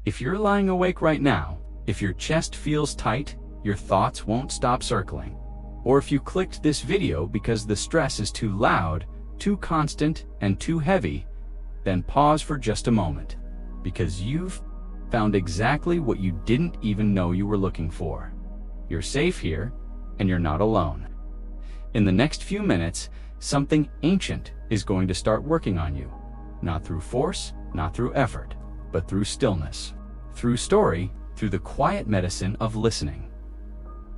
If you're lying awake right now, if your chest feels tight, your thoughts won't stop circling. Or if you clicked this video because the stress is too loud, too constant, and too heavy, then pause for just a moment, because you've found exactly what you didn't even know you were looking for. You're safe here, and you're not alone. In the next few minutes, something ancient is going to start working on you. Not through force, not through effort, but through stillness, through story, through the quiet medicine of listening.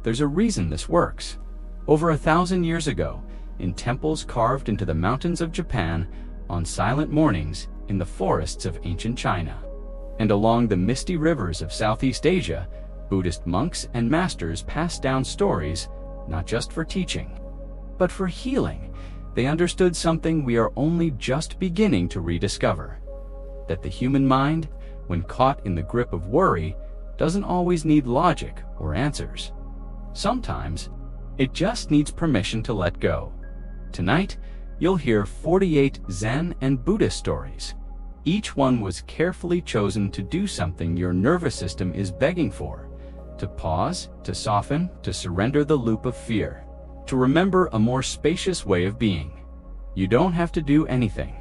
There's a reason this works. Over 1,000 years ago, in temples carved into the mountains of Japan, on silent mornings in the forests of ancient China, and along the misty rivers of Southeast Asia, Buddhist monks and masters passed down stories, not just for teaching, but for healing. They understood something we are only just beginning to rediscover: that the human mind, when caught in the grip of worry, doesn't always need logic or answers. Sometimes, it just needs permission to let go. Tonight, you'll hear 48 Zen and Buddhist stories. Each one was carefully chosen to do something your nervous system is begging for: to pause, to soften, to surrender the loop of fear, to remember a more spacious way of being. You don't have to do anything.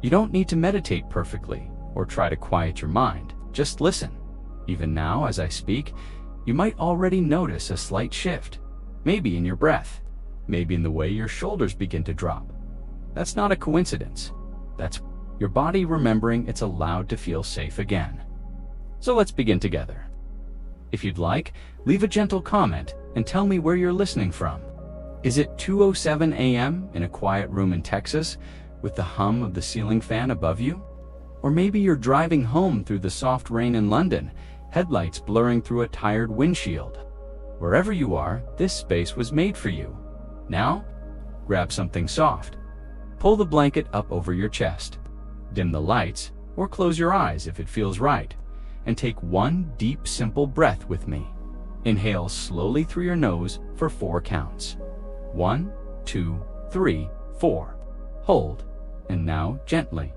You don't need to meditate perfectly or try to quiet your mind. Just listen. Even now, as I speak, you might already notice a slight shift, maybe in your breath, maybe in the way your shoulders begin to drop. That's not a coincidence. That's your body remembering it's allowed to feel safe again. So let's begin together. If you'd like, leave a gentle comment and tell me where you're listening from. Is it 2:07 a.m. in a quiet room in Texas with the hum of the ceiling fan above you? Or maybe you're driving home through the soft rain in London, headlights blurring through a tired windshield. Wherever you are, this space was made for you. Now, grab something soft. Pull the blanket up over your chest. Dim the lights, or close your eyes if it feels right, and take one deep, simple breath with me. Inhale slowly through your nose for 4 counts. 1, 2, 3, 4. Hold, and now gently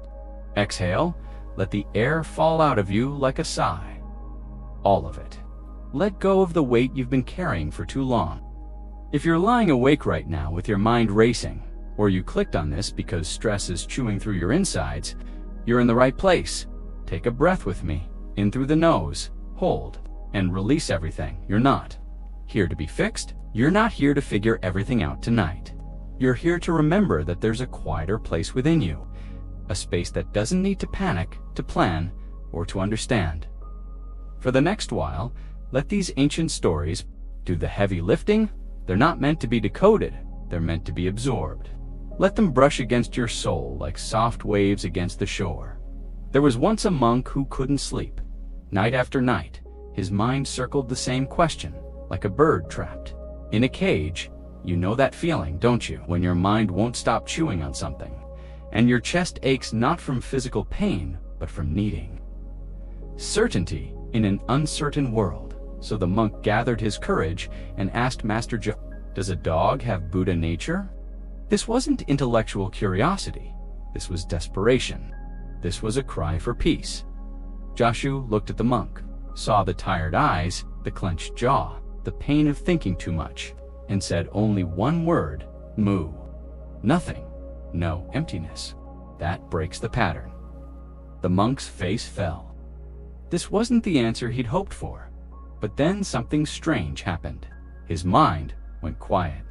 exhale. Let the air fall out of you like a sigh. All of it. Let go of the weight you've been carrying for too long. If you're lying awake right now with your mind racing, or you clicked on this because stress is chewing through your insides, you're in the right place. Take a breath with me, in through the nose, hold, and release everything. You're not here to be fixed. You're not here to figure everything out tonight. You're here to remember that there's a quieter place within you, a space that doesn't need to panic, to plan, or to understand. For the next while, let these ancient stories do the heavy lifting. They're not meant to be decoded, they're meant to be absorbed. Let them brush against your soul like soft waves against the shore. There was once a monk who couldn't sleep. Night after night, his mind circled the same question, like a bird trapped in a cage. You know that feeling, don't you, when your mind won't stop chewing on something, and your chest aches not from physical pain, but from needing certainty in an uncertain world. So the monk gathered his courage and asked Master Joe, "Does a dog have Buddha nature?" This wasn't intellectual curiosity. This was desperation. This was a cry for peace. Joshu looked at the monk, saw the tired eyes, the clenched jaw, the pain of thinking too much, and said only one word: "Mu." Nothing. No emptiness. That breaks the pattern. The monk's face fell. This wasn't the answer he'd hoped for. But then something strange happened. His mind went quiet.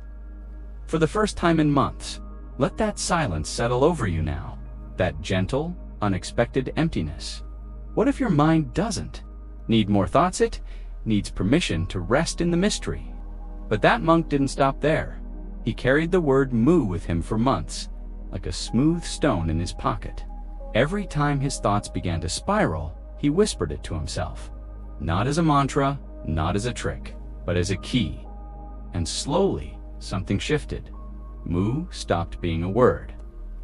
For the first time in months, let that silence settle over you now. That gentle, unexpected emptiness. What if your mind doesn't need more thoughts? It needs permission to rest in the mystery. But that monk didn't stop there. He carried the word "mu" with him for months, like a smooth stone in his pocket. Every time his thoughts began to spiral, he whispered it to himself. Not as a mantra, not as a trick, but as a key. And slowly, something shifted. Mu stopped being a word.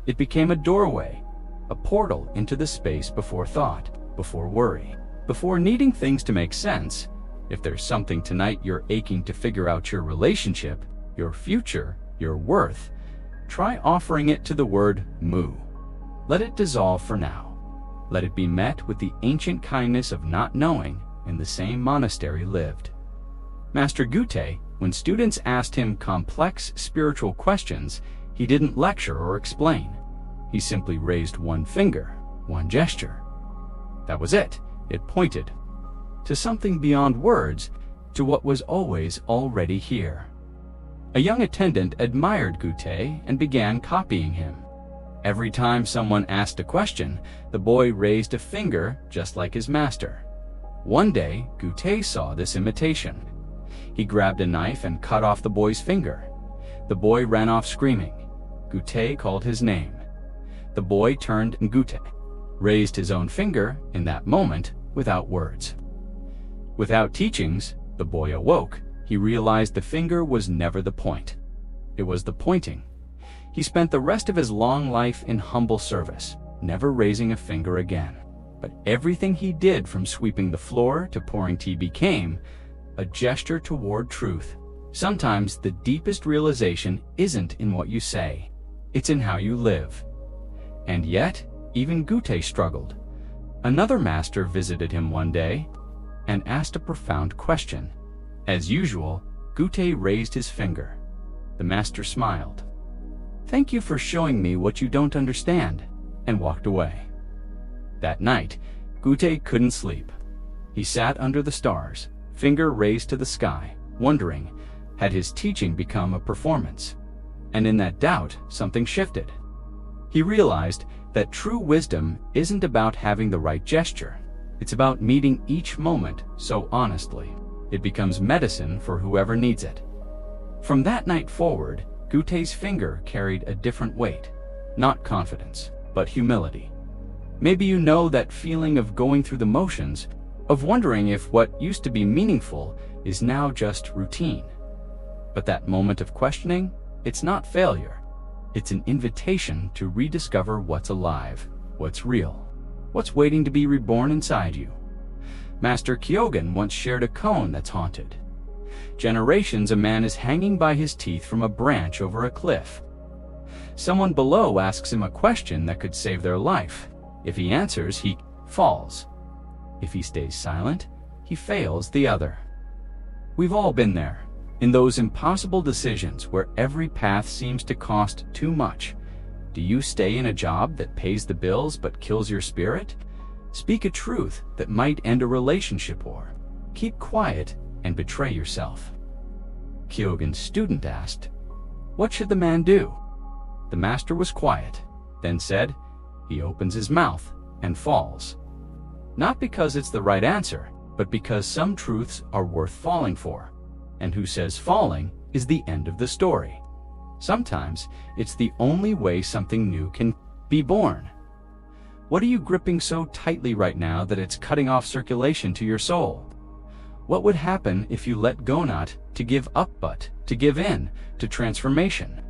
It became a doorway, a portal into the space before thought, before worry, before needing things to make sense. If there's something tonight you're aching to figure out: your relationship, your future, your worth, try offering it to the word "mu." Let it dissolve for now. let it be met with the ancient kindness of not knowing in the same monastery lived. Master Gute, when students asked him complex spiritual questions, he didn't lecture or explain. He simply raised one finger, one gesture. That was it. It pointed to something beyond words, to what was always already here. A young attendant admired Gute and began copying him. Every time someone asked a question, the boy raised a finger just like his master. One day, Gute saw this imitation. He grabbed a knife and cut off the boy's finger. The boy ran off screaming. Gute called his name. The boy turned and Gute raised his own finger in that moment without words. Without teachings, the boy awoke. He realized the finger was never the point. It was the pointing. He spent the rest of his long life in humble service, never raising a finger again. But everything he did, from sweeping the floor to pouring tea, became a gesture toward truth. Sometimes the deepest realization isn't in what you say, it's in how you live. And yet, even Gute struggled. Another master visited him one day and asked a profound question. As usual, Gute raised his finger. The master smiled. "Thank you for showing me what you don't understand," and walked away. That night, Gute couldn't sleep. He sat under the stars, finger raised to the sky, wondering, had his teaching become a performance? And in that doubt, something shifted. He realized that true wisdom isn't about having the right gesture. It's about meeting each moment so honestly. It becomes medicine for whoever needs it. From that night forward, Gute's finger carried a different weight. Not confidence, but humility. Maybe you know that feeling of going through the motions, of wondering if what used to be meaningful is now just routine. But that moment of questioning, it's not failure. It's an invitation to rediscover what's alive, what's real, what's waiting to be reborn inside you. Master Kyogen once shared a koan that's haunted. Generations a man is hanging by his teeth from a branch over a cliff. Someone below asks him a question that could save their life. If he answers, he falls. If he stays silent, he fails the other. We've all been there, in those impossible decisions where every path seems to cost too much. Do you stay in a job that pays the bills but kills your spirit? Speak a truth that might end a relationship, or keep quiet and betray yourself? Kyogen's student asked, "What should the man do?" The master was quiet, then said, "He opens his mouth and falls." Not because it's the right answer, but because some truths are worth falling for. And who says falling is the end of the story? Sometimes it's the only way something new can be born. What are you gripping so tightly right now that it's cutting off circulation to your soul? What would happen if you let go, not to give up but to give in to transformation?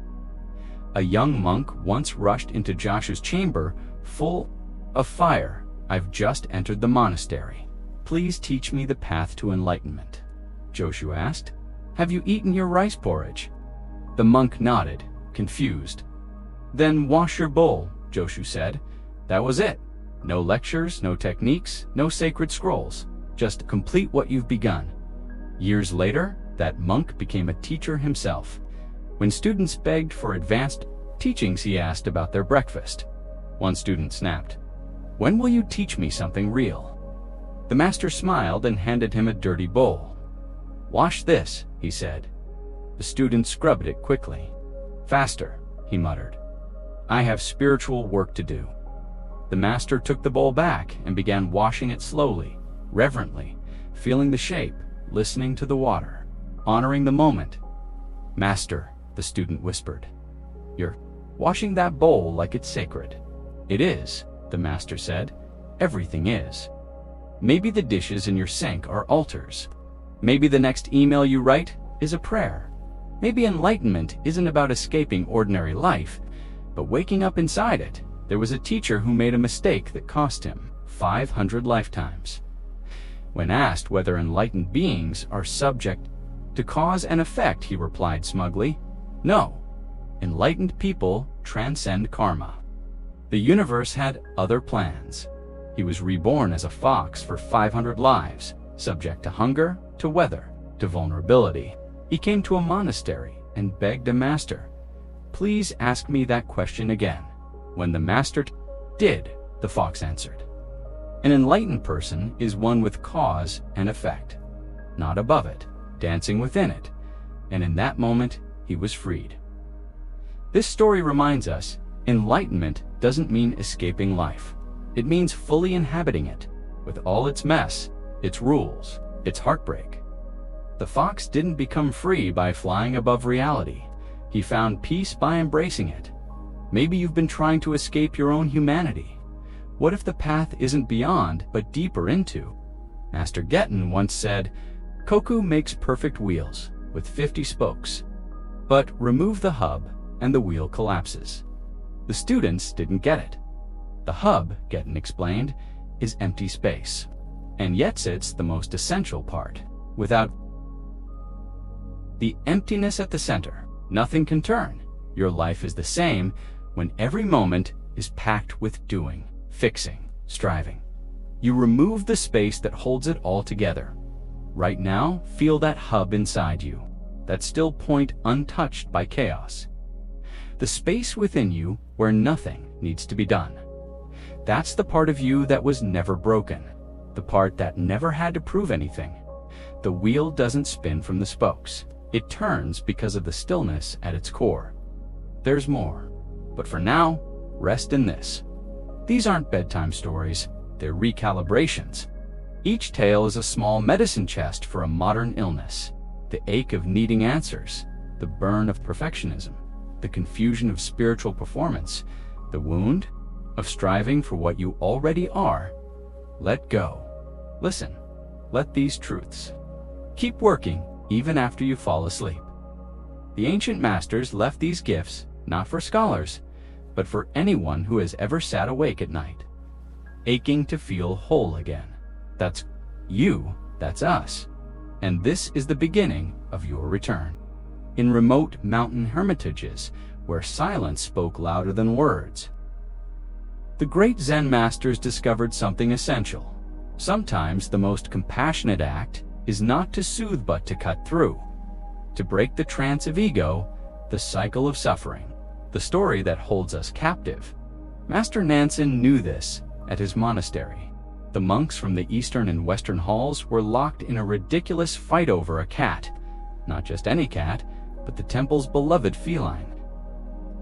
A young monk once rushed into Joshua's chamber full of fire. "I've just entered the monastery. Please teach me the path to enlightenment." Joshua asked, "Have you eaten your rice porridge?" The monk nodded, confused. "Then wash your bowl," Joshua said. That was it. No lectures, no techniques, no sacred scrolls. Just complete what you've begun. Years later, that monk became a teacher himself. When students begged for advanced teachings, he asked about their breakfast. One student snapped, "When will you teach me something real?" The master smiled and handed him a dirty bowl. "Wash this," he said. The student scrubbed it quickly. "Faster," he muttered. "I have spiritual work to do." The master took the bowl back and began washing it slowly, reverently, feeling the shape, listening to the water, honoring the moment. "Master," the student whispered, "you're washing that bowl like it's sacred." "It is," the master said. "Everything is. Maybe the dishes in your sink are altars. Maybe the next email you write is a prayer. Maybe enlightenment isn't about escaping ordinary life, but waking up inside it." There was a teacher who made a mistake that cost him 500 lifetimes. When asked whether enlightened beings are subject to cause and effect, he replied smugly, "No. Enlightened people transcend karma." The universe had other plans. He was reborn as a fox for 500 lives, subject to hunger, to weather, to vulnerability. He came to a monastery and begged a master, "Please ask me that question again." When the master did, the fox answered. An enlightened person is one with cause and effect, not above it, dancing within it, and in that moment he was freed. This story reminds us, enlightenment doesn't mean escaping life. It means fully inhabiting it, with all its mess, its rules, its heartbreak. The fox didn't become free by flying above reality. He found peace by embracing it. Maybe you've been trying to escape your own humanity. What if the path isn't beyond, but deeper into? Master Gettin once said, "Koku makes perfect wheels, with 50 spokes. But remove the hub, and the wheel collapses." The students didn't get it. The hub, Gettin explained, is empty space. And yet sits the most essential part. Without the emptiness at the center, nothing can turn. Your life is the same when every moment is packed with doing, fixing, striving. You remove the space that holds it all together. Right now, feel that hub inside you, that still point untouched by chaos. The space within you where nothing needs to be done. That's the part of you that was never broken, the part that never had to prove anything. The wheel doesn't spin from the spokes. It turns because of the stillness at its core. There's more, but for now, rest in this. These aren't bedtime stories, they're recalibrations. Each tale is a small medicine chest for a modern illness. The ache of needing answers, the burn of perfectionism, the confusion of spiritual performance, the wound of striving for what you already are. Let go. Listen. Let these truths keep working even after you fall asleep. The ancient masters left these gifts not for scholars, but for anyone who has ever sat awake at night, aching to feel whole again. That's you, that's us. And this is the beginning of your return. In remote mountain hermitages, where silence spoke louder than words, the great Zen masters discovered something essential. Sometimes the most compassionate act is not to soothe but to cut through, to break the trance of ego, the cycle of suffering, the story that holds us captive. Master Nansen knew this at his monastery. The monks from the eastern and western halls were locked in a ridiculous fight over a cat. Not just any cat, but the temple's beloved feline.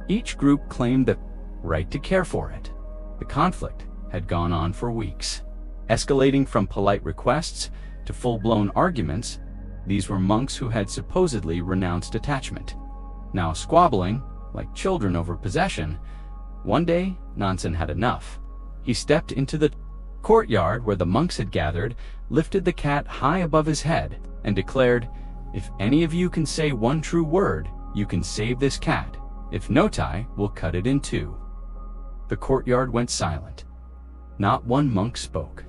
Each group claimed the right to care for it. The conflict had gone on for weeks, escalating from polite requests to full-blown arguments. These were monks who had supposedly renounced attachment, now squabbling like children over possession. One day, Nansen had enough. He stepped into the courtyard where the monks had gathered, lifted the cat high above his head, and declared, "If any of you can say one true word, you can save this cat. If Notai, we'll cut it in two." The courtyard went silent. Not one monk spoke.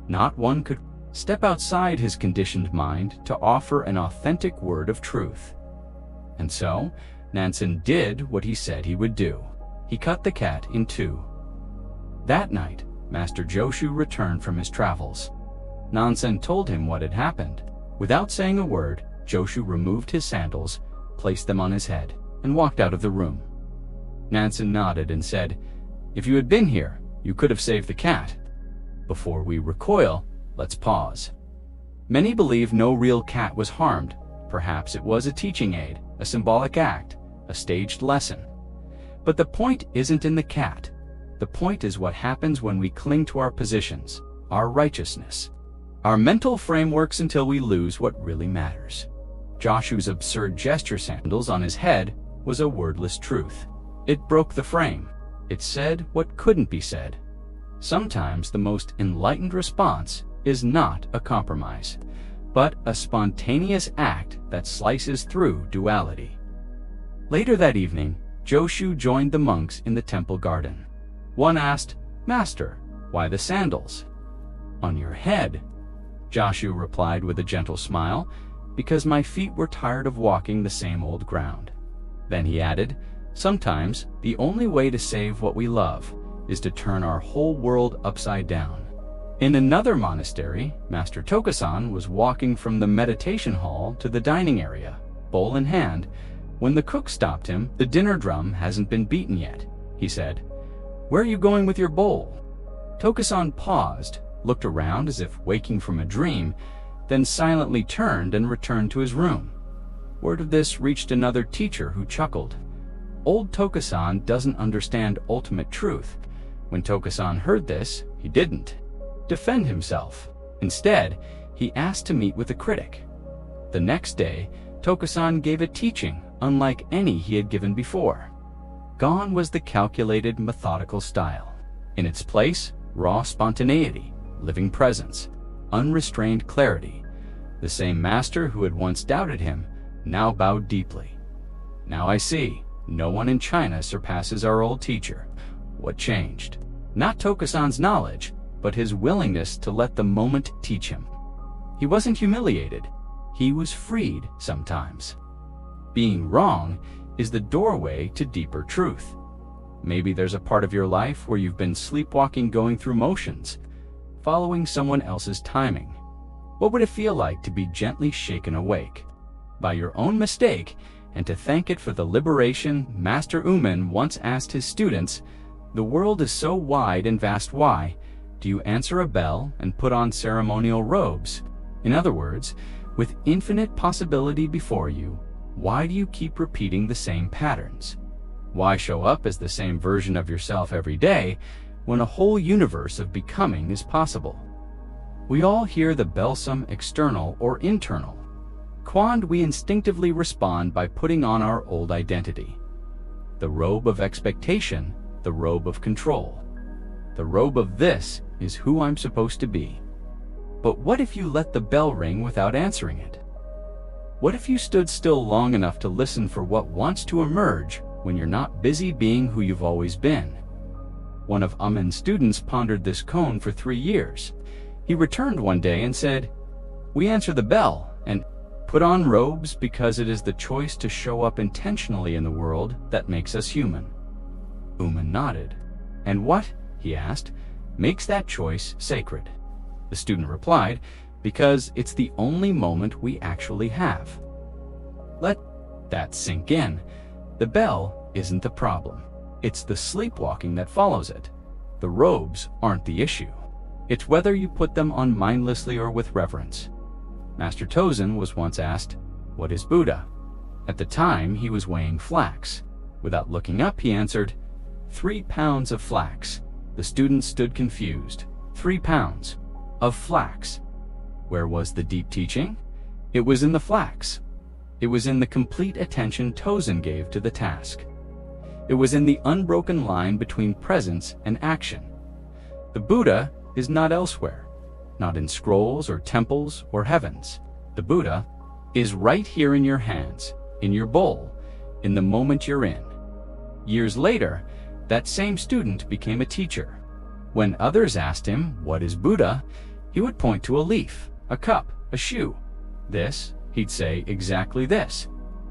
Not one could step outside his conditioned mind to offer an authentic word of truth. And so, Nansen did what he said he would do. He cut the cat in two. That night, Master Joshu returned from his travels. Nansen told him what had happened. Without saying a word, Joshu removed his sandals, placed them on his head, and walked out of the room. Nansen nodded and said, "If you had been here, you could have saved the cat." Before we recoil, let's pause. Many believe no real cat was harmed. Perhaps it was a teaching aid, a symbolic act, a staged lesson. But the point isn't in the cat. The point is what happens when we cling to our positions, our righteousness, our mental frameworks until we lose what really matters. Joshu's absurd gesture sandals on his head was a wordless truth. It broke the frame. It said what couldn't be said. Sometimes the most enlightened response is not a compromise, but a spontaneous act that slices through duality. Later that evening, Joshu joined the monks in the temple garden. One asked, "Master, why the sandals?" "On your head," Joshu replied with a gentle smile, "because my feet were tired of walking the same old ground." Then he added, "Sometimes the only way to save what we love is to turn our whole world upside down." In another monastery, Master Tokusan was walking from the meditation hall to the dining area, bowl in hand, when the cook stopped him. "The dinner drum hasn't been beaten yet," he said. "Where are you going with your bowl?" Tokusan paused, looked around as if waking from a dream, then silently turned and returned to his room. Word of this reached another teacher, who chuckled. Old Tokusan doesn't understand ultimate truth. When Tokusan heard this, he didn't defend himself. Instead, he asked to meet with a critic. The next day, Tokusan gave a teaching unlike any he had given before. Gone was the calculated, methodical style. In its place, raw spontaneity, living presence, unrestrained clarity. The same master who had once doubted him now bowed deeply. "Now I see, no one in China surpasses our old teacher." What changed? Not Tokusan's knowledge, but his willingness to let the moment teach him. He wasn't humiliated. He was freed sometimes. Being wrong is the doorway to deeper truth. Maybe there's a part of your life where you've been sleepwalking, going through motions, following someone else's timing. What would it feel like to be gently shaken awake by your own mistake and to thank it for the liberation? Master Umen once asked his students, "The world is so wide and vast, why do you answer a bell and put on ceremonial robes?" In other words, with infinite possibility before you, why do you keep repeating the same patterns? Why show up as the same version of yourself every day when a whole universe of becoming is possible? We all hear the bellsome external or internal. Koans, we instinctively respond by putting on our old identity. The robe of expectation, the robe of control. The robe of "this is who I'm supposed to be." But what if you let the bell ring without answering it? What if you stood still long enough to listen for what wants to emerge when you're not busy being who you've always been? One of Umen's students pondered this koan for 3 years. He returned one day and said, "We answer the bell and put on robes because it is the choice to show up intentionally in the world that makes us human." Umen nodded. "And what," he asked, "makes that choice sacred?" The student replied, "Because it's the only moment we actually have." Let that sink in. The bell isn't the problem. It's the sleepwalking that follows it. The robes aren't the issue. It's whether you put them on mindlessly or with reverence. Master Tozen was once asked, "What is Buddha?" At the time, he was weighing flax. Without looking up, he answered, 3 pounds of flax." The student stood confused. 3 pounds of flax. Where was the deep teaching? It was in the flax. It was in the complete attention Tozen gave to the task. It was in the unbroken line between presence and action. The Buddha is not elsewhere, not in scrolls or temples or heavens. The Buddha is right here in your hands, in your bowl, in the moment you're in. Years later, that same student became a teacher. When others asked him, "What is Buddha?" he would point to a leaf, a cup, a shoe. "This," he'd say, "exactly this."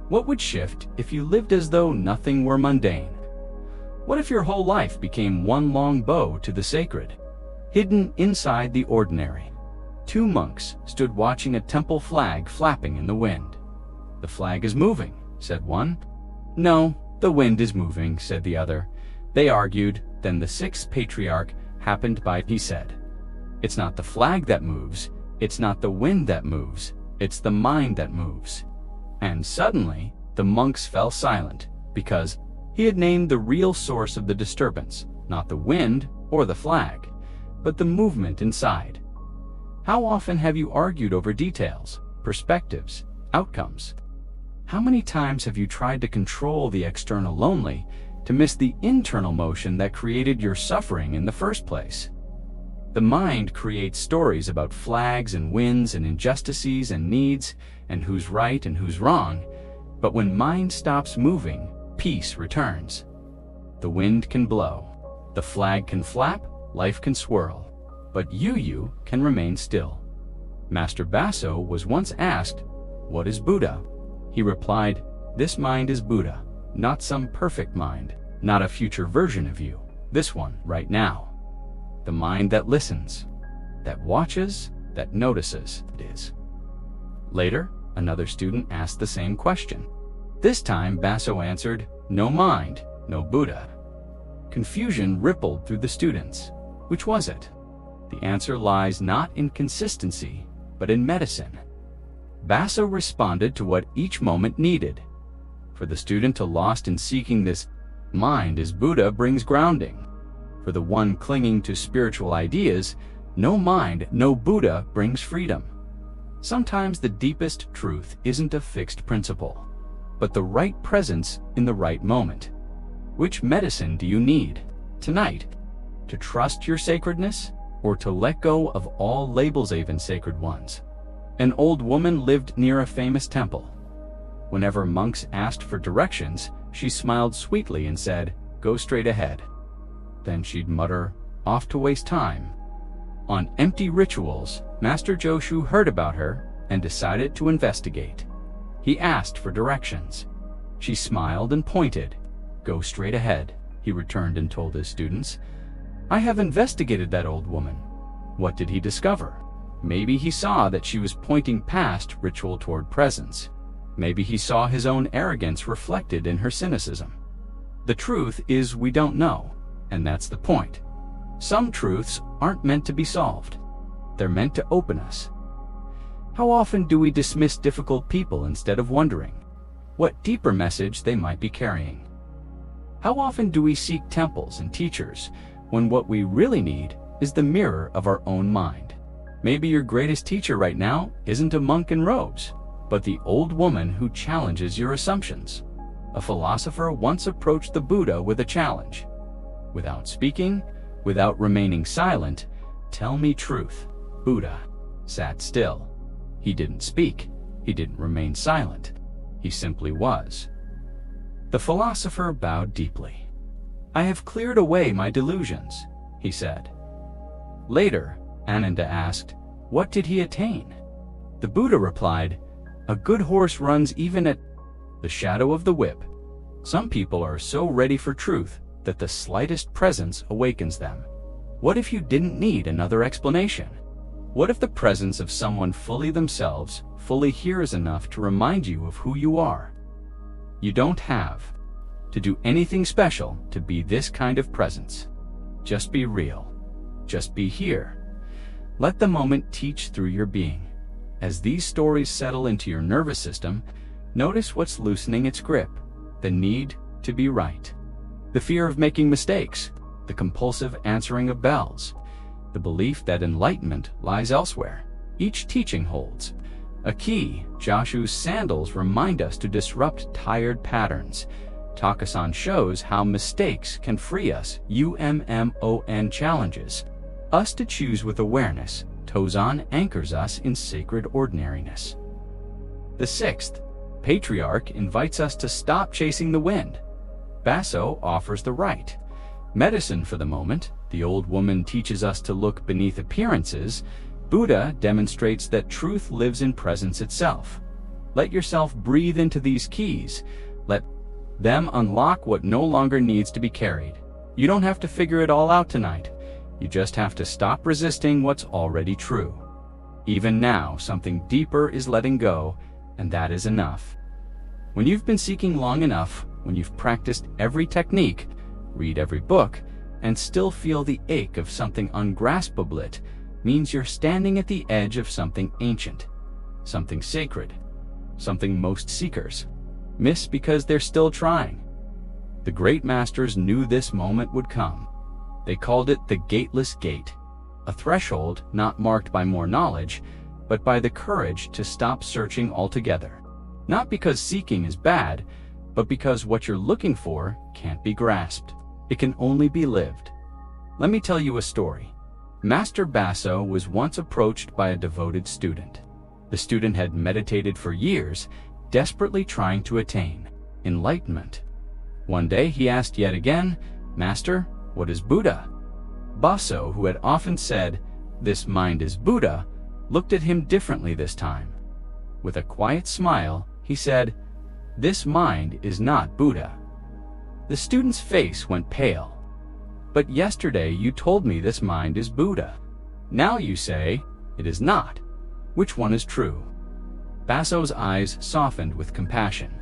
What would shift if you lived as though nothing were mundane? What if your whole life became one long bow to the sacred, hidden inside the ordinary? 2 monks stood watching a temple flag flapping in the wind. "The flag is moving," said one. "No, the wind is moving," said the other. They argued, then the 6th patriarch happened by. He said, "It's not the flag that moves, it's not the wind that moves, it's the mind that moves." And suddenly, the monks fell silent, because he had named the real source of the disturbance, not the wind or the flag, but the movement inside. How often have you argued over details, perspectives, outcomes? How many times have you tried to control the external only to miss the internal motion that created your suffering in the first place? The mind creates stories about flags and winds and injustices and needs and who's right and who's wrong, but when mind stops moving, peace returns. The wind can blow, the flag can flap, life can swirl, but you can remain still. Master Basso was once asked, "What is Buddha?" He replied, "This mind is Buddha, not some perfect mind, not a future version of you, this one right now. The mind that listens, that watches, that notices. It is. Later, another student asked the same question. This time, Basso answered, "No mind, no Buddha." Confusion rippled through the students. Which was it? The answer lies not in consistency, but in medicine. Basso responded to what each moment needed. For the student lost in seeking this mind is Buddha brings grounding. For the one clinging to spiritual ideas, no mind, no Buddha brings freedom. Sometimes the deepest truth isn't a fixed principle, but the right presence in the right moment. Which medicine do you need tonight? To trust your sacredness, or to let go of all labels, even sacred ones? An old woman lived near a famous temple. Whenever monks asked for directions, she smiled sweetly and said, "Go straight ahead." Then she'd mutter, "Off to waste time." On empty rituals, Master Joshu heard about her and decided to investigate. He asked for directions. She smiled and pointed. "Go straight ahead," he returned and told his students. "I have investigated that old woman." What did he discover? Maybe he saw that she was pointing past ritual toward presence. Maybe he saw his own arrogance reflected in her cynicism. The truth is we don't know, and that's the point. Some truths aren't meant to be solved. They're meant to open us. How often do we dismiss difficult people instead of wondering what deeper message they might be carrying? How often do we seek temples and teachers when what we really need is the mirror of our own mind? Maybe your greatest teacher right now isn't a monk in robes, but the old woman who challenges your assumptions. A philosopher once approached the Buddha with a challenge. Without speaking, without remaining silent, "Tell me truth." Buddha sat still. He didn't speak. He didn't remain silent. He simply was. The philosopher bowed deeply. "I have cleared away my delusions," he said. Later, Ananda asked, "What did he attain?" The Buddha replied, "A good horse runs even at the shadow of the whip." Some people are so ready for truth that the slightest presence awakens them. What if you didn't need another explanation? What if the presence of someone fully themselves, fully here is enough to remind you of who you are? You don't have to do anything special to be this kind of presence. Just be real. Just be here. Let the moment teach through your being. As these stories settle into your nervous system, notice what's loosening its grip. The need to be right. The fear of making mistakes. The compulsive answering of bells. The belief that enlightenment lies elsewhere. Each teaching holds a key. Joshu's sandals remind us to disrupt tired patterns. Takasan shows how mistakes can free us. UMMON challenges us to choose with awareness. Tozan anchors us in sacred ordinariness. The sixth patriarch invites us to stop chasing the wind. Basso offers the right medicine for the moment. The old woman teaches us to look beneath appearances. Buddha demonstrates that truth lives in presence itself. Let yourself breathe into these keys. Let them unlock what no longer needs to be carried. You don't have to figure it all out tonight. You just have to stop resisting what's already true. Even now, something deeper is letting go, and that is enough. When you've been seeking long enough, when you've practiced every technique, read every book, and still feel the ache of something ungraspable, it means you're standing at the edge of something ancient, something sacred, something most seekers miss because they're still trying. The great masters knew this moment would come. They called it the gateless gate, a threshold not marked by more knowledge, but by the courage to stop searching altogether. Not because seeking is bad, but because what you're looking for can't be grasped. It can only be lived. Let me tell you a story. Master Basso was once approached by a devoted student. The student had meditated for years, desperately trying to attain enlightenment. One day he asked yet again, "Master, what is Buddha?" Basso, who had often said, "This mind is Buddha," looked at him differently this time. With a quiet smile, he said, "This mind is not Buddha." The student's face went pale. "But yesterday you told me this mind is Buddha." Now you say, it is not. Which one is true? Basso's eyes softened with compassion.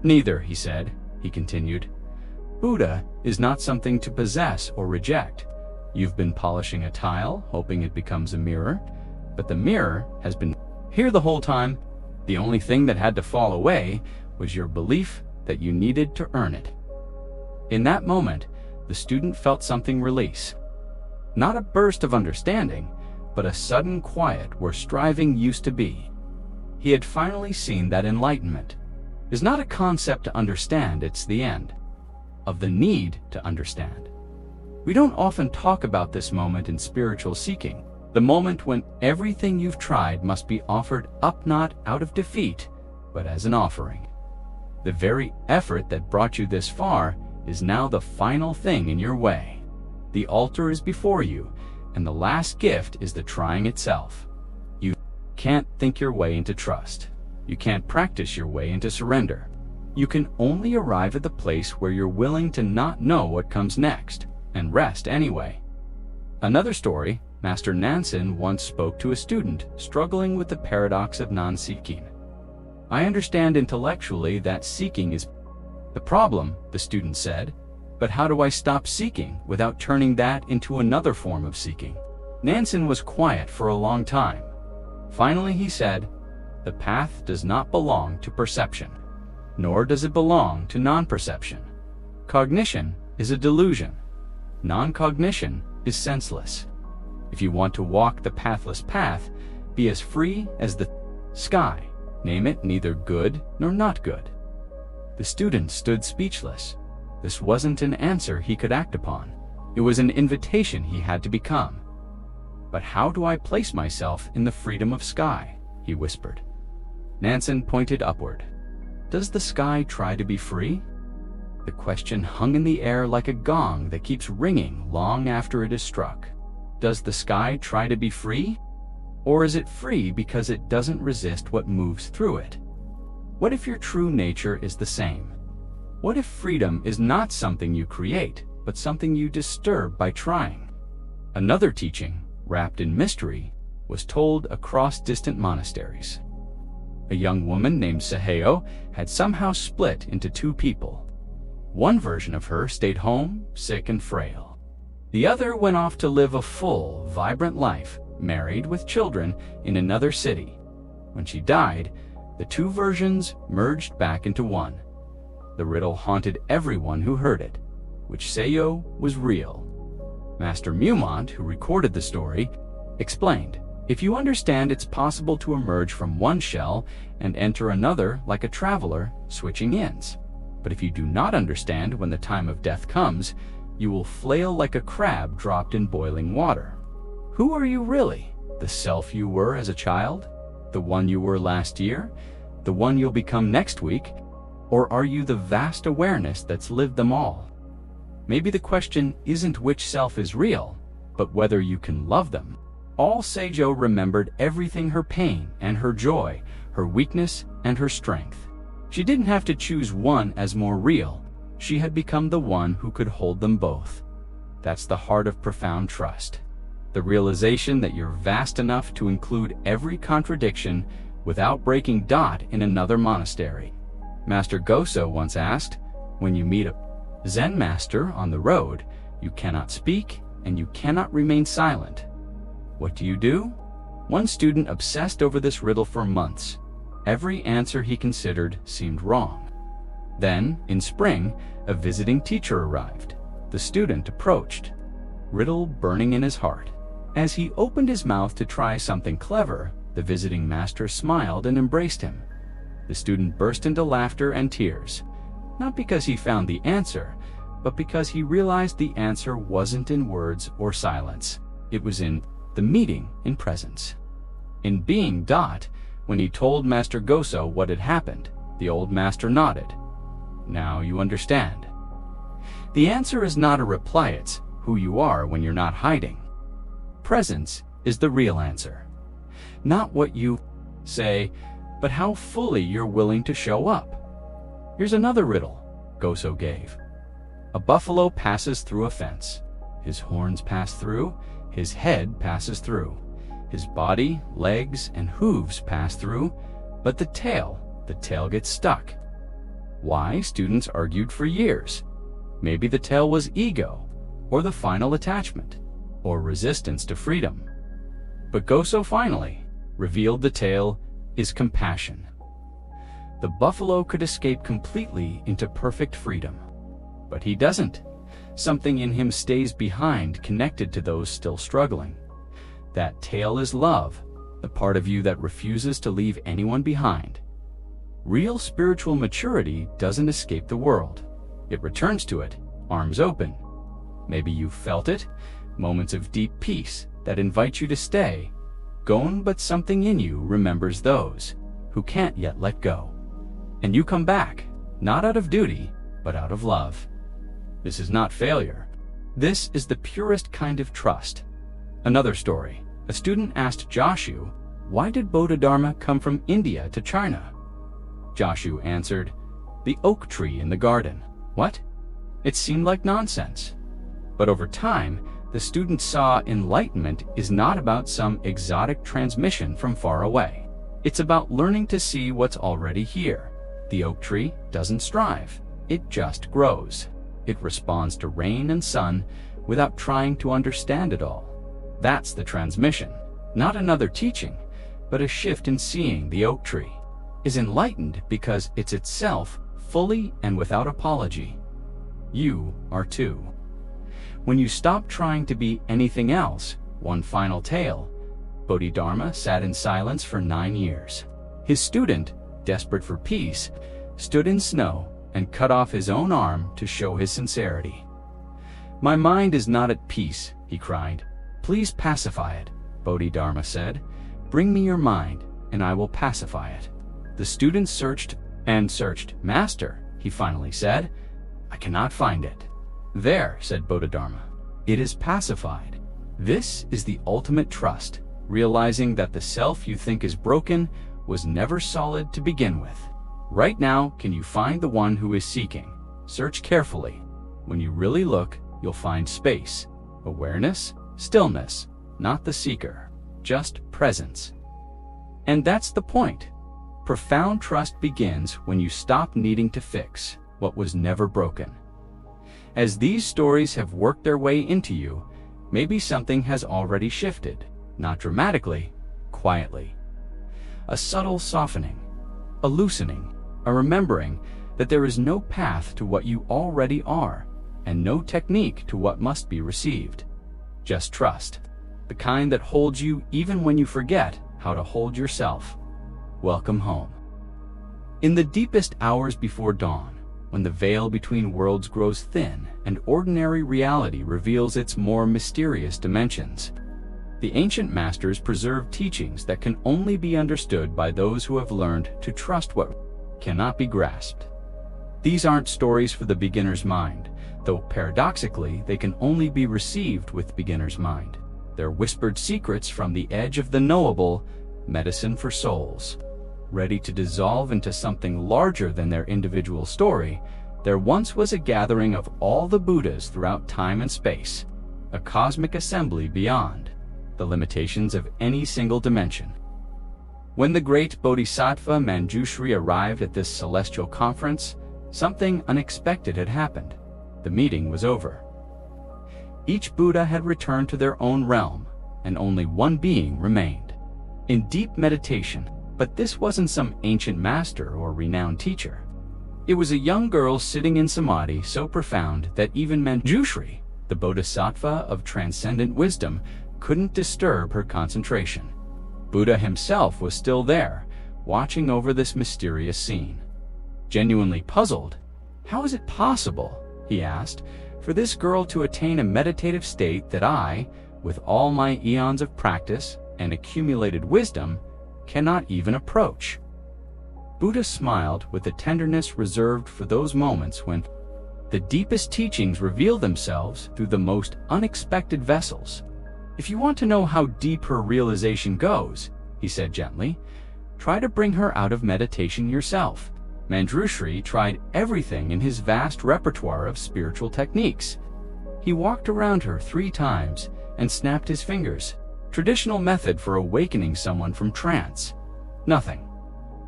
Neither, he said. He continued, Buddha is not something to possess or reject. You've been polishing a tile, hoping it becomes a mirror, but the mirror has been here the whole time. The only thing that had to fall away was your belief that you needed to earn it. In that moment, the student felt something release. Not a burst of understanding, but a sudden quiet where striving used to be. He had finally seen that enlightenment is not a concept to understand, it's the end of the need to understand. We don't often talk about this moment in spiritual seeking, the moment when everything you've tried must be offered up, not out of defeat, but as an offering. The very effort that brought you this far is now the final thing in your way. The altar is before you, and the last gift is the trying itself. You can't think your way into trust. You can't practice your way into surrender. You can only arrive at the place where you're willing to not know what comes next, and rest anyway. Another story, Master Nansen once spoke to a student struggling with the paradox of non-seeking. I understand intellectually that seeking is the problem, the student said, but how do I stop seeking without turning that into another form of seeking? Nansen was quiet for a long time. Finally he said, the path does not belong to perception, nor does it belong to non-perception. Cognition is a delusion. Non-cognition is senseless. If you want to walk the pathless path, be as free as the sky. Name it neither good nor not good. The student stood speechless. This wasn't an answer he could act upon. It was an invitation he had to become. But how do I place myself in the freedom of sky? He whispered. Nansen pointed upward. Does the sky try to be free? The question hung in the air like a gong that keeps ringing long after it is struck. Does the sky try to be free? Or is it free because it doesn't resist what moves through it? What if your true nature is the same? What if freedom is not something you create, but something you disturb by trying? Another teaching, wrapped in mystery, was told across distant monasteries. A young woman named Saheo had somehow split into two people. One version of her stayed home, sick and frail. The other went off to live a full, vibrant life, married with children in another city. When she died, the two versions merged back into one. The riddle haunted everyone who heard it. Which Saheo was real? Master Mumont, who recorded the story, explained, if you understand it's possible to emerge from one shell and enter another like a traveler, switching ends. But if you do not understand when the time of death comes, you will flail like a crab dropped in boiling water. Who are you really? The self you were as a child? The one you were last year? The one you'll become next week? Or are you the vast awareness that's lived them all? Maybe the question isn't which self is real, but whether you can love them. All Saheo remembered everything, her pain and her joy, her weakness and her strength. She didn't have to choose one as more real. She had become the one who could hold them both. That's the heart of profound trust. The realization that you're vast enough to include every contradiction without breaking dot in another monastery. Master Goso once asked, when you meet a Zen master on the road, you cannot speak and you cannot remain silent. What do? One student obsessed over this riddle for months. Every answer he considered seemed wrong. Then, in spring, a visiting teacher arrived. The student approached, riddle burning in his heart. As he opened his mouth to try something clever, the visiting master smiled and embraced him. The student burst into laughter and tears, not because he found the answer, but because he realized the answer wasn't in words or silence. It was in the meeting in presence. In being dot, when he told Master Goso what had happened, the old master nodded. Now you understand. The answer is not a reply, it's who you are when you're not hiding. Presence is the real answer. Not what you say, but how fully you're willing to show up. Here's another riddle Goso gave. A buffalo passes through a fence. His horns pass through, His head passes through. His body, legs, and hooves pass through, but the tail gets stuck. Why? Students argued for years. Maybe the tail was ego, or the final attachment, or resistance to freedom. But Goso finally revealed the tail is compassion. The buffalo could escape completely into perfect freedom, but he doesn't. Something in him stays behind, connected to those still struggling. That tail is love, the part of you that refuses to leave anyone behind. Real spiritual maturity doesn't escape the world. It returns to it, arms open. Maybe you've felt it, moments of deep peace that invite you to stay. Gone, but something in you remembers those who can't yet let go. And you come back, not out of duty, but out of love. This is not failure. This is the purest kind of trust. Another story. A student asked Joshu, why did Bodhidharma come from India to China? Joshu answered, the oak tree in the garden. What? It seemed like nonsense. But over time, the student saw enlightenment is not about some exotic transmission from far away. It's about learning to see what's already here. The oak tree doesn't strive. It just grows. It responds to rain and sun without trying to understand it all. That's the transmission. Not another teaching, but a shift in seeing the oak tree is enlightened because it's itself fully and without apology. You are too. When you stop trying to be anything else, one final tale. Bodhidharma sat in silence for 9 years. His student, desperate for peace, stood in snow and cut off his own arm to show his sincerity. My mind is not at peace, he cried. Please pacify it, Bodhidharma said. Bring me your mind, and I will pacify it. The student searched and searched. Master, he finally said, I cannot find it. There, said Bodhidharma. It is pacified. This is the ultimate trust, realizing that the self you think is broken was never solid to begin with. Right now, can you find the one who is seeking? Search carefully. When you really look, you'll find space, awareness, stillness, not the seeker, just presence. And that's the point. Profound trust begins when you stop needing to fix what was never broken. As these stories have worked their way into you, maybe something has already shifted, not dramatically, quietly. A subtle softening, a loosening, a remembering that there is no path to what you already are, and no technique to what must be received. Just trust, the kind that holds you even when you forget how to hold yourself. Welcome home. In the deepest hours before dawn, when the veil between worlds grows thin and ordinary reality reveals its more mysterious dimensions, the ancient masters preserve teachings that can only be understood by those who have learned to trust what cannot be grasped. These aren't stories for the beginner's mind, though paradoxically they can only be received with beginner's mind. They're whispered secrets from the edge of the knowable, medicine for souls. Ready to dissolve into something larger than their individual story, there once was a gathering of all the Buddhas throughout time and space, a cosmic assembly beyond the limitations of any single dimension. When the great Bodhisattva Manjushri arrived at this celestial conference, something unexpected had happened. The meeting was over. Each Buddha had returned to their own realm, and only one being remained, in deep meditation. But this wasn't some ancient master or renowned teacher. It was a young girl sitting in samadhi so profound that even Manjushri, the Bodhisattva of transcendent wisdom, couldn't disturb her concentration. Buddha himself was still there, watching over this mysterious scene. Genuinely puzzled, how is it possible, he asked, for this girl to attain a meditative state that I, with all my eons of practice and accumulated wisdom, cannot even approach? Buddha smiled with the tenderness reserved for those moments when the deepest teachings reveal themselves through the most unexpected vessels. If you want to know how deep her realization goes, he said gently, try to bring her out of meditation yourself. Manjushri tried everything in his vast repertoire of spiritual techniques. He walked around her 3 times and snapped his fingers. Traditional method for awakening someone from trance. Nothing.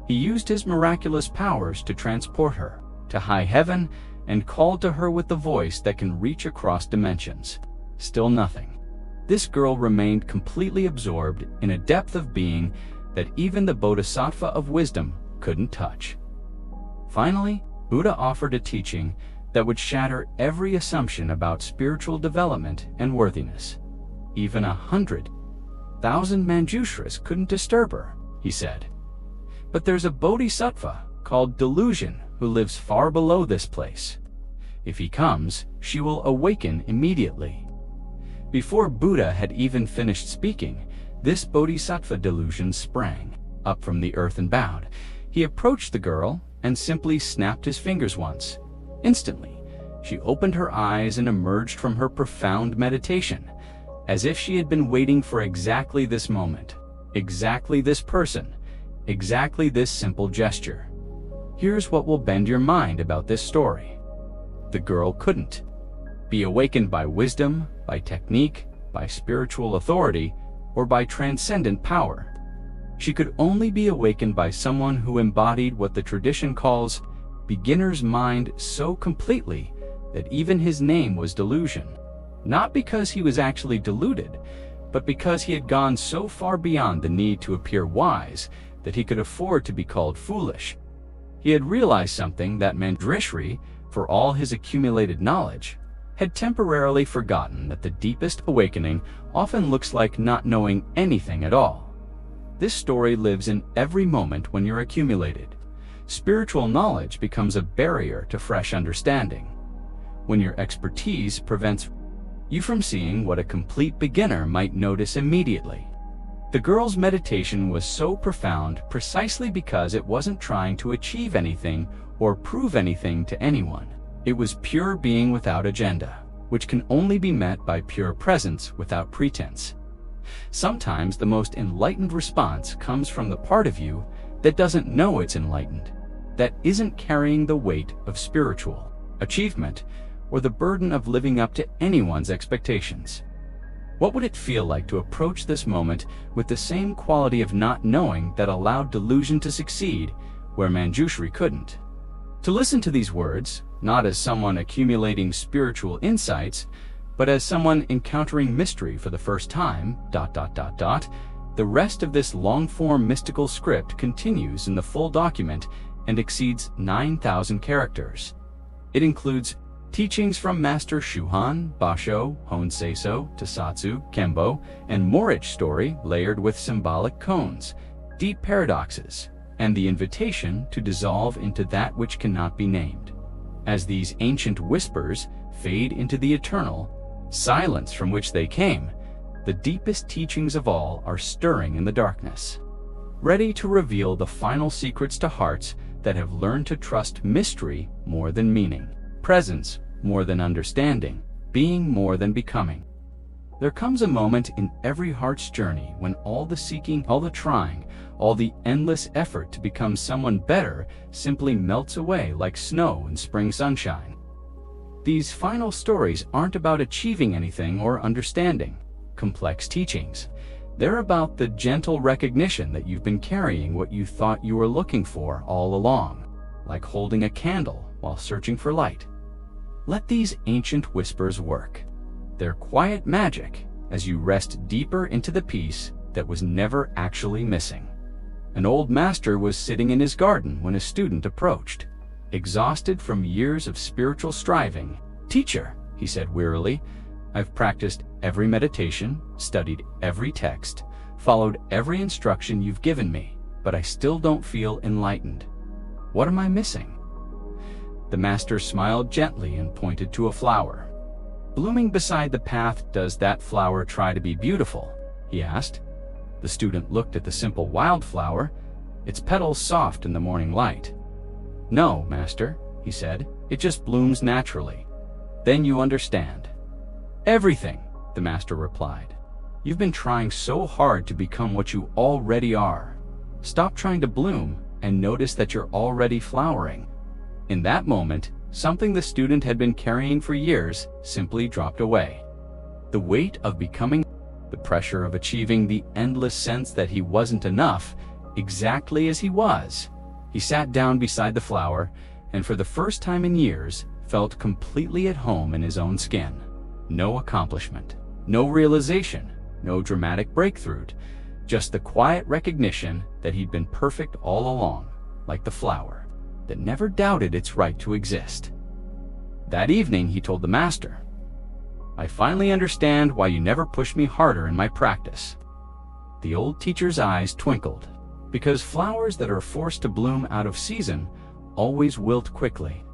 He used his miraculous powers to transport her to high heaven and called to her with the voice that can reach across dimensions. Still nothing. This girl remained completely absorbed in a depth of being that even the Bodhisattva of wisdom couldn't touch. Finally, Buddha offered a teaching that would shatter every assumption about spiritual development and worthiness. Even 100,000 Manjushras couldn't disturb her, he said. But there's a Bodhisattva called delusion who lives far below this place. If he comes, she will awaken immediately. Before Buddha had even finished speaking, this Bodhisattva delusion sprang up from the earth and bowed. He approached the girl and simply snapped his fingers once. Instantly, she opened her eyes and emerged from her profound meditation, as if she had been waiting for exactly this moment, exactly this person, exactly this simple gesture. Here's what will bend your mind about this story. The girl couldn't be awakened by wisdom, by technique, by spiritual authority, or by transcendent power. She could only be awakened by someone who embodied what the tradition calls beginner's mind so completely that even his name was delusion. Not because he was actually deluded, but because he had gone so far beyond the need to appear wise that he could afford to be called foolish. He had realized something that Manjushri, for all his accumulated knowledge, had temporarily forgotten, that the deepest awakening often looks like not knowing anything at all. This story lives in every moment when you're accumulated. Spiritual knowledge becomes a barrier to fresh understanding. When your expertise prevents you from seeing what a complete beginner might notice immediately. The girl's meditation was so profound precisely because it wasn't trying to achieve anything or prove anything to anyone. It was pure being without agenda, which can only be met by pure presence without pretense. Sometimes the most enlightened response comes from the part of you that doesn't know it's enlightened, that isn't carrying the weight of spiritual achievement or the burden of living up to anyone's expectations. What would it feel like to approach this moment with the same quality of not knowing that allowed delusion to succeed where Manjushri couldn't? To listen to these words, not as someone accumulating spiritual insights, but as someone encountering mystery for the first time, ... The rest of this long-form mystical script continues in the full document and exceeds 9,000 characters. It includes teachings from Master Shuhan, Basho, Honseiso, Tassatsu, Kembo, and Morich story layered with symbolic koans, deep paradoxes, and the invitation to dissolve into that which cannot be named. As these ancient whispers fade into the eternal silence from which they came, the deepest teachings of all are stirring in the darkness, ready to reveal the final secrets to hearts that have learned to trust mystery more than meaning, presence more than understanding, being more than becoming. There comes a moment in every heart's journey when all the seeking, all the trying, all the endless effort to become someone better simply melts away like snow in spring sunshine. These final stories aren't about achieving anything or understanding complex teachings. They're about the gentle recognition that you've been carrying what you thought you were looking for all along, like holding a candle while searching for light. Let these ancient whispers work. They're quiet magic as you rest deeper into the peace that was never actually missing. An old master was sitting in his garden when a student approached, exhausted from years of spiritual striving. "Teacher," he said wearily, "I've practiced every meditation, studied every text, followed every instruction you've given me, but I still don't feel enlightened. What am I missing?" The master smiled gently and pointed to a flower. "Blooming beside the path, does that flower try to be beautiful?" he asked. The student looked at the simple wildflower, its petals soft in the morning light. "No, master," he said, "it just blooms naturally. Then you understand." "Everything," the master replied. "You've been trying so hard to become what you already are. Stop trying to bloom and notice that you're already flowering." In that moment, something the student had been carrying for years simply dropped away. The weight of becoming, the pressure of achieving, the endless sense that he wasn't enough, exactly as he was. He sat down beside the flower, and for the first time in years, felt completely at home in his own skin. No accomplishment, no realization, no dramatic breakthrough, just the quiet recognition that he'd been perfect all along, like the flower that never doubted its right to exist. That evening, he told the master, "I finally understand why you never pushed me harder in my practice." The old teacher's eyes twinkled, because flowers that are forced to bloom out of season always wilt quickly.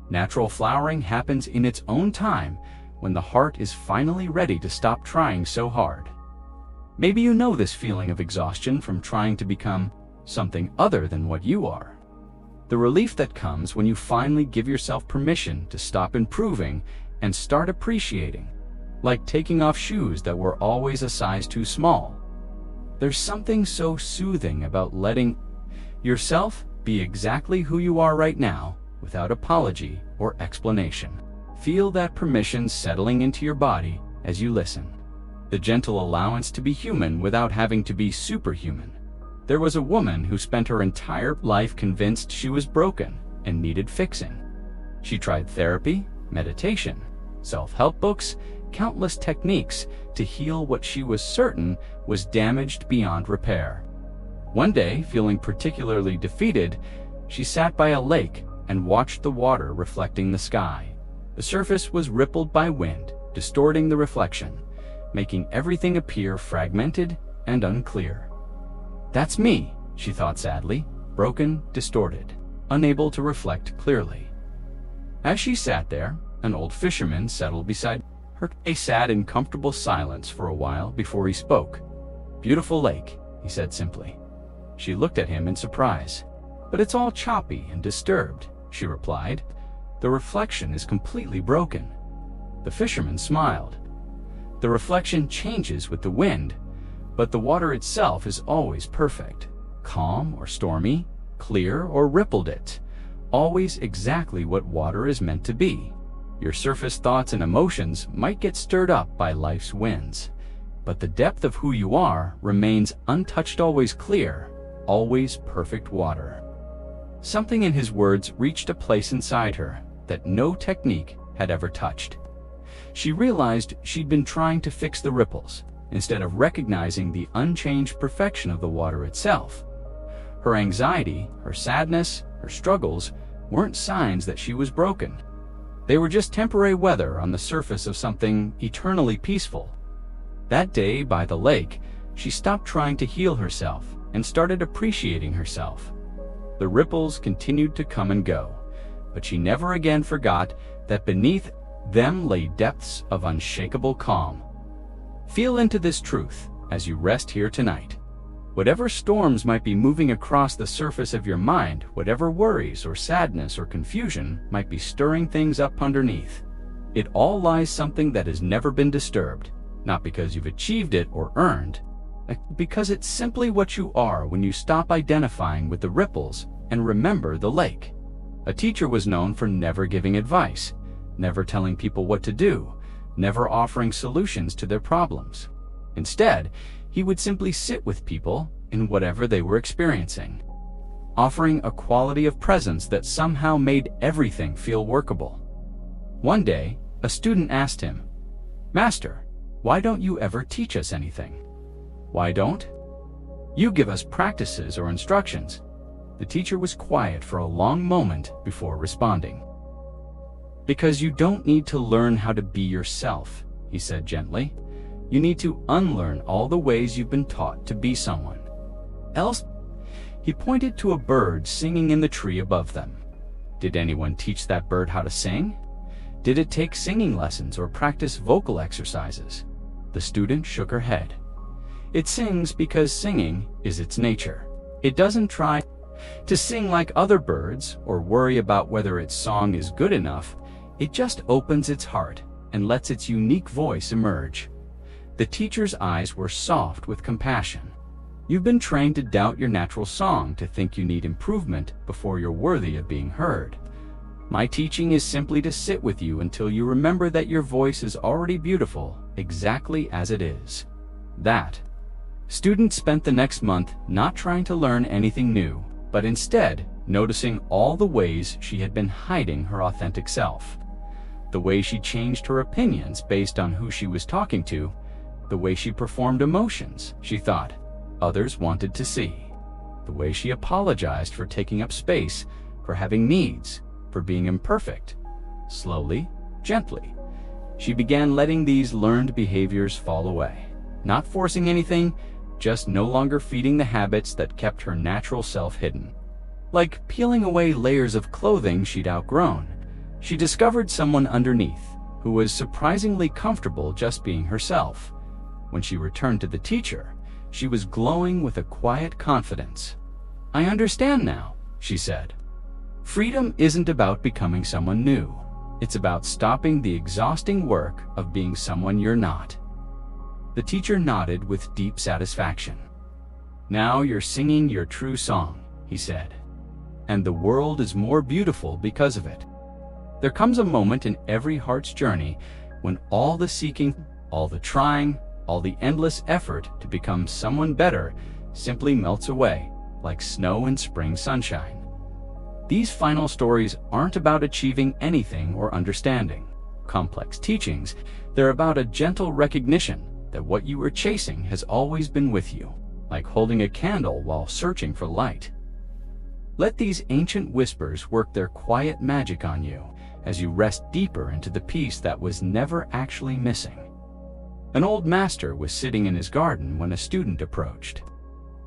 Natural flowering happens in its own time when the heart is finally ready to stop trying so hard. Maybe you know this feeling of exhaustion from trying to become something other than what you are. The relief that comes when you finally give yourself permission to stop improving and start appreciating, like taking off shoes that were always a size too small. There's something so soothing about letting yourself be exactly who you are right now, without apology or explanation. Feel that permission settling into your body as you listen. The gentle allowance to be human without having to be superhuman. There was a woman who spent her entire life convinced she was broken and needed fixing. She tried therapy, meditation, self-help books, countless techniques to heal what she was certain was damaged beyond repair. One day, feeling particularly defeated, she sat by a lake and watched the water reflecting the sky. The surface was rippled by wind, distorting the reflection, making everything appear fragmented and unclear. "That's me," she thought sadly, broken, distorted, unable to reflect clearly. As she sat there, an old fisherman settled beside her. He sat in comfortable silence for a while before he spoke. "Beautiful lake," he said simply. She looked at him in surprise. "But it's all choppy and disturbed," she replied. "The reflection is completely broken." The fisherman smiled. "The reflection changes with the wind, but the water itself is always perfect, calm or stormy, clear or rippled it, always exactly what water is meant to be. Your surface thoughts and emotions might get stirred up by life's winds, but the depth of who you are remains untouched, always clear, always perfect water." Something in his words reached a place inside her that no technique had ever touched. She realized she'd been trying to fix the ripples, instead of recognizing the unchanged perfection of the water itself. Her anxiety, her sadness, her struggles weren't signs that she was broken. They were just temporary weather on the surface of something eternally peaceful. That day by the lake, she stopped trying to heal herself and started appreciating herself. The ripples continued to come and go, but she never again forgot that beneath them lay depths of unshakable calm. Feel into this truth as you rest here tonight. Whatever storms might be moving across the surface of your mind, whatever worries or sadness or confusion might be stirring things up underneath, it all lies something that has never been disturbed, not because you've achieved it or earned, because it's simply what you are when you stop identifying with the ripples and remember the lake. A teacher was known for never giving advice, never telling people what to do, never offering solutions to their problems. Instead, he would simply sit with people in whatever they were experiencing, offering a quality of presence that somehow made everything feel workable. One day, a student asked him, "Master, why don't you ever teach us anything? Why don't you give us practices or instructions?" The teacher was quiet for a long moment before responding. "Because you don't need to learn how to be yourself," he said gently. "You need to unlearn all the ways you've been taught to be someone else." He pointed to a bird singing in the tree above them. Did anyone teach that bird how to sing? Did it take singing lessons or practice vocal exercises? The student shook her head. It sings because singing is its nature. It doesn't try to sing like other birds or worry about whether its song is good enough. It just opens its heart and lets its unique voice emerge. The teacher's eyes were soft with compassion. "You've been trained to doubt your natural song, to think you need improvement before you're worthy of being heard. My teaching is simply to sit with you until you remember that your voice is already beautiful exactly as it is. That. Students spent the next month not trying to learn anything new, but instead noticing all the ways she had been hiding her authentic self. The way she changed her opinions based on who she was talking to, the way she performed emotions she thought others wanted to see, the way she apologized for taking up space, for having needs, for being imperfect. Slowly, gently, she began letting these learned behaviors fall away, not forcing anything, just no longer feeding the habits that kept her natural self hidden. Like peeling away layers of clothing she'd outgrown, she discovered someone underneath who was surprisingly comfortable just being herself. When she returned to the teacher, she was glowing with a quiet confidence. "I understand now," she said. "Freedom isn't about becoming someone new. It's about stopping the exhausting work of being someone you're not." The teacher nodded with deep satisfaction. "Now you're singing your true song," he said. "And the world is more beautiful because of it." There comes a moment in every heart's journey when all the seeking, all the trying, all the endless effort to become someone better simply melts away like snow in spring sunshine. These final stories aren't about achieving anything or understanding complex teachings. They're about a gentle recognition that what you were chasing has always been with you, like holding a candle while searching for light. Let these ancient whispers work their quiet magic on you as you rest deeper into the peace that was never actually missing. An old master was sitting in his garden when a student approached,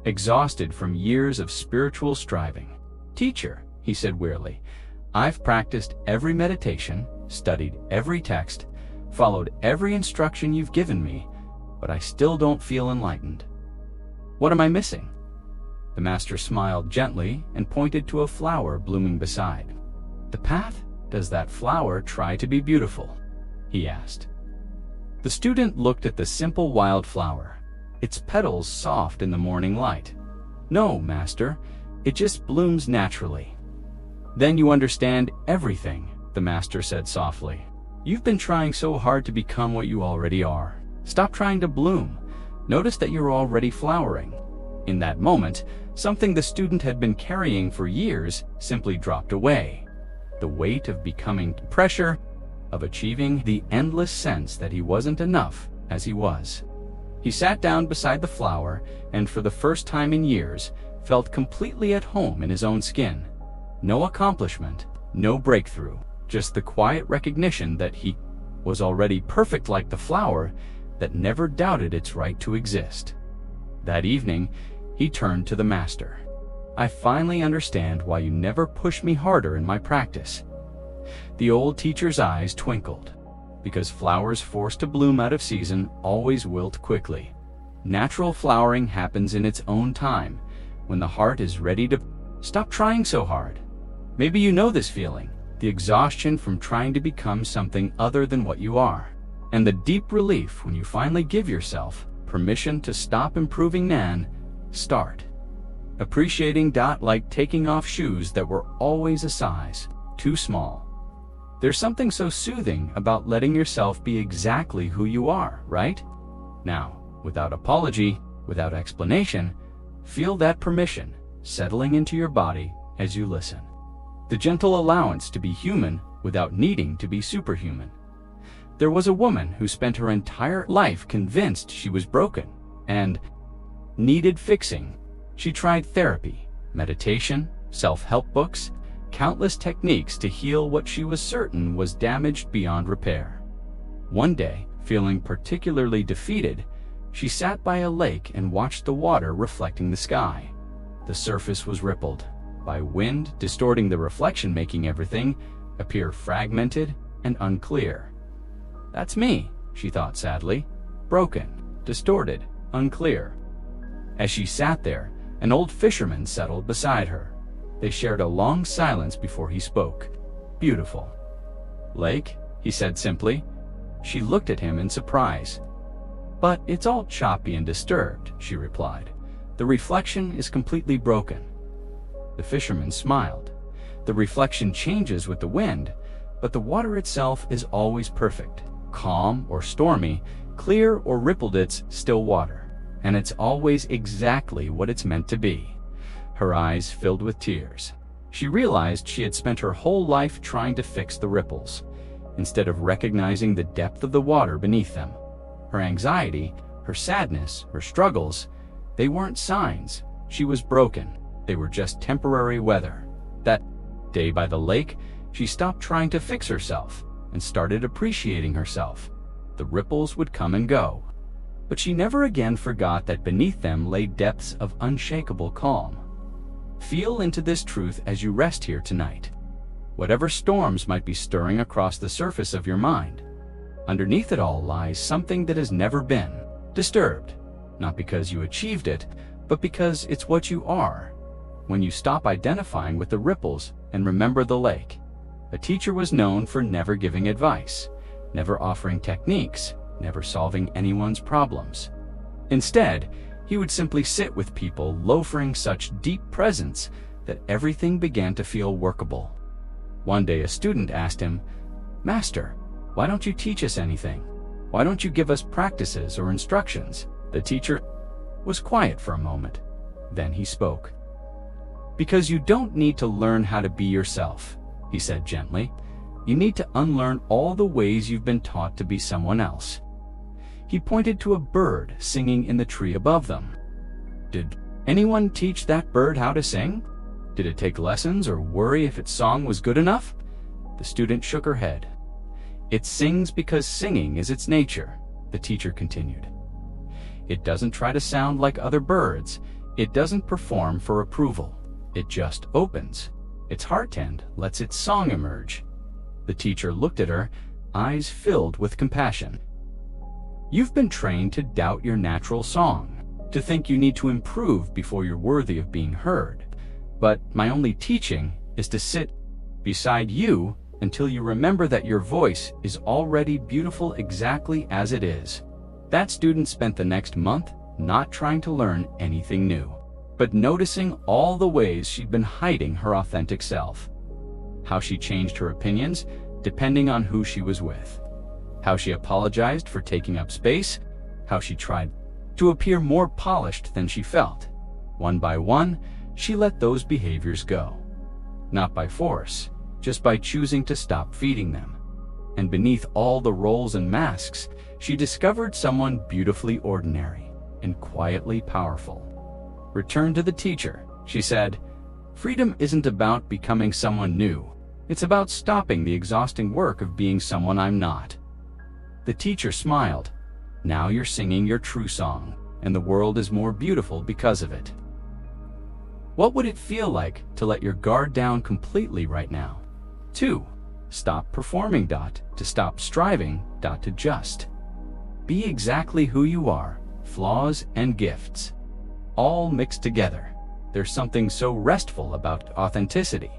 exhausted from years of spiritual striving. "Teacher," he said wearily, "I've practiced every meditation, studied every text, followed every instruction you've given me, but I still don't feel enlightened. What am I missing?" The master smiled gently and pointed to a flower blooming beside. "The path? Does that flower try to be beautiful?" he asked. The student looked at the simple wild flower, its petals soft in the morning light. "No, master, it just blooms naturally." "Then you understand everything," the master said softly. "You've been trying so hard to become what you already are. Stop trying to bloom. Notice that you're already flowering." In that moment, something the student had been carrying for years simply dropped away. The weight of becoming, pressure of achieving, the endless sense that he wasn't enough as he was. He sat down beside the flower and for the first time in years felt completely at home in his own skin. No accomplishment, no breakthrough, just the quiet recognition that he was already perfect like the flower that never doubted its right to exist. That evening, he turned to the master. "I finally understand why you never push me harder in my practice." The old teacher's eyes twinkled. Because flowers forced to bloom out of season always wilt quickly. Natural flowering happens in its own time, when the heart is ready to stop trying so hard. Maybe you know this feeling, the exhaustion from trying to become something other than what you are, and the deep relief when you finally give yourself permission to stop improving and start appreciating. Like taking off shoes that were always a size too small. There's something so soothing about letting yourself be exactly who you are, right? Now, without apology, without explanation, feel that permission settling into your body as you listen. The gentle allowance to be human without needing to be superhuman. There was a woman who spent her entire life convinced she was broken and needed fixing. She tried therapy, meditation, self-help books, countless techniques to heal what she was certain was damaged beyond repair. One day, feeling particularly defeated, she sat by a lake and watched the water reflecting the sky. The surface was rippled by wind, distorting the reflection, making everything appear fragmented and unclear. "That's me," she thought sadly. "Broken, distorted, unclear." As she sat there, an old fisherman settled beside her. They shared a long silence before he spoke. "Beautiful." "Lake?" he said simply. She looked at him in surprise. "But it's all choppy and disturbed," she replied. "The reflection is completely broken." The fisherman smiled. "The reflection changes with the wind, but the water itself is always perfect. Calm or stormy, clear or rippled, it's still water, and it's always exactly what it's meant to be. Her eyes filled with tears. She realized she had spent her whole life trying to fix the ripples, instead of recognizing the depth of the water beneath them. Her anxiety, her sadness, her struggles, they weren't signs she was broken. They were just temporary weather. That day by the lake, she stopped trying to fix herself and started appreciating herself. The ripples would come and go, but she never again forgot that beneath them lay depths of unshakable calm. Feel into this truth as you rest here tonight. Whatever storms might be stirring across the surface of your mind, underneath it all lies something that has never been disturbed, not because you achieved it, but because it's what you are. When you stop identifying with the ripples and remember the lake. A teacher was known for never giving advice, never offering techniques, never solving anyone's problems. Instead, he would simply sit with people, loafering such deep presence that everything began to feel workable. One day a student asked him, "Master, why don't you teach us anything? Why don't you give us practices or instructions?" The teacher was quiet for a moment. Then he spoke. "Because you don't need to learn how to be yourself," he said gently. "You need to unlearn all the ways you've been taught to be someone else." He pointed to a bird singing in the tree above them. Did anyone teach that bird how to sing? Did it take lessons or worry if its song was good enough? The student shook her head. "It sings because singing is its nature," the teacher continued. "It doesn't try to sound like other birds. It doesn't perform for approval. It just opens its heart and lets its song emerge." The teacher looked at her, eyes filled with compassion. "You've been trained to doubt your natural song, to think you need to improve before you're worthy of being heard. But my only teaching is to sit beside you until you remember that your voice is already beautiful exactly as it is." That student spent the next month not trying to learn anything new, but noticing all the ways she'd been hiding her authentic self. How she changed her opinions depending on who she was with. How she apologized for taking up space. How she tried to appear more polished than she felt. One by one, she let those behaviors go. Not by force, just by choosing to stop feeding them. And beneath all the roles and masks, she discovered someone beautifully ordinary and quietly powerful. "Return to the teacher," she said. "Freedom isn't about becoming someone new. It's about stopping the exhausting work of being someone I'm not." The teacher smiled. "Now you're singing your true song, and the world is more beautiful because of it." What would it feel like to let your guard down completely right now? 2. Stop performing. To stop striving. To just be exactly who you are, flaws and gifts, all mixed together. There's something so restful about authenticity.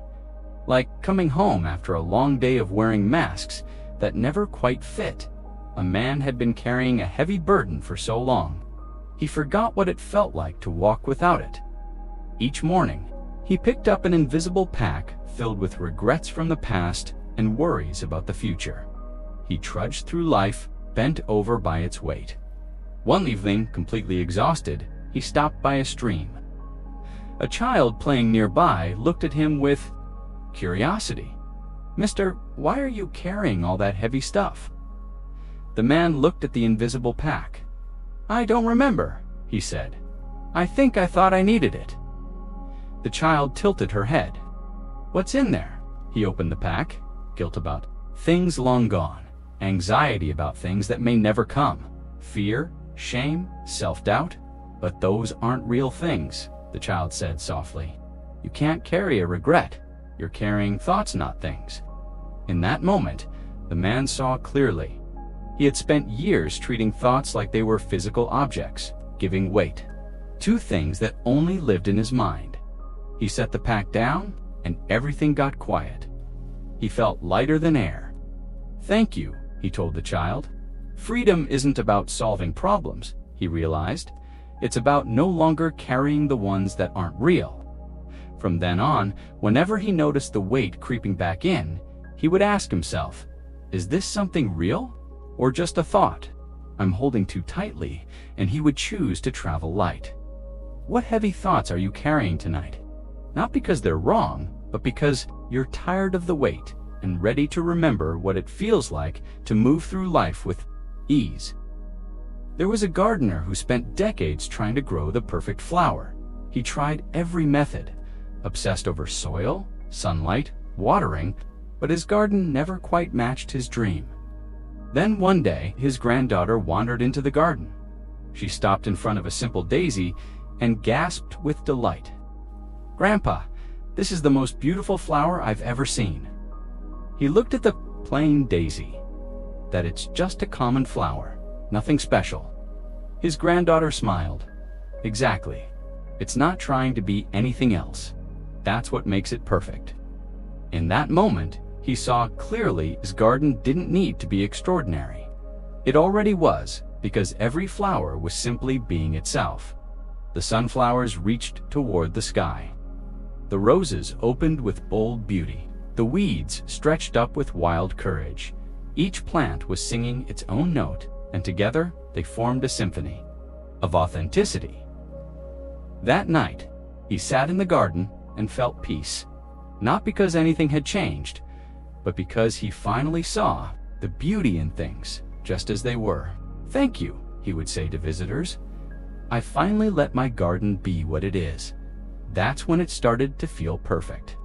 Like coming home after a long day of wearing masks that never quite fit. A man had been carrying a heavy burden for so long. He forgot what it felt like to walk without it. Each morning, he picked up an invisible pack filled with regrets from the past and worries about the future. He trudged through life, bent over by its weight. One evening, completely exhausted, he stopped by a stream. A child playing nearby looked at him with curiosity. "Mister, why are you carrying all that heavy stuff?" The man looked at the invisible pack. "I don't remember," he said. "I think I thought I needed it." The child tilted her head. "What's in there?" He opened the pack. Guilt about things long gone. Anxiety about things that may never come. Fear, shame, self-doubt. "But those aren't real things," the child said softly. "You can't carry a regret. You're carrying thoughts, not things." In that moment, the man saw clearly. He had spent years treating thoughts like they were physical objects, giving weight to things that only lived in his mind. He set the pack down, and everything got quiet. He felt lighter than air. "Thank you," he told the child. Freedom isn't about solving problems, he realized. It's about no longer carrying the ones that aren't real. From then on, whenever he noticed the weight creeping back in, he would ask himself, "Is this something real or just a thought?" I'm holding too tightly, and he would choose to travel light. What heavy thoughts are you carrying tonight? Not because they're wrong, but because you're tired of the weight and ready to remember what it feels like to move through life with ease. There was a gardener who spent decades trying to grow the perfect flower. He tried every method, obsessed over soil, sunlight, watering, but his garden never quite matched his dream. Then one day, his granddaughter wandered into the garden. She stopped in front of a simple daisy and gasped with delight. "Grandpa, this is the most beautiful flower I've ever seen." He looked at the plain daisy. "That it's just a common flower, nothing special." His granddaughter smiled. "Exactly. It's not trying to be anything else. That's what makes it perfect." In that moment, he saw clearly his garden didn't need to be extraordinary. It already was, because every flower was simply being itself. The sunflowers reached toward the sky. The roses opened with bold beauty. The weeds stretched up with wild courage. Each plant was singing its own note, and together they formed a symphony of authenticity. That night, he sat in the garden and felt peace, not because anything had changed, but because he finally saw the beauty in things just as they were. "Thank you," he would say to visitors. "I finally let my garden be what it is." That's when it started to feel perfect.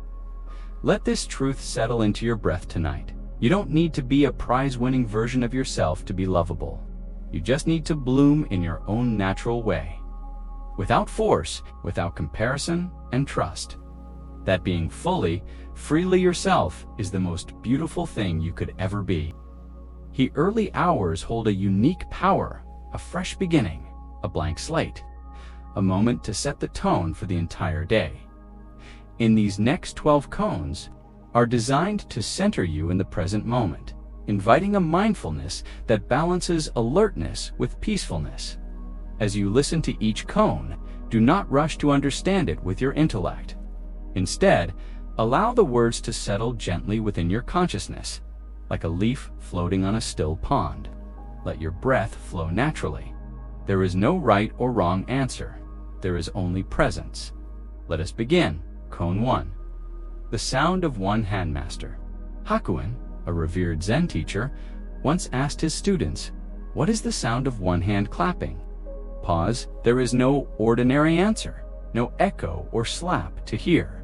Let this truth settle into your breath tonight. You don't need to be a prize-winning version of yourself to be lovable. You just need to bloom in your own natural way, without force, without comparison, and trust. That being fully, freely yourself is the most beautiful thing you could ever be. The early hours hold a unique power, a fresh beginning, a blank slate, a moment to set the tone for the entire day. In these next 12 koans are designed to center you in the present moment, inviting a mindfulness that balances alertness with peacefulness. As you listen to each koan, do not rush to understand it with your intellect. Instead, allow the words to settle gently within your consciousness, like a leaf floating on a still pond. Let your breath flow naturally. There is no right or wrong answer. There is only presence. Let us begin. Koan 1. The sound of one hand master. Koan, a revered Zen teacher, once asked his students, "What is the sound of one hand clapping?" Pause. There is no ordinary answer, no echo or slap to hear.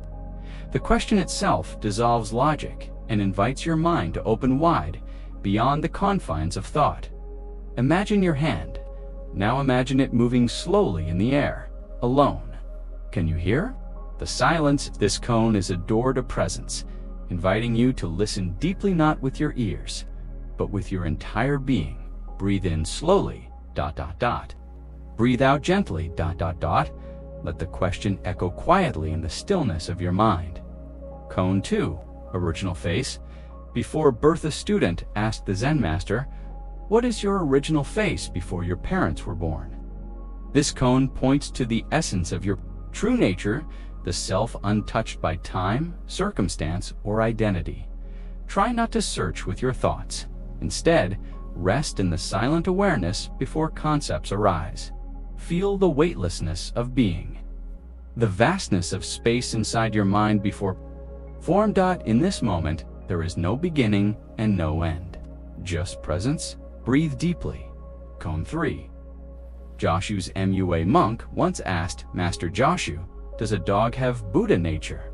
The question itself dissolves logic and invites your mind to open wide, beyond the confines of thought. Imagine your hand. Now imagine it moving slowly in the air, alone. Can you hear? The silence. This koan is a door to presence, inviting you to listen deeply, not with your ears, but with your entire being. Breathe in slowly, ... Breathe out gently, ... Let the question echo quietly in the stillness of your mind. Koan 2. Original face. Before birth, a student asked the Zen master, "What is your original face before your parents were born?" This koan points to the essence of your true nature, the self untouched by time, circumstance, or identity. Try not to search with your thoughts. Instead, rest in the silent awareness before concepts arise. Feel the weightlessness of being, the vastness of space inside your mind before form. In this moment, there is no beginning and no end, just presence. Breathe deeply. Koan 3. Joshu's MUA monk once asked Master Joshu, "Does a dog have Buddha nature?"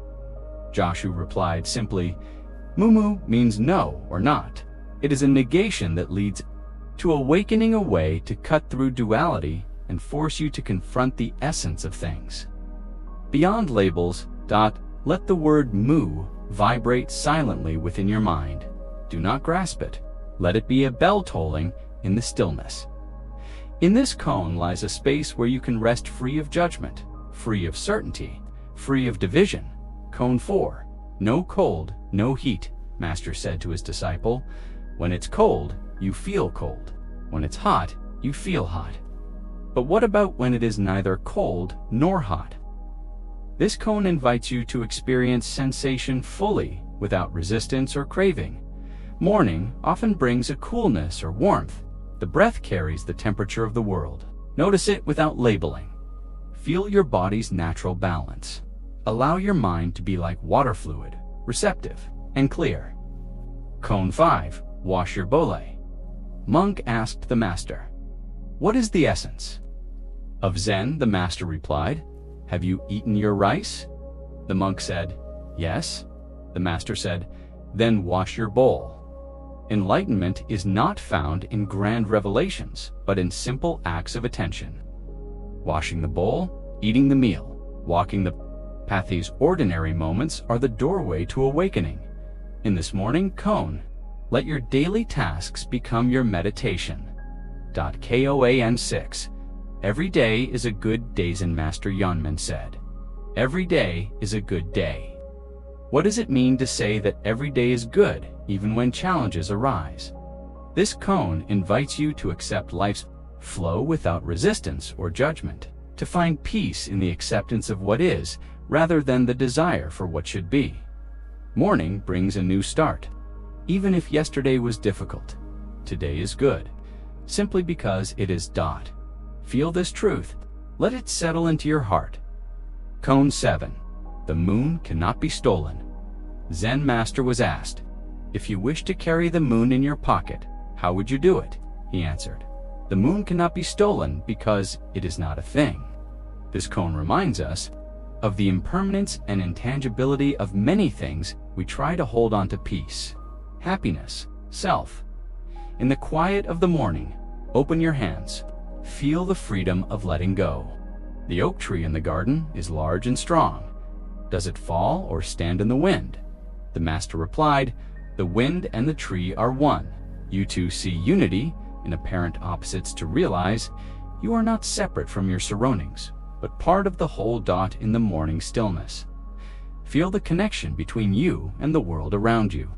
Joshu replied simply, "Mumu means no or not. It is a negation that leads to awakening, a way to cut through duality and force you to confront the essence of things. Beyond labels. Let the word mu vibrate silently within your mind. Do not grasp it. Let it be a bell tolling in the stillness." In this koan lies a space where you can rest free of judgment, free of certainty, free of division. Koan 4. No cold, no heat, Master said to his disciple. When it's cold, you feel cold. When it's hot, you feel hot. But what about when it is neither cold nor hot? This koan invites you to experience sensation fully, without resistance or craving. Morning often brings a coolness or warmth. The breath carries the temperature of the world. Notice it without labeling. Feel your body's natural balance. Allow your mind to be like water fluid, receptive and clear. Koan 5. Wash your bole. Monk asked the master, "What is the essence of Zen?" The master replied, "Have you eaten your rice?" The monk said, "Yes." The master said, "Then wash your bowl." Enlightenment is not found in grand revelations, but in simple acts of attention. Washing the bowl, eating the meal, walking the path. These ordinary moments are the doorway to awakening. In this morning koan, let your daily tasks become your meditation. Koan 6. Every day is a good day. Zen Master Yunmen said, "Every day is a good day." What does it mean to say that every day is good, even when challenges arise? This koan invites you to accept life's flow without resistance or judgment, to find peace in the acceptance of what is, rather than the desire for what should be. Morning brings a new start. Even if yesterday was difficult, today is good, simply because it is. Feel this truth. Let it settle into your heart. Koan 7. The moon cannot be stolen. Zen Master was asked, "If you wish to carry the moon in your pocket, how would you do it?" He answered, "The moon cannot be stolen because it is not a thing." This koan reminds us of the impermanence and intangibility of many things we try to hold on to: peace, happiness, self. In the quiet of the morning, open your hands. Feel the freedom of letting go. The oak tree in the garden is large and strong. Does it fall or stand in the wind? The master replied, "The wind and the tree are one." You two see unity in apparent opposites to realize you are not separate from your surroundings, but part of the whole. In the morning stillness, feel the connection between you and the world around you.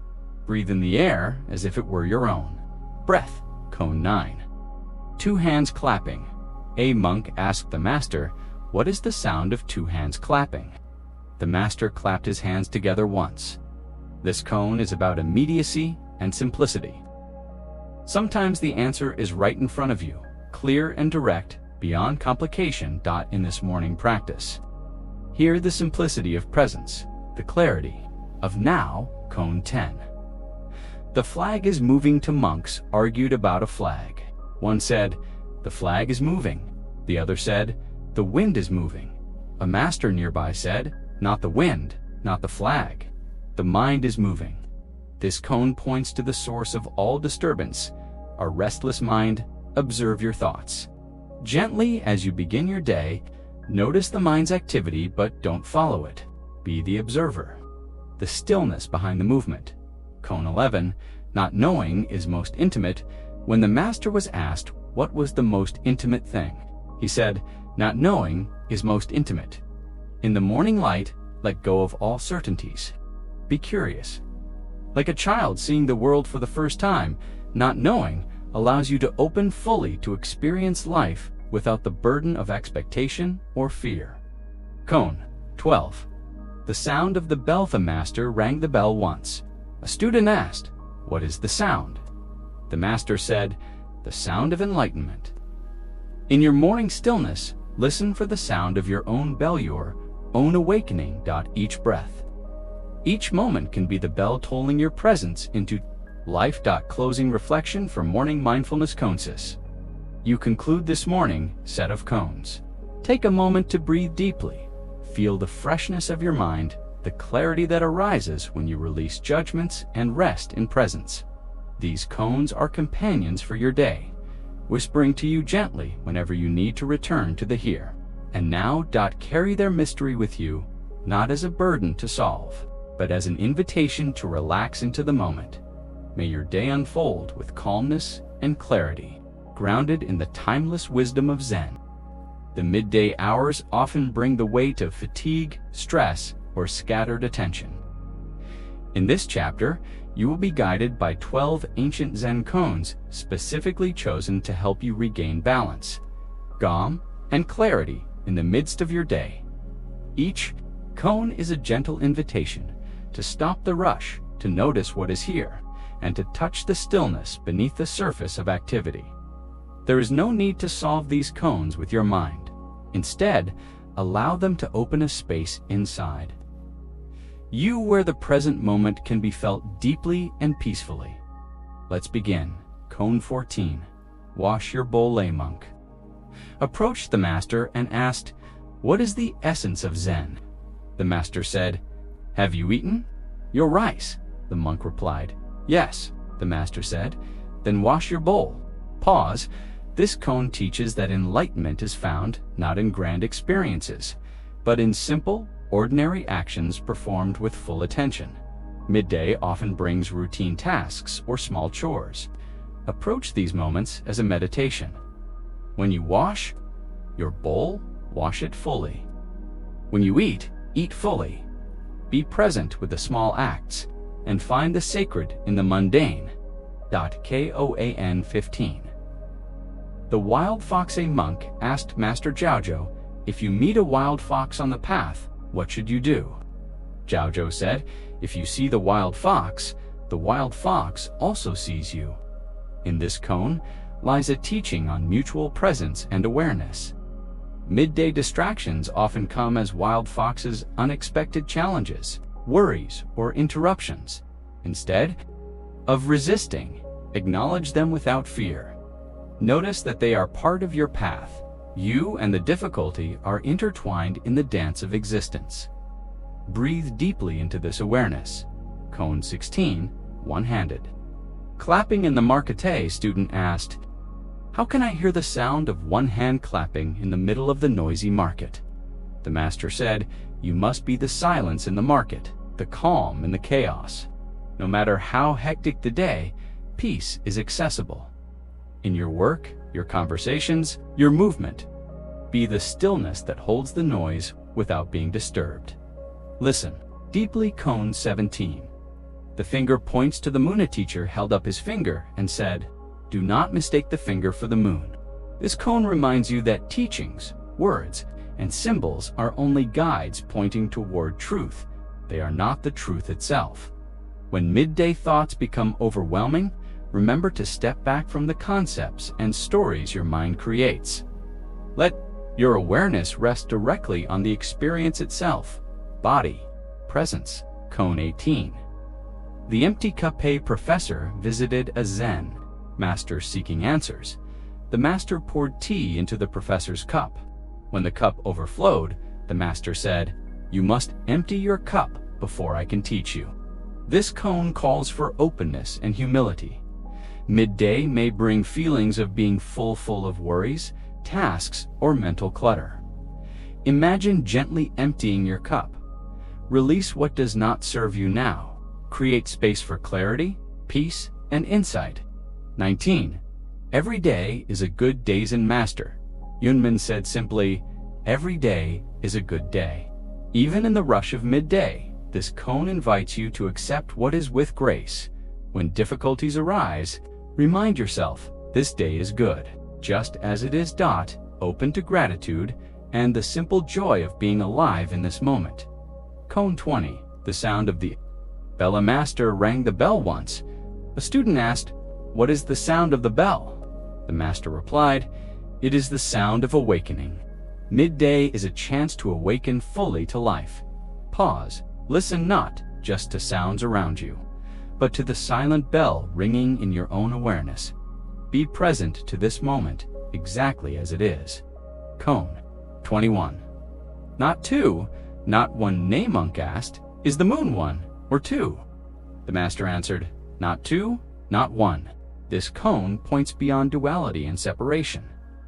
Breathe in the air as if it were your own. Breath. Koan 9. Two hands clapping. A monk asked the master, "What is the sound of two hands clapping?" The master clapped his hands together once. This koan is about immediacy and simplicity. Sometimes the answer is right in front of you, clear and direct, beyond complication. In this morning practice, hear the simplicity of presence, the clarity of now. Koan 10. The flag is moving. Two monks argued about a flag. One said, "The flag is moving." The other said, "The wind is moving." A master nearby said, "Not the wind, not the flag. The mind is moving." This koan points to the source of all disturbance, our restless mind. Observe your thoughts. Gently as you begin your day, notice the mind's activity but don't follow it. Be the observer. The stillness behind the movement. Koan 11. Not knowing is most intimate. When the master was asked what was the most intimate thing, he said, "Not knowing is most intimate." In the morning light, let go of all certainties. Be curious. Like a child seeing the world for the first time, not knowing allows you to open fully to experience life without the burden of expectation or fear. Koan 12. The sound of the bell. The master rang the bell once. A student asked, "What is the sound?" The master said, "The sound of enlightenment." In your morning stillness, listen for the sound of your own bell, your own awakening. Each breath, each moment can be the bell tolling your presence into life. Closing reflection for morning mindfulness koans. You conclude this morning set of koans. Take a moment to breathe deeply. Feel the freshness of your mind, the clarity that arises when you release judgments and rest in presence. These koans are companions for your day, whispering to you gently whenever you need to return to the here and now. Carry their mystery with you, not as a burden to solve, but as an invitation to relax into the moment. May your day unfold with calmness and clarity, grounded in the timeless wisdom of Zen. The midday hours often bring the weight of fatigue, stress, or scattered attention. In this chapter, you will be guided by 12 ancient Zen koans specifically chosen to help you regain balance, calm, and clarity in the midst of your day. Each koan is a gentle invitation to stop the rush, to notice what is here, and to touch the stillness beneath the surface of activity. There is no need to solve these koans with your mind. Instead, allow them to open a space inside you where the present moment can be felt deeply and peacefully. Let's begin. Koan 14. Wash your bowl, monk. Approached the master and asked, "What is the essence of Zen?" The master said, "Have you eaten?" "Your rice," the monk replied. "Yes," the master said. "Then wash your bowl." Pause. This koan teaches that enlightenment is found not in grand experiences, but in simple, ordinary actions performed with full attention. Midday often brings routine tasks or small chores. Approach these moments as a meditation. When you wash your bowl, wash it fully. When you eat, eat fully. Be present with the small acts and find the sacred in the mundane. Koan 15. The wild fox. A monk asked Master Jiaozhou, "If you meet a wild fox on the path, what should you do?" Jiaozhou said, "If you see the wild fox also sees you." In this koan lies a teaching on mutual presence and awareness. Midday distractions often come as wild foxes' unexpected challenges, worries, or interruptions. Instead of resisting, acknowledge them without fear. Notice that they are part of your path. You and the difficulty are intertwined in the dance of existence. Breathe deeply into this awareness. Koan 16, one-handed. Clapping in the market, student asked, "How can I hear the sound of one hand clapping in the middle of the noisy market?" The master said, "You must be the silence in the market, the calm in the chaos. No matter how hectic the day, peace is accessible. In your work, your conversations, your movement, be the stillness that holds the noise without being disturbed." Listen deeply. Koan 17. The finger points to the moon. A teacher held up his finger and said, "Do not mistake the finger for the moon." This koan reminds you that teachings, words, and symbols are only guides pointing toward truth. They are not the truth itself. When midday thoughts become overwhelming, remember to step back from the concepts and stories your mind creates. Let your awareness rest directly on the experience itself. Body, presence. Koan 18. The empty cup. A professor visited a Zen master seeking answers. The master poured tea into the professor's cup. When the cup overflowed, the master said, "You must empty your cup before I can teach you." This koan calls for openness and humility. Midday may bring feelings of being full of worries, tasks, or mental clutter. Imagine gently emptying your cup. Release what does not serve you now. Create space for clarity, peace, and insight. 19. Every day is a good day. Zen master Yunmen said simply, "Every day is a good day." Even in the rush of midday, this koan invites you to accept what is with grace. When difficulties arise, remind yourself, this day is good, just as it is. Open to gratitude and the simple joy of being alive in this moment. Koan 20. The sound of the bell. A master rang the bell once. A student asked, "What is the sound of the bell?" The master replied, "It is the sound of awakening." Midday is a chance to awaken fully to life. Pause. Listen not just to sounds around you, but to the silent bell ringing in your own awareness. Be present to this moment exactly as it is. Koan 21. Not two, not one. Monk asked, "Is the moon one or two?" The master answered, "Not two, not one." This koan points beyond duality and separation.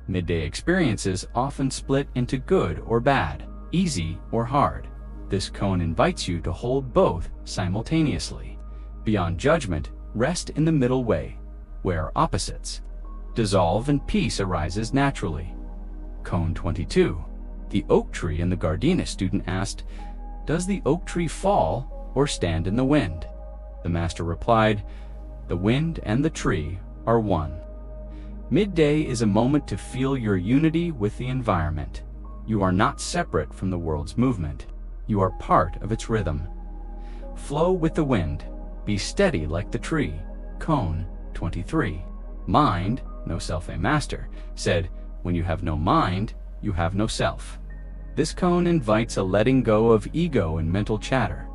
Midday experiences often split into good or bad, easy or hard. This koan invites you to hold both simultaneously. Beyond judgment, rest in the middle way, where opposites dissolve and peace arises naturally. Koan 22. The oak tree and the gardenia. Student asked, "Does the oak tree fall or stand in the wind?" The master replied, "The wind and the tree are one." Midday is a moment to feel your unity with the environment. You are not separate from the world's movement. You are part of its rhythm. Flow with the wind. Be steady like the tree. Koan 23. Mind, no self. A master said, when you have no mind, you have no self. This koan invites a letting go of ego and mental chatter.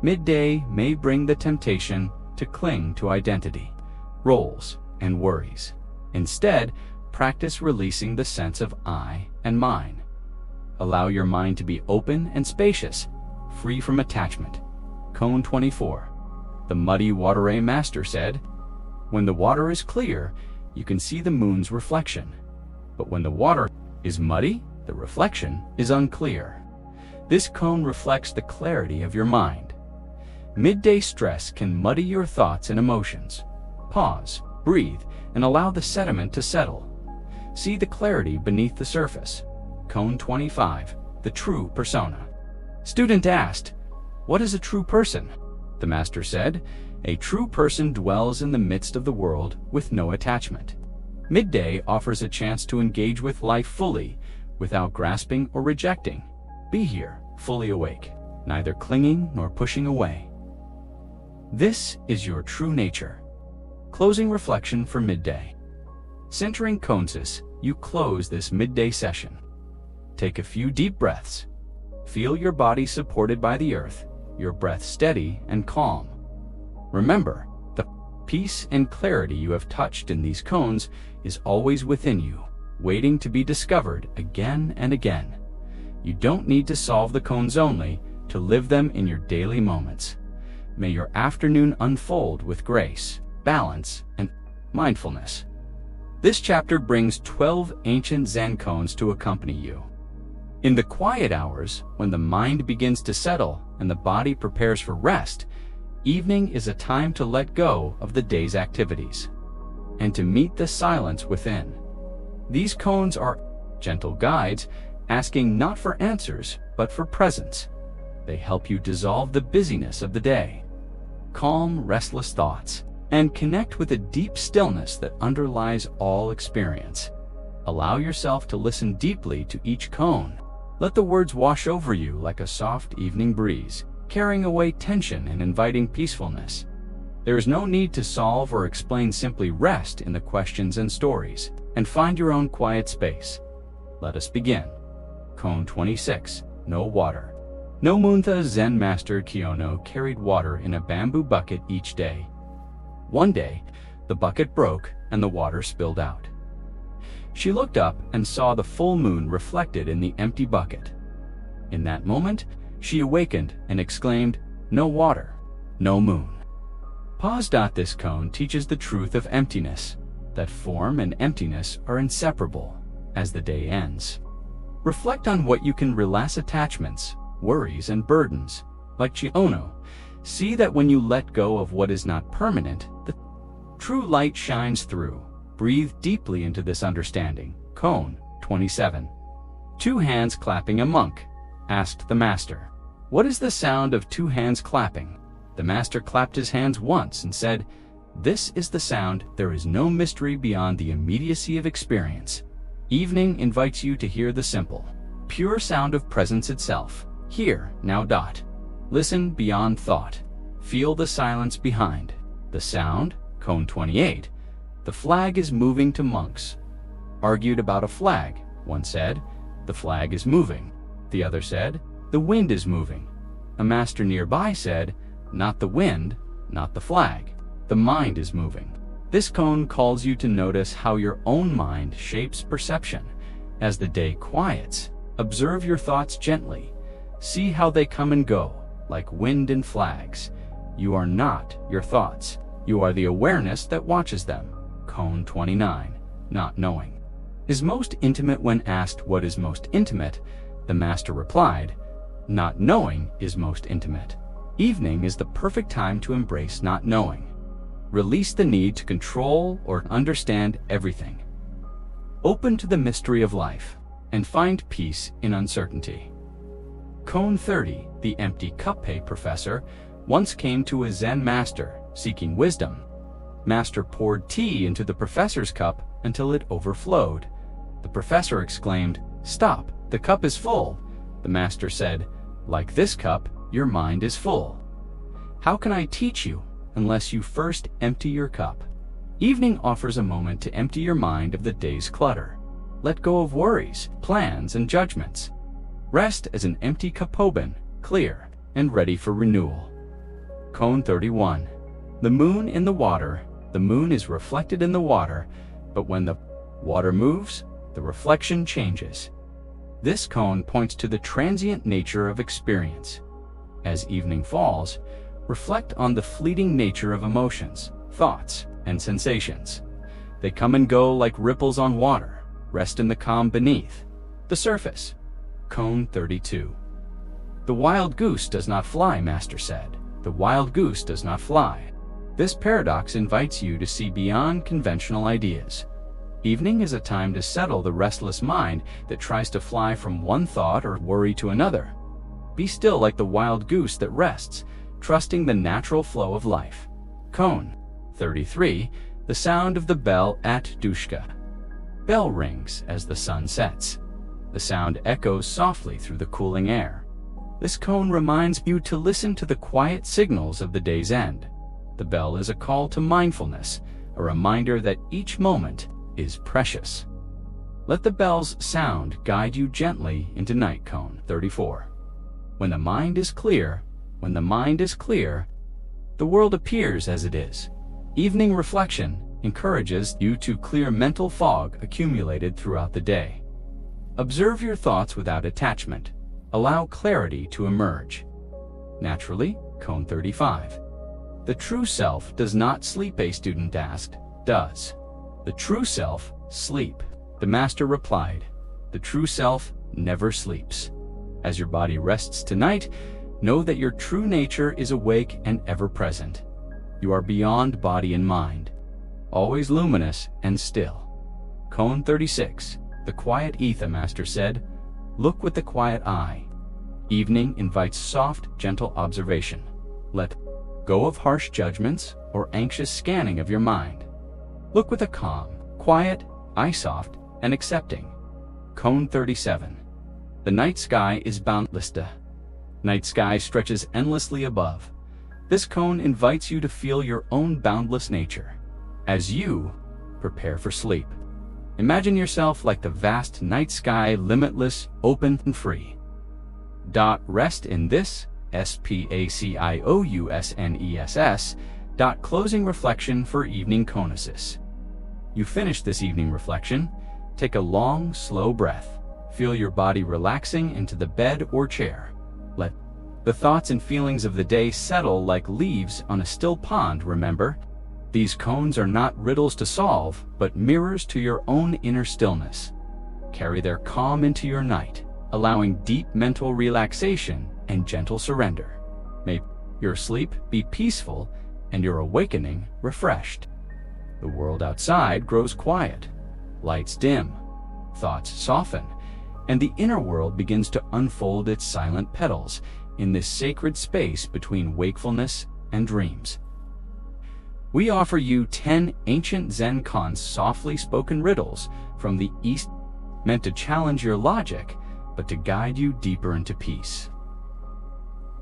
Midday may bring the temptation to cling to identity, roles, and worries. Instead, practice releasing the sense of I and mine. Allow your mind to be open and spacious, free from attachment. Koan 24. The muddy water. A master said, when the water is clear, you can see the moon's reflection. But when the water is muddy, the reflection is unclear. This koan reflects the clarity of your mind. Midday stress can muddy your thoughts and emotions. Pause, breathe, and allow the sediment to settle. See the clarity beneath the surface. Koan 25. The true persona. Student asked, what is a true person? The master said, a true person dwells in the midst of the world with no attachment. Midday offers a chance to engage with life fully, without grasping or rejecting. Be here, fully awake, neither clinging nor pushing away. This is your true nature. Closing reflection for midday. Centering Koans, you close this midday session. Take a few deep breaths. Feel your body supported by the earth, your breath steady and calm. Remember, the peace and clarity you have touched in these koans is always within you, waiting to be discovered again and again. You don't need to solve the koans only to live them in your daily moments. May your afternoon unfold with grace, balance, and mindfulness. This chapter brings 12 ancient Zen koans to accompany you. In the quiet hours, when the mind begins to settle and the body prepares for rest, evening is a time to let go of the day's activities and to meet the silence within. These koans are gentle guides, asking not for answers, but for presence. They help you dissolve the busyness of the day, calm restless thoughts, and connect with a deep stillness that underlies all experience. Allow yourself to listen deeply to each koan. Let the words wash over you like a soft evening breeze, carrying away tension and inviting peacefulness. There is no need to solve or explain, simply rest in the questions and stories, and find your own quiet space. Let us begin. Koan 26. No water. No Muntha Zen master Kyono carried water in a bamboo bucket each day. One day, the bucket broke and the water spilled out. She looked up and saw the full moon reflected in the empty bucket. In that moment, she awakened and exclaimed, no water, no moon. Pause. This koan teaches the truth of emptiness, that form and emptiness are inseparable as the day ends. Reflect on what you can release: attachments, worries, and burdens. Like Chiono, see that when you let go of what is not permanent, the true light shines through. Breathe deeply into this understanding. Koan 27. Two hands clapping. A monk asked the master, what is the sound of two hands clapping? The master clapped his hands once and said, this is the sound. There is no mystery beyond the immediacy of experience. Evening invites you to hear the simple, pure sound of presence itself. Here, now. Listen beyond thought. Feel the silence behind the sound. Koan 28. The flag is moving. To monks argued about a flag. One said, the flag is moving. The other said, the wind is moving. A master nearby said, not the wind, not the flag. The mind is moving. This koan calls you to notice how your own mind shapes perception. As the day quiets, observe your thoughts gently. See how they come and go, like wind and flags. You are not your thoughts. You are the awareness that watches them. Koan 29. Not knowing is most intimate. When asked what is most intimate, the master replied, not knowing is most intimate. Evening is the perfect time to embrace not knowing. Release the need to control or understand everything. Open to the mystery of life and find peace in uncertainty. Koan 30. The empty cup. A professor once came to a Zen master seeking wisdom. Master poured tea into the professor's cup until it overflowed. The professor exclaimed, stop, the cup is full. The master said, like this cup, your mind is full. How can I teach you unless you first empty your cup? Evening offers a moment to empty your mind of the day's clutter. Let go of worries, plans, and judgments. Rest as an empty cup open, clear, and ready for renewal. Koan 31. The moon in the water. The moon is reflected in the water, but when the water moves, the reflection changes. This koan points to the transient nature of experience. As evening falls, reflect on the fleeting nature of emotions, thoughts, and sensations. They come and go like ripples on water. Rest in the calm beneath the surface. Koan 32. The wild goose does not fly, Master said. The wild goose does not fly. This paradox invites you to see beyond conventional ideas. Evening is a time to settle the restless mind that tries to fly from one thought or worry to another. Be still like the wild goose that rests, trusting the natural flow of life. Koan 33. The sound of the bell at Dushka. Bell rings as the sun sets. The sound echoes softly through the cooling air. This koan reminds you to listen to the quiet signals of the day's end. The bell is a call to mindfulness, a reminder that each moment is precious. Let the bell's sound guide you gently into night. Koan 34. When the mind is clear, the world appears as it is. Evening reflection encourages you to clear mental fog accumulated throughout the day. Observe your thoughts without attachment. Allow clarity to emerge naturally. Koan 35. The true self does not sleep, a student asked. Does the true self sleep? The master replied, the true self never sleeps. As your body rests tonight, know that your true nature is awake and ever present. You are beyond body and mind, always luminous and still. Koan 36. The quiet ether, Master said. Look with the quiet eye. Evening invites soft, gentle observation. Let go of harsh judgments or anxious scanning of your mind. Look with a calm, quiet, eye, soft, and accepting. Koan 37. The night sky is boundless. The night sky stretches endlessly above. This koan invites you to feel your own boundless nature. As you prepare for sleep, imagine yourself like the vast night sky, limitless, open, and free. Rest in this spacious. Closing reflection for evening koanesis. You finish this evening reflection, take a long, slow breath. Feel your body relaxing into the bed or chair. Let the thoughts and feelings of the day settle like leaves on a still pond. Remember, these koans are not riddles to solve, but mirrors to your own inner stillness. Carry their calm into your night, allowing deep mental relaxation and gentle surrender. May your sleep be peaceful and your awakening refreshed. The world outside grows quiet, lights dim, thoughts soften, and the inner world begins to unfold its silent petals in this sacred space between wakefulness and dreams. We offer you 10 ancient Zen koans, softly spoken riddles from the East, meant to challenge your logic, but to guide you deeper into peace.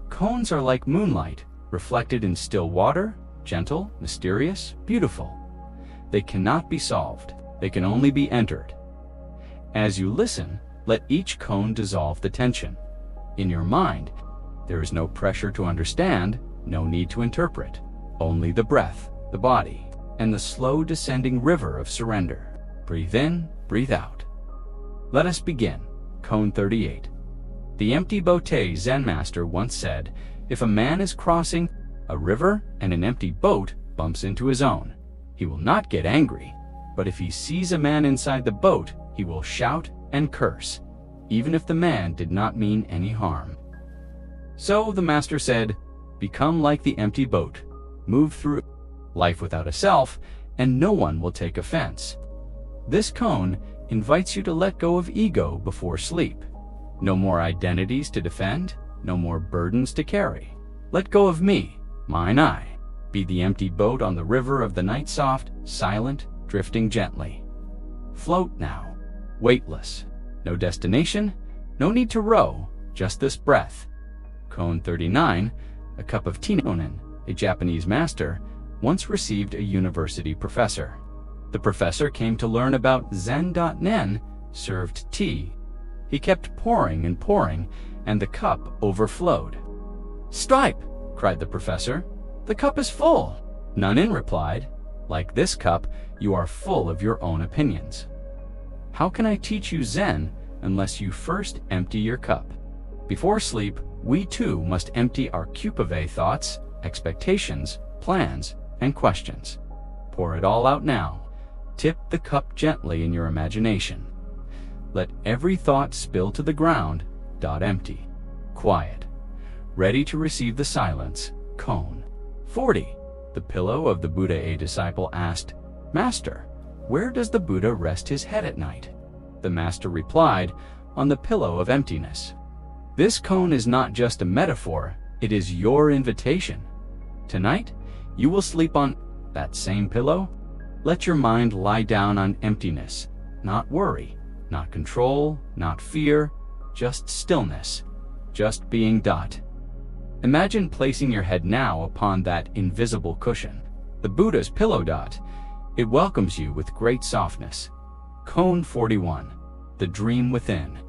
Koans are like moonlight, reflected in still water, gentle, mysterious, beautiful. They cannot be solved, they can only be entered. As you listen, let each koan dissolve the tension. In your mind, there is no pressure to understand, no need to interpret, only the breath, the body, and the slow descending river of surrender. Breathe in, breathe out. Let us begin. Koan 38. The empty boat. Zen master once said, if a man is crossing a river and an empty boat bumps into his own, he will not get angry, but if he sees a man inside the boat, he will shout and curse, even if the man did not mean any harm. So the master said, become like the empty boat, move through life without a self, and no one will take offense. This koan invites you to let go of ego before sleep. No more identities to defend, no more burdens to carry. Let go of me, mine, I. Be the empty boat on the river of the night, soft, silent, drifting gently. Float now, weightless. No destination, no need to row, just this breath. Koan 39. A cup of tea. A Japanese master once received a university professor. The professor came to learn about Zen.nen, served tea. He kept pouring and pouring, and the cup overflowed. "Stop!" cried the professor. "The cup is full." Nanin replied, "Like this cup, you are full of your own opinions. How can I teach you Zen unless you first empty your cup? Before sleep, we too must empty our cupave thoughts, expectations, plans, and questions. Pour it all out now. Tip the cup gently in your imagination. Let every thought spill to the ground, empty, quiet, ready to receive the silence, Koan. 40. The pillow of the Buddha. A disciple asked, "Master, where does the Buddha rest his head at night?" The master replied, "On the pillow of emptiness." This Koan is not just a metaphor, it is your invitation. Tonight, you will sleep on that same pillow. Let your mind lie down on emptiness, not worry, not control, not fear, just stillness, just being. Imagine placing your head now upon that invisible cushion, the Buddha's pillow. It welcomes you with great softness. Koan 41. The dream within.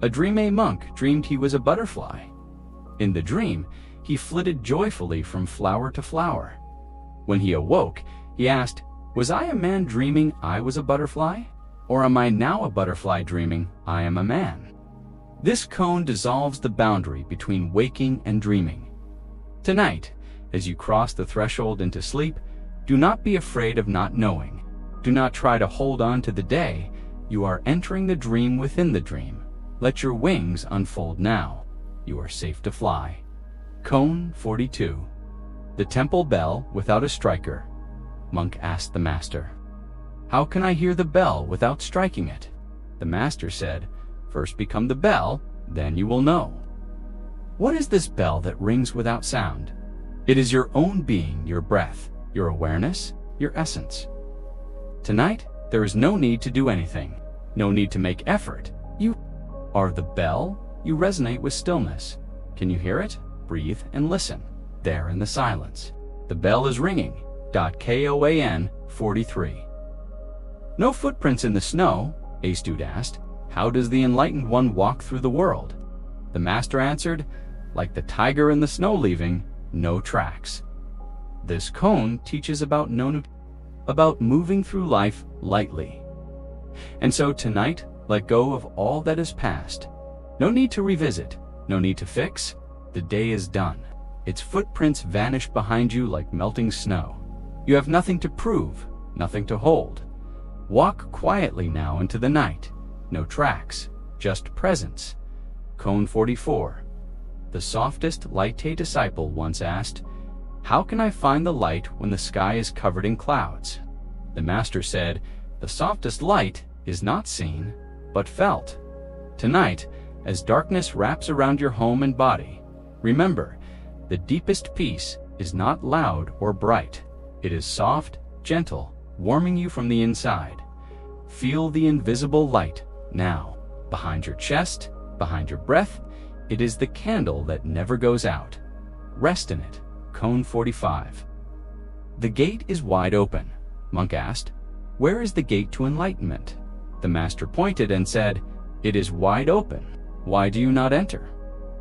A dream monk dreamed he was a butterfly. In the dream, he flitted joyfully from flower to flower. When he awoke, he asked, "Was I a man dreaming I was a butterfly? Or am I now a butterfly dreaming I am a man?" This Koan dissolves the boundary between waking and dreaming. Tonight, as you cross the threshold into sleep, do not be afraid of not knowing. Do not try to hold on to the day. You are entering the dream within the dream. Let your wings unfold now. You are safe to fly. Koan 42. The temple bell without a striker. Monk asked the master, "How can I hear the bell without striking it?" The master said, "First become the bell, then you will know." What is this bell that rings without sound? It is your own being, your breath, your awareness, your essence. Tonight, there is no need to do anything, no need to make effort. You are the bell. You resonate with stillness. Can you hear it? Breathe and listen. There in the silence. The bell is ringing. Koan 43. No footprints in the snow, a student asked. How does the enlightened one walk through the world? The master answered, like the tiger in the snow leaving, no tracks. This Koan teaches about moving through life lightly. And so tonight, let go of all that is past. No need to revisit, no need to fix. The day is done. Its footprints vanish behind you like melting snow. You have nothing to prove, nothing to hold. Walk quietly now into the night. No tracks, just presence. Koan 44. The softest light disciple once asked, "How can I find the light when the sky is covered in clouds?" The master said, "The softest light is not seen, but felt." Tonight, as darkness wraps around your home and body, remember, the deepest peace is not loud or bright. It is soft, gentle, warming you from the inside. Feel the invisible light now, behind your chest, behind your breath. It is the candle that never goes out. Rest in it. Koan 45. The gate is wide open. Monk asked, "Where is the gate to enlightenment?" The master pointed and said, "It is wide open. Why do you not enter?"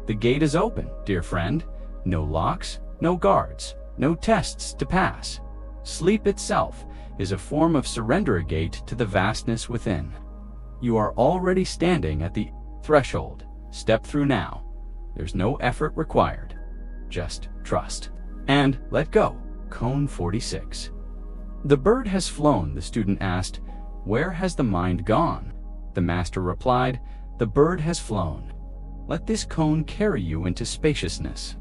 The gate is open, dear friend. No locks, no guards, no tests to pass. Sleep itself is a form of surrender gate to the vastness within. You are already standing at the threshold. Step through now. There's no effort required. Just trust. And let go. Koan 46. The bird has flown, the student asked. Where has the mind gone? The master replied, the bird has flown. Let this Koan carry you into spaciousness.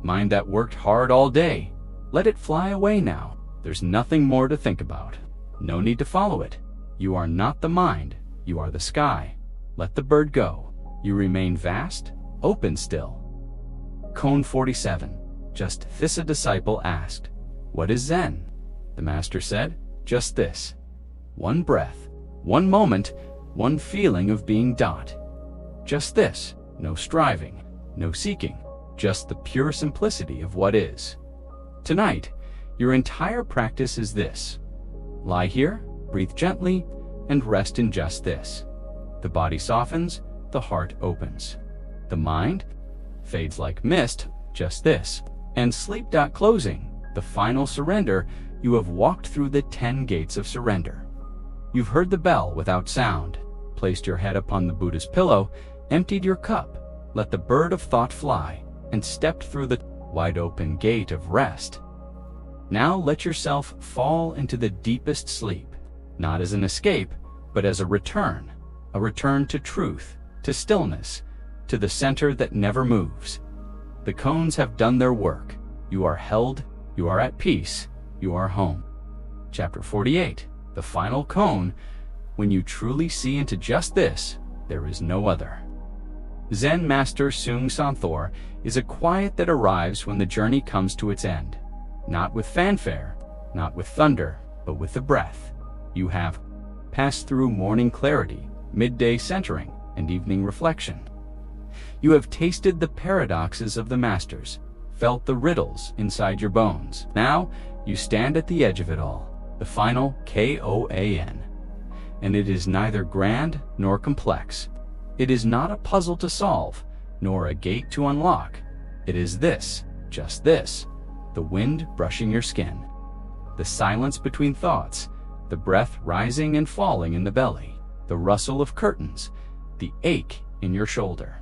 Mind that worked hard all day. Let it fly away now. There's nothing more to think about. No need to follow it. You are not the mind. You are the sky. Let the bird go. You remain vast, open still. Koan 47. Just this a disciple asked, what is Zen? The master said, just this. One breath, one moment, one feeling of being dot. Just this, no striving, no seeking, just the pure simplicity of what is. Tonight, Your entire practice is this. Lie here, breathe gently, and rest in just this. The body softens, the heart opens. The mind fades like mist, just this. And sleep. Closing, the final surrender. You have walked through the 10 gates of surrender. You've heard the bell without sound, placed your head upon the Buddhist pillow, emptied your cup, let the bird of thought fly, and stepped through the wide-open gate of rest. Now let yourself fall into the deepest sleep, not as an escape, but as a return to truth, to stillness, to the center that never moves. The koans have done their work. You are held, you are at peace, you are home. Chapter 48, the final koan. When you truly see into just this, there is no other. Zen Master Seung Santhor is a quiet that arrives when the journey comes to its end. Not with fanfare, not with thunder, but with the breath. You have passed through morning clarity, midday centering, and evening reflection. You have tasted the paradoxes of the masters, felt the riddles inside your bones. Now you stand at the edge of it all, the final Koan. And it is neither grand nor complex. It is not a puzzle to solve, nor a gate to unlock. It is this, just this, the wind brushing your skin, the silence between thoughts, the breath rising and falling in the belly, the rustle of curtains, the ache in your shoulder,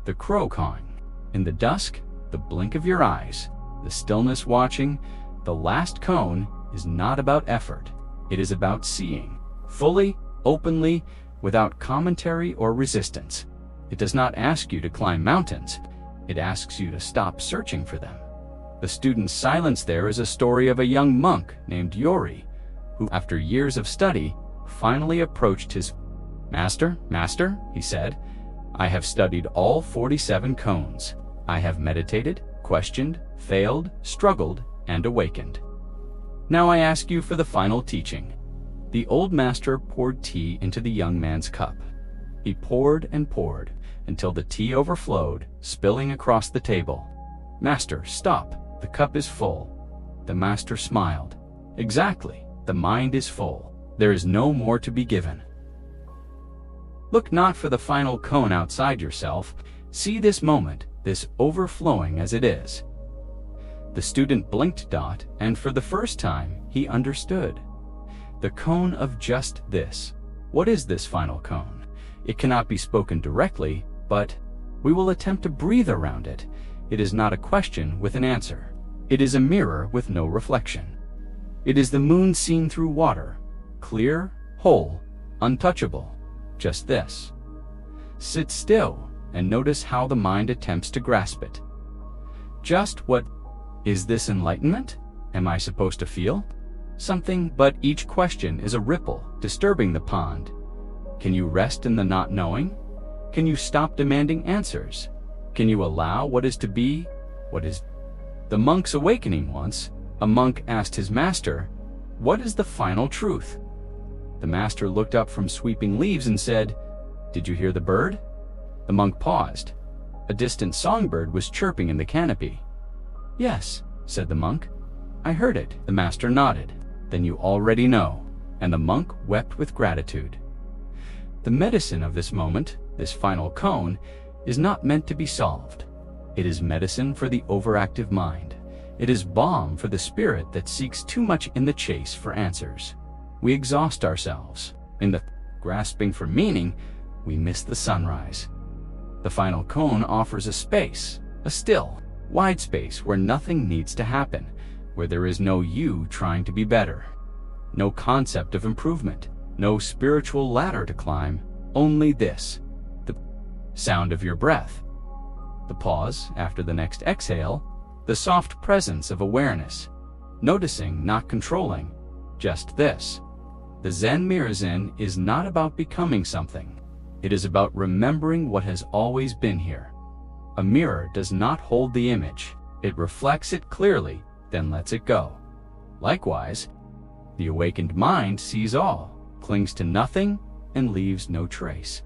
the crow cawing. In the dusk, the blink of your eyes, the stillness watching. The last koan is not about effort. It is about seeing, fully, openly, without commentary or resistance. It does not ask you to climb mountains. It asks you to stop searching for them. The student's silence there is a story of a young monk named Yori, who, after years of study, finally approached his master. Master, he said, I have studied all 47 koans. I have meditated, questioned, failed, struggled, and awakened. Now I ask you for the final teaching. The old master poured tea into the young man's cup. He poured and poured until the tea overflowed, spilling across the table. Master, stop. The cup is full. The master smiled. Exactly. The mind is full. There is no more to be given. Look not for the final koan outside yourself. See this moment, this overflowing as it is. The student blinked. And for the first time, he understood. The koan of just this. What is this final koan? It cannot be spoken directly, but we will attempt to breathe around it. It is not a question with an answer. It is a mirror with no reflection. It is the moon seen through water, clear, whole, untouchable. Just this. Sit still and notice how the mind attempts to grasp it. Just what is this enlightenment? Am I supposed to feel something? But each question is a ripple disturbing the pond. Can you rest in the not knowing? Can you stop demanding answers? Can you allow what is to be, what is? The monk's awakening once, a monk asked his master, what is the final truth? The master looked up from sweeping leaves and said, did you hear the bird? The monk paused. A distant songbird was chirping in the canopy. Yes, said the monk. I heard it. The master nodded. Then you already know. And the monk wept with gratitude. The medicine of this moment, this final koan, is not meant to be solved. It is medicine for the overactive mind. It is balm for the spirit that seeks too much in the chase for answers. We exhaust ourselves. In the grasping for meaning, we miss the sunrise. The final koan offers a space, a still, wide space where nothing needs to happen, where there is no you trying to be better, no concept of improvement, no spiritual ladder to climb, only this, the sound of your breath, the pause after the next exhale, the soft presence of awareness, noticing, not controlling, just this. The Zen Mirror-Zen is not about becoming something. It is about remembering what has always been here. A mirror does not hold the image. It reflects it clearly, then lets it go. Likewise, the awakened mind sees all, clings to nothing, and leaves no trace.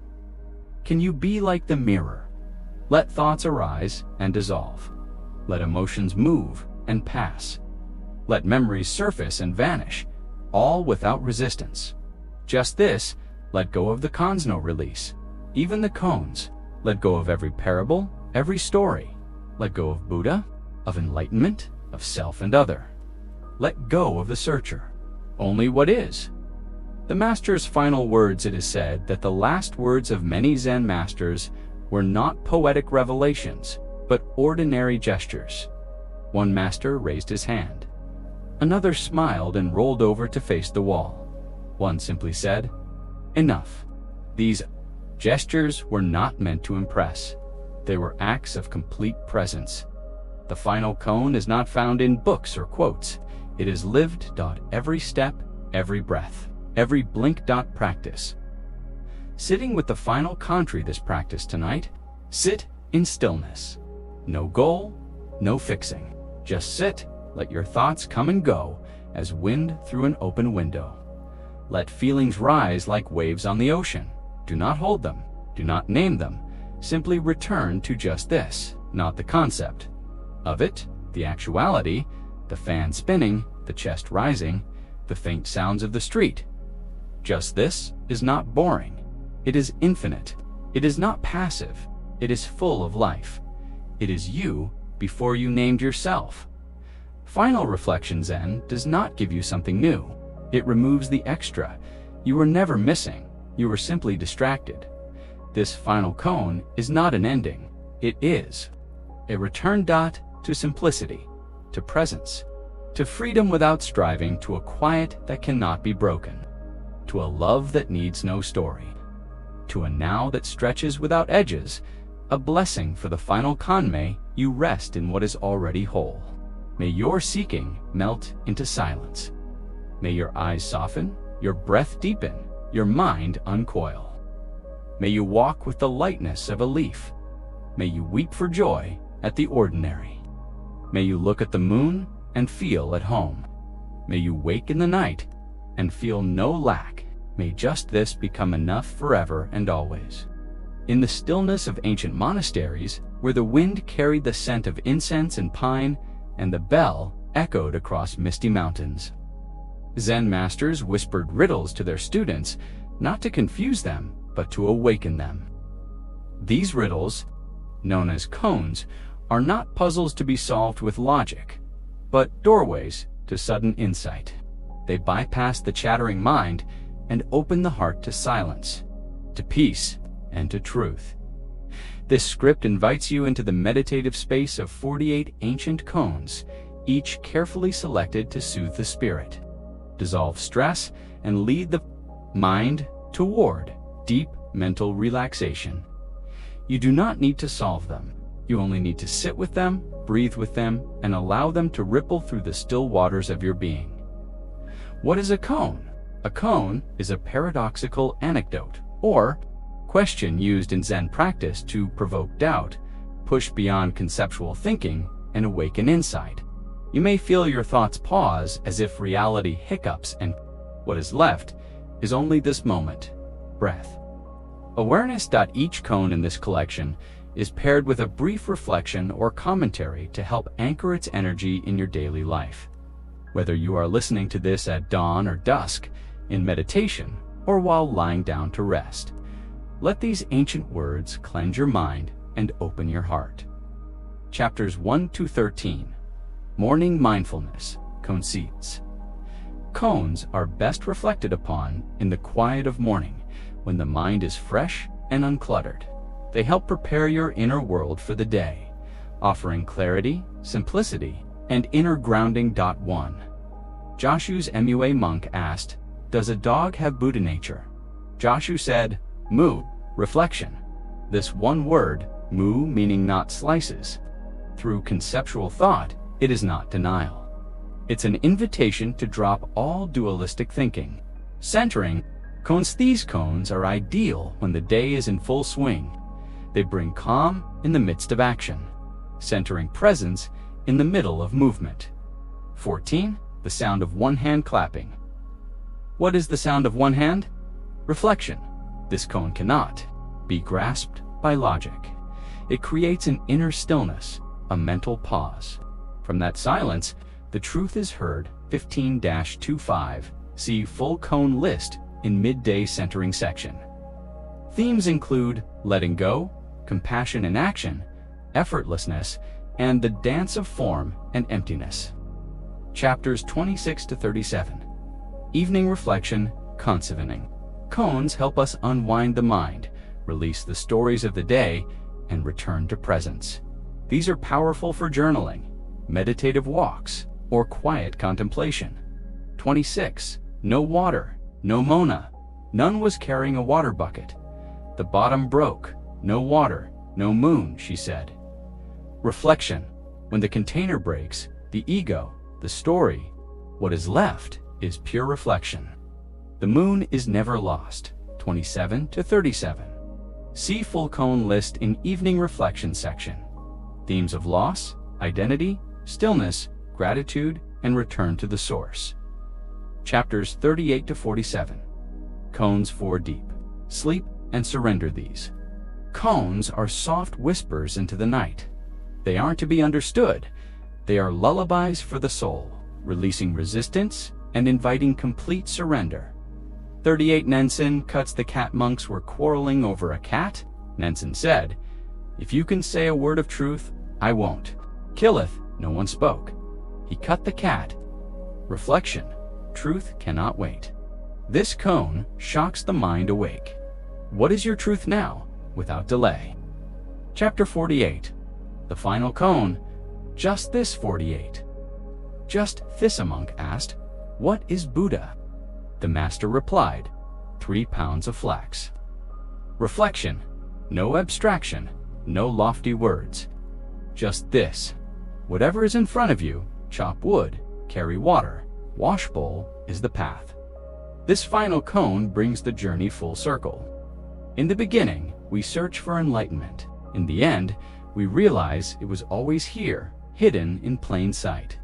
Can you be like the mirror? Let thoughts arise and dissolve. Let emotions move and pass. Let memories surface and vanish, all without resistance. Just this, let go of the Koans, no release. Even the Koans, let go of every parable, every story. Let go of Buddha, of enlightenment, of self and other. Let go of the searcher. Only what is. The master's final words, it is said that the last words of many Zen masters were not poetic revelations, but ordinary gestures. One master raised his hand. Another smiled and rolled over to face the wall. One simply said, "Enough." These gestures were not meant to impress. They were acts of complete presence. The final koan is not found in books or quotes. It is lived. Every step, every breath, every blink. Practice. Sitting with the final koan this practice tonight, sit in stillness. No goal, no fixing. Just sit, let your thoughts come and go as wind through an open window. Let feelings rise like waves on the ocean. Do not hold them, do not name them. Simply return to just this, not the concept of it, the actuality, the fan spinning, the chest rising, the faint sounds of the street. Just this is not boring. It is infinite. It is not passive. It is full of life. It is you before you named yourself. Final reflection Zen does not give you something new. It removes the extra. You were never missing. You were simply distracted. This final koan is not an ending. It is a return. To simplicity, to presence, to freedom without striving, to a quiet that cannot be broken, to a love that needs no story, to a now that stretches without edges, a blessing for the final koan. May you rest in what is already whole. May your seeking melt into silence. May your eyes soften, your breath deepen, your mind uncoil. May you walk with the lightness of a leaf. May you weep for joy at the ordinary. May you look at the moon and feel at home. May you wake in the night and feel no lack. May just this become enough forever and always. In the stillness of ancient monasteries, where the wind carried the scent of incense and pine, and the bell echoed across misty mountains, Zen masters whispered riddles to their students, not to confuse them, but to awaken them. These riddles, known as koans, are not puzzles to be solved with logic, but doorways to sudden insight. They bypass the chattering mind and open the heart to silence, to peace, and to truth. This script invites you into the meditative space of 48 ancient koans, each carefully selected to soothe the spirit, dissolve stress, and lead the mind toward deep mental relaxation. You do not need to solve them. You only need to sit with them, breathe with them, and allow them to ripple through the still waters of your being. What is a koan? A koan is a paradoxical anecdote or question used in Zen practice to provoke doubt, push beyond conceptual thinking, and awaken insight. You may feel your thoughts pause as if reality hiccups, and what is left is only this moment, breath. Awareness. Each koan in this collection is paired with a brief reflection or commentary to help anchor its energy in your daily life. Whether you are listening to this at dawn or dusk, in meditation, or while lying down to rest, let these ancient words cleanse your mind and open your heart. Chapters 1 to 13. Morning Mindfulness, Koans. Koans are best reflected upon in the quiet of morning, when the mind is fresh and uncluttered. They help prepare your inner world for the day, offering clarity, simplicity, and inner grounding. 1. Joshu's MUA monk asked, "Does a dog have Buddha nature?" Joshu said, "Mu, reflection." This one word, mu, meaning not slices. Through conceptual thought, it is not denial. It's an invitation to drop all dualistic thinking. Centering koans. These koans are ideal when the day is in full swing. They bring calm in the midst of action, centering presence in the middle of movement. 14. The sound of one hand clapping. What is the sound of one hand? Reflection. This koan cannot be grasped by logic. It creates an inner stillness, a mental pause. From that silence, The truth is heard, 15-25. See full koan list in midday centering section. Themes include letting go, compassion in action, effortlessness, and the dance of form and emptiness. Chapters 26-37. Evening reflection, Konsevening. Koans help us unwind the mind, release the stories of the day, and return to presence. These are powerful for journaling, meditative walks, or quiet contemplation. 26. No water, no Mona. None was carrying a water bucket. The bottom broke. No water, no moon, she said. Reflection. When the container breaks, the ego, the story, what is left is pure reflection. The moon is never lost. 27-37. See full koan list in evening reflection section. Themes of loss, identity, stillness, gratitude, and return to the source. Chapters 38-47. Koans 4 deep. Sleep and surrender these. Koans are soft whispers into the night. They aren't to be understood. They are lullabies for the soul, releasing resistance and inviting complete surrender. 38 Nensen cuts. The cat monks were quarreling over a cat. Nensen said, "If you can say a word of truth, I won't." Killeth, no one spoke. He cut the cat. Reflection. Truth cannot wait. This koan shocks the mind awake. What is your truth now, without delay? Chapter 48. The final koan. Just this 48. Just this, a monk asked, "What is Buddha?" The master replied, 3 pounds of flax. Reflection. No abstraction, no lofty words. Just this. Whatever is in front of you, chop wood, carry water, wash bowl, is the path. This final koan brings the journey full circle. In the beginning, we search for enlightenment. In the end, we realize it was always here, hidden in plain sight.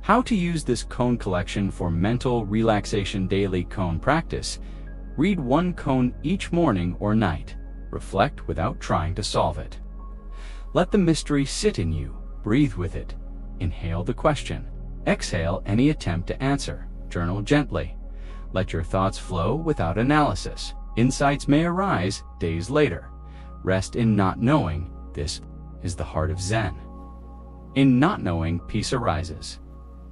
How to use this koan collection for mental relaxation daily koan practice. Read 1 koan each morning or night. Reflect without trying to solve it. Let the mystery sit in you. Breathe with it. Inhale the question. Exhale any attempt to answer. Journal gently. Let your thoughts flow without analysis. Insights may arise days later. Rest in not knowing. This is the heart of Zen. In not knowing, peace arises.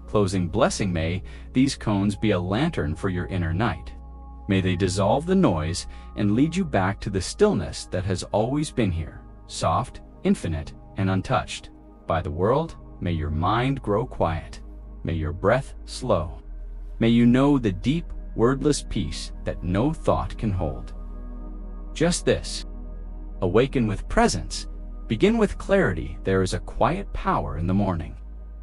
Closing blessing. May these koans be a lantern for your inner night. May they dissolve the noise and lead you back to the stillness that has always been here, soft, infinite, and untouched. By the world, may your mind grow quiet. May your breath slow. May you know the deep, wordless peace that no thought can hold. Just this. Awaken with presence. Begin with clarity. There is a quiet power in the morning.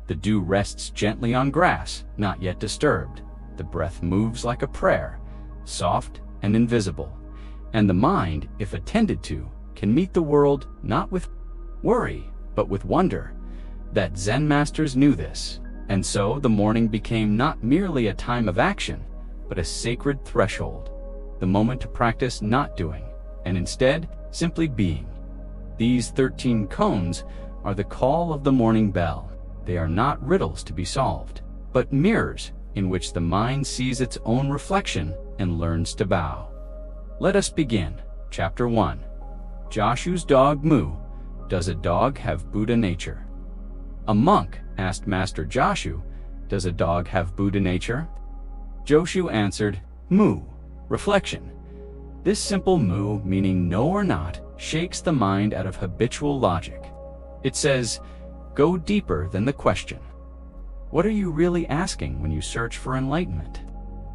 The dew rests gently on grass, not yet disturbed. The breath moves like a prayer, soft and invisible. And the mind, if attended to, can meet the world not with worry, but with wonder. That Zen masters knew this. And so the morning became not merely a time of action, but a sacred threshold. The moment to practice not doing, and instead simply being. These 13 koans are the call of the morning bell. They are not riddles to be solved, but mirrors in which the mind sees its own reflection and learns to bow. Let us begin. Chapter 1. Joshu's dog Moo. Does a dog have Buddha nature? A monk asked Master Joshu, "Does a dog have Buddha nature?" Joshu answered, "Moo." Reflection. This simple moo, meaning no or not, shakes the mind out of habitual logic. It says, go deeper than the question. What are you really asking when you search for enlightenment?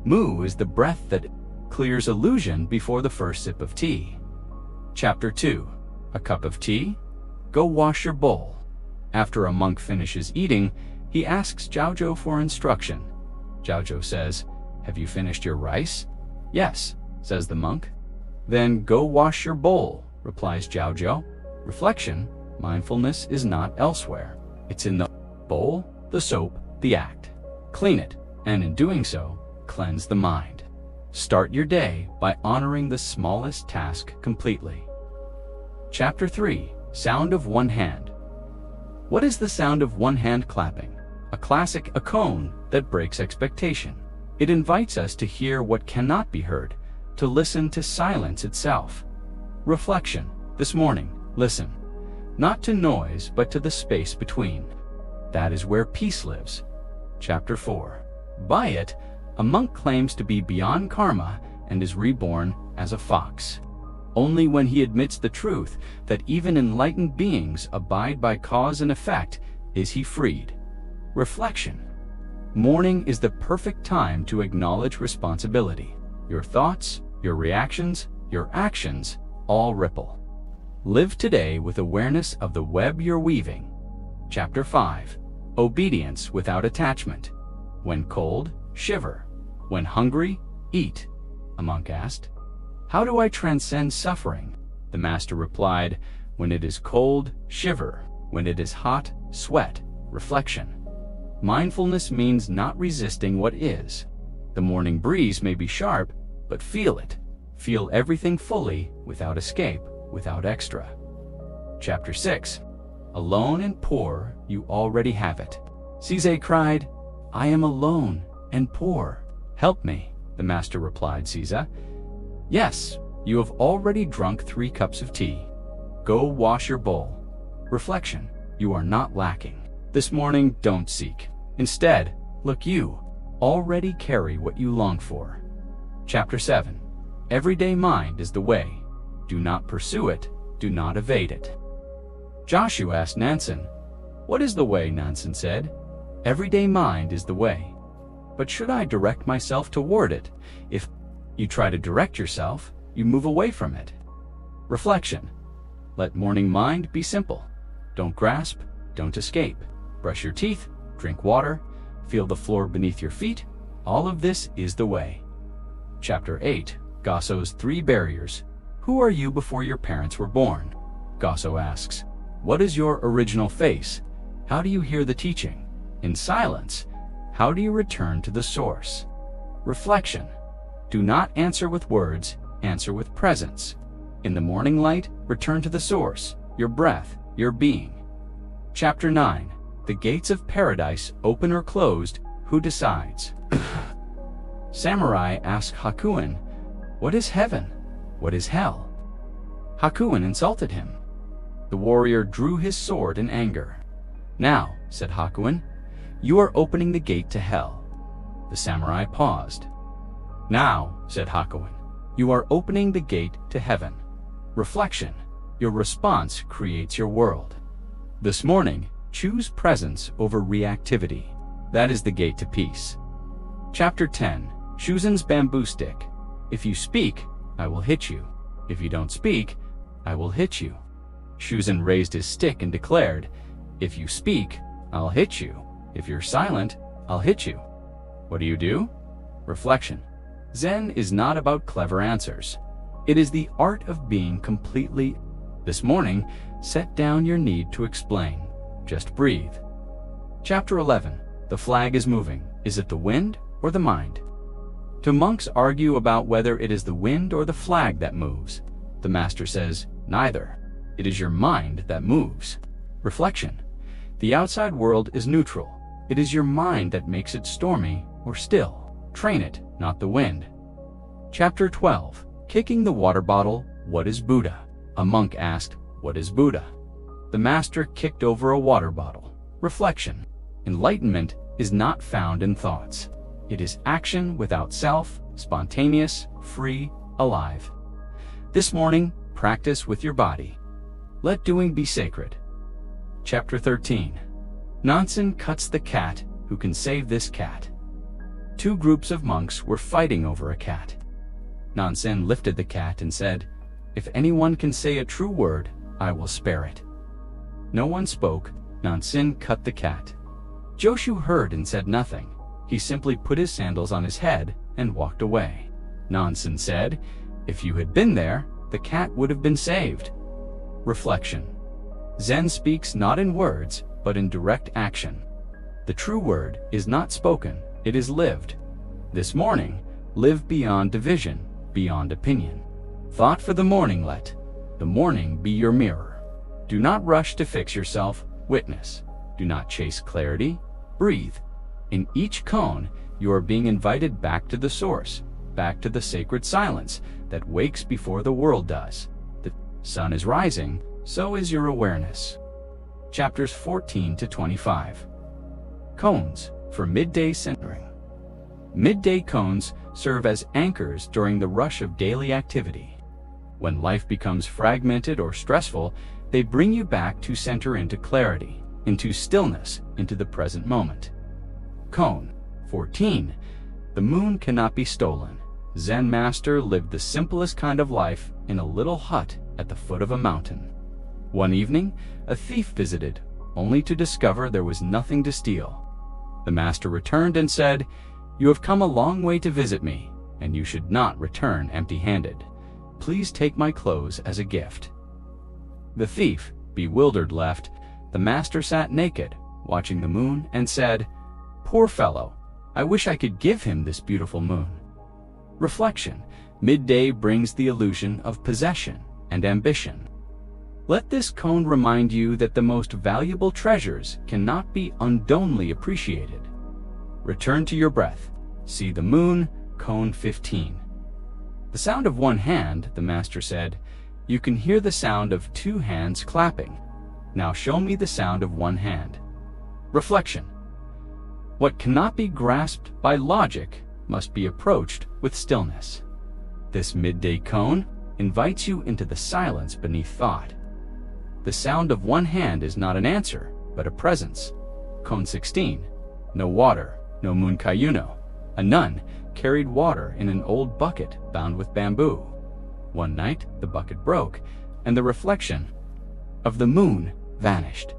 Moo is the breath that clears illusion before the first sip of tea. Chapter 2. A cup of tea? Go wash your bowl. After a monk finishes eating, he asks Jiaozhou for instruction. Jiaozhou says, "Have you finished your rice?" "Yes," says the monk. "Then go wash your bowl," replies Jiaozhou. Reflection. Mindfulness is not elsewhere. It's in the bowl, the soap, the act. Clean it, and in doing so, cleanse the mind. Start your day by honoring the smallest task completely. Chapter 3. Sound of one hand. What is the sound of one hand clapping? a classic koan that breaks expectation. It invites us to hear what cannot be heard, to listen to silence itself. Reflection. This morning, listen. Not to noise, but to the space between. That is where peace lives. Chapter 4. By it, a monk claims to be beyond karma and is reborn as a fox. Only when he admits the truth that even enlightened beings abide by cause and effect is he freed. Reflection. Morning is the perfect time to acknowledge responsibility. Your thoughts, your reactions, your actions all ripple. Live today with awareness of the web you're weaving. Chapter 5. Obedience without attachment. When cold, shiver. When hungry, eat. A monk asked. How do I transcend suffering? The master replied, when it is cold, shiver. When it is hot, sweat. Reflection. Mindfulness means not resisting what is. The morning breeze may be sharp, but feel it. Feel everything fully, without escape, without extra. Chapter 6. Alone and poor, you already have it. Caesar cried, I am alone and poor. Help me, the master replied, Caesar. Yes, you have already drunk 3 cups of tea. Go wash your bowl. Reflection. You are not lacking. This morning, don't seek. Instead, look, you already carry what you long for. Chapter 7. Everyday mind is the way. Do not pursue it. Do not evade it. Joshua asked Nansen, what is the way? Nansen said, everyday mind is the way. But should I direct myself toward it? If you try to direct yourself, you move away from it. Reflection. Let morning mind be simple. Don't grasp, don't escape. Brush your teeth, drink water, feel the floor beneath your feet. All of this is the way. Chapter 8. Gosso's 3 barriers. Who are you before your parents were born? Gosso asks, what is your original face? How do you hear the teaching? In silence, how do you return to the source? Reflection. Do not answer with words, answer with presence. In the morning light, return to the source, your breath, your being. Chapter 9. The gates of paradise open or closed, who decides? Samurai asked Hakuin, what is heaven? What is hell? Hakuin insulted him. The warrior drew his sword in anger. Now, said Hakuin, you are opening the gate to hell. The samurai paused. Now, said Hakuin, you are opening the gate to heaven. Reflection. Your response creates your world. This morning, choose presence over reactivity. That is the gate to peace. Chapter 10. Shuzen's bamboo stick. If you speak, I will hit you. If you don't speak, I will hit you. Shuzen raised his stick and declared, if you speak, I'll hit you. If you're silent, I'll hit you. What do? Reflection. Zen is not about clever answers. It is the art of being completely. This morning, set down your need to explain. Just breathe. Chapter 11. The flag is moving. Is it the wind or the mind? Two monks argue about whether it is the wind or the flag that moves. The master says, neither. It is your mind that moves. Reflection. The outside world is neutral. It is your mind that makes it stormy or still. Train it, not the wind. Chapter 12. Kicking the water bottle. What is Buddha? A monk asked, what is Buddha? The master kicked over a water bottle. Reflection. Enlightenment is not found in thoughts. It is action without self, spontaneous, free, alive. This morning, practice with your body. Let doing be sacred. Chapter 13. Nansen cuts the cat. Who can save this cat? Two groups of monks were fighting over a cat. Nansen lifted the cat and said, if anyone can say a true word, I will spare it. No one spoke. Nansen cut the cat. Joshu heard and said nothing. He simply put his sandals on his head and walked away. Nansen said, if you had been there, the cat would have been saved. Reflection. Zen speaks not in words, but in direct action. The true word is not spoken, it is lived. This morning, live beyond division, beyond opinion. Thought for the morning. Let the morning be your mirror. Do not rush to fix yourself, witness. Do not chase clarity, breathe. In each koan, you are being invited back to the source, back to the sacred silence that wakes before the world does. The sun is rising, so is your awareness. Chapters 14 to 25. Koans for midday centering. Midday koans serve as anchors during the rush of daily activity. When life becomes fragmented or stressful, they bring you back to center into clarity, into stillness, into the present moment. Koan 14. The moon cannot be stolen. Zen master lived the simplest kind of life in a little hut at the foot of a mountain. One evening, a thief visited, only to discover there was nothing to steal. The master returned and said, "You have come a long way to visit me, and you should not return empty-handed. Please take my clothes as a gift." The thief, bewildered, left. The master sat naked, watching the moon, and said, "Poor fellow, I wish I could give him this beautiful moon." Reflection. Midday brings the illusion of possession and ambition. Let this koan remind you that the most valuable treasures cannot be undonely appreciated. Return to your breath. See the moon, koan 15. The sound of one hand, the master said, you can hear the sound of two hands clapping. Now show me the sound of one hand. Reflection. What cannot be grasped by logic must be approached with stillness. This midday koan invites you into the silence beneath thought. The sound of one hand is not an answer, but a presence. Koan 16. No water, no moon kayuno. A nun carried water in an old bucket bound with bamboo. One night, the bucket broke, and the reflection of the moon vanished.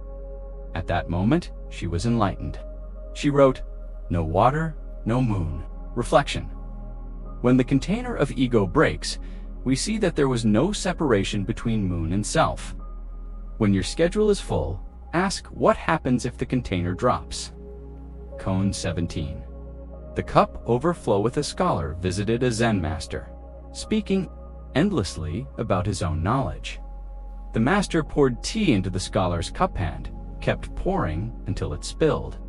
At that moment, she was enlightened. She wrote, "No water, no moon." Reflection. When the container of ego breaks, we see that there was no separation between moon and self. When your schedule is full, ask what happens if the container drops. Koan 17. The cup overfloweth. A scholar visited a Zen master, speaking endlessly about his own knowledge. The master poured tea into the scholar's cup hand, kept pouring until it spilled.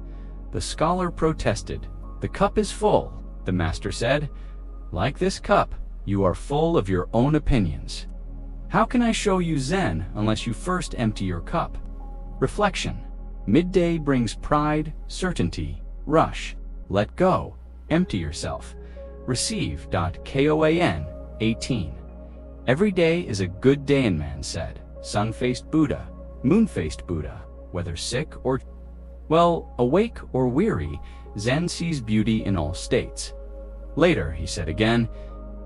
The scholar protested. "The cup is full," the master said. "Like this cup, you are full of your own opinions. How can I show you Zen unless you first empty your cup?" Reflection. Midday brings pride, certainty, rush. Let go. Empty yourself. Receive. Koan 18. Every day is a good day, and man said. Sun-faced Buddha, moon-faced Buddha, whether sick or awake or weary, Zen sees beauty in all states. Later, he said again,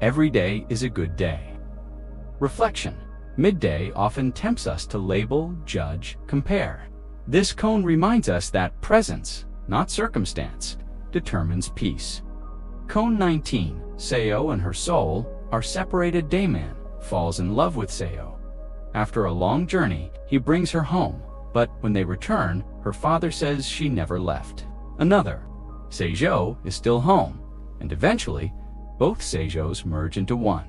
every day is a good day. Reflection. Midday often tempts us to label, judge, compare. This koan reminds us that presence, not circumstance, determines peace. Koan 19. Seo and her soul are separated. Dayman falls in love with Seo. After a long journey, he brings her home, but when they return, her father says she never left. Another. Seijo is still home, and eventually, both Seijos merge into one.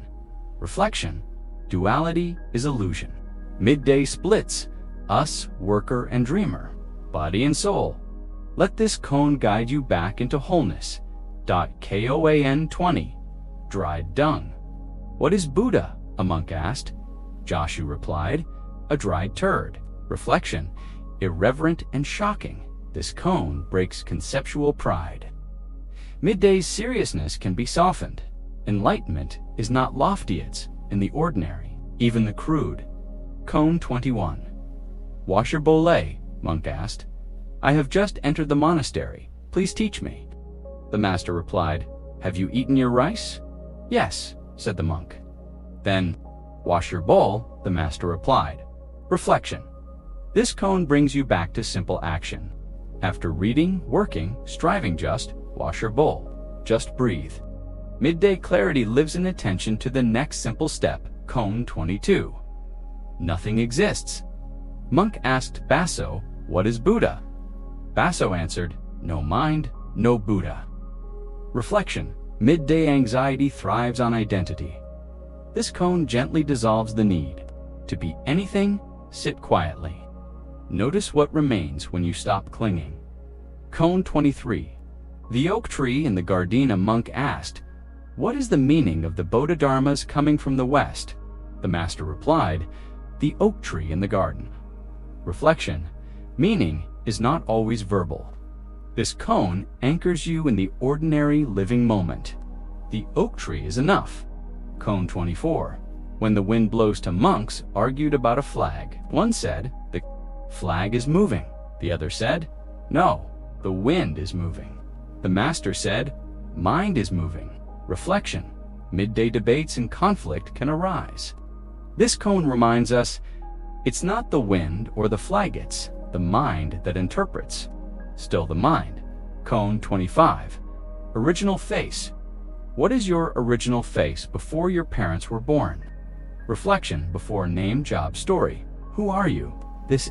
Reflection. Duality is illusion. Midday splits, us, worker and dreamer, body and soul. Let this koan guide you back into wholeness. Koan 20. Dried dung. What is Buddha? A monk asked. Joshu replied, a dried turd. Reflection. Irreverent and shocking. This koan breaks conceptual pride. Midday's seriousness can be softened. Enlightenment is not lofty, it's in the ordinary, even the crude. Koan 21. Washer bole, monk asked. I have just entered the monastery. Please teach me. The master replied, have you eaten your rice? Yes, said the monk. Then, wash your bowl, the master replied. Reflection. This koan brings you back to simple action. After reading, working, striving, just wash your bowl. Just breathe. Midday clarity lives in attention to the next simple step. Koan 22. Nothing exists. Monk asked Basso, what is Buddha? Basso answered, no mind, no Buddha. Reflection. Midday anxiety thrives on identity. This koan gently dissolves the need. To be anything, sit quietly. Notice what remains when you stop clinging. Koan 23. The oak tree and the Gardena monk asked, "What is the meaning of the Bodhidharmas coming from the west?" The master replied, "The oak tree in the garden." Reflection. Meaning is not always verbal. This koan anchors you in the ordinary living moment. The oak tree is enough. Koan 24. When the wind blows to monks argued about a flag. One said, "The flag is moving." The other said, "No, the wind is moving." The master said, "Mind is moving." Reflection. Midday debates and conflict can arise. This koan reminds us, it's not the wind or the flag, it's the mind that interprets. Still the mind. Koan 25. Original face. What is your original face before your parents were born? Reflection before name, job, story. Who are you? This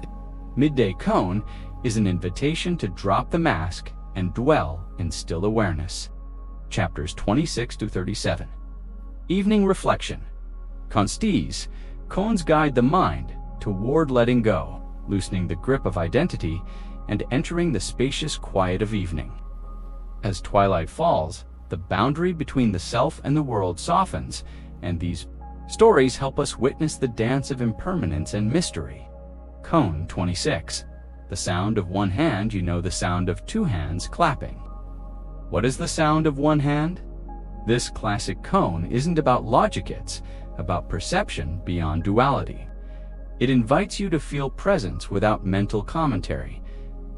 midday koan is an invitation to drop the mask and dwell in still awareness. Chapters 26 to 37. Evening reflection. Consties, koans guide the mind toward letting go, loosening the grip of identity, and entering the spacious quiet of evening. As twilight falls, the boundary between the self and the world softens, and these stories help us witness the dance of impermanence and mystery. Koan 26. The sound of one hand, you know the sound of two hands clapping. What is the sound of one hand? This classic koan isn't about logic, it's about perception beyond duality. It invites you to feel presence without mental commentary,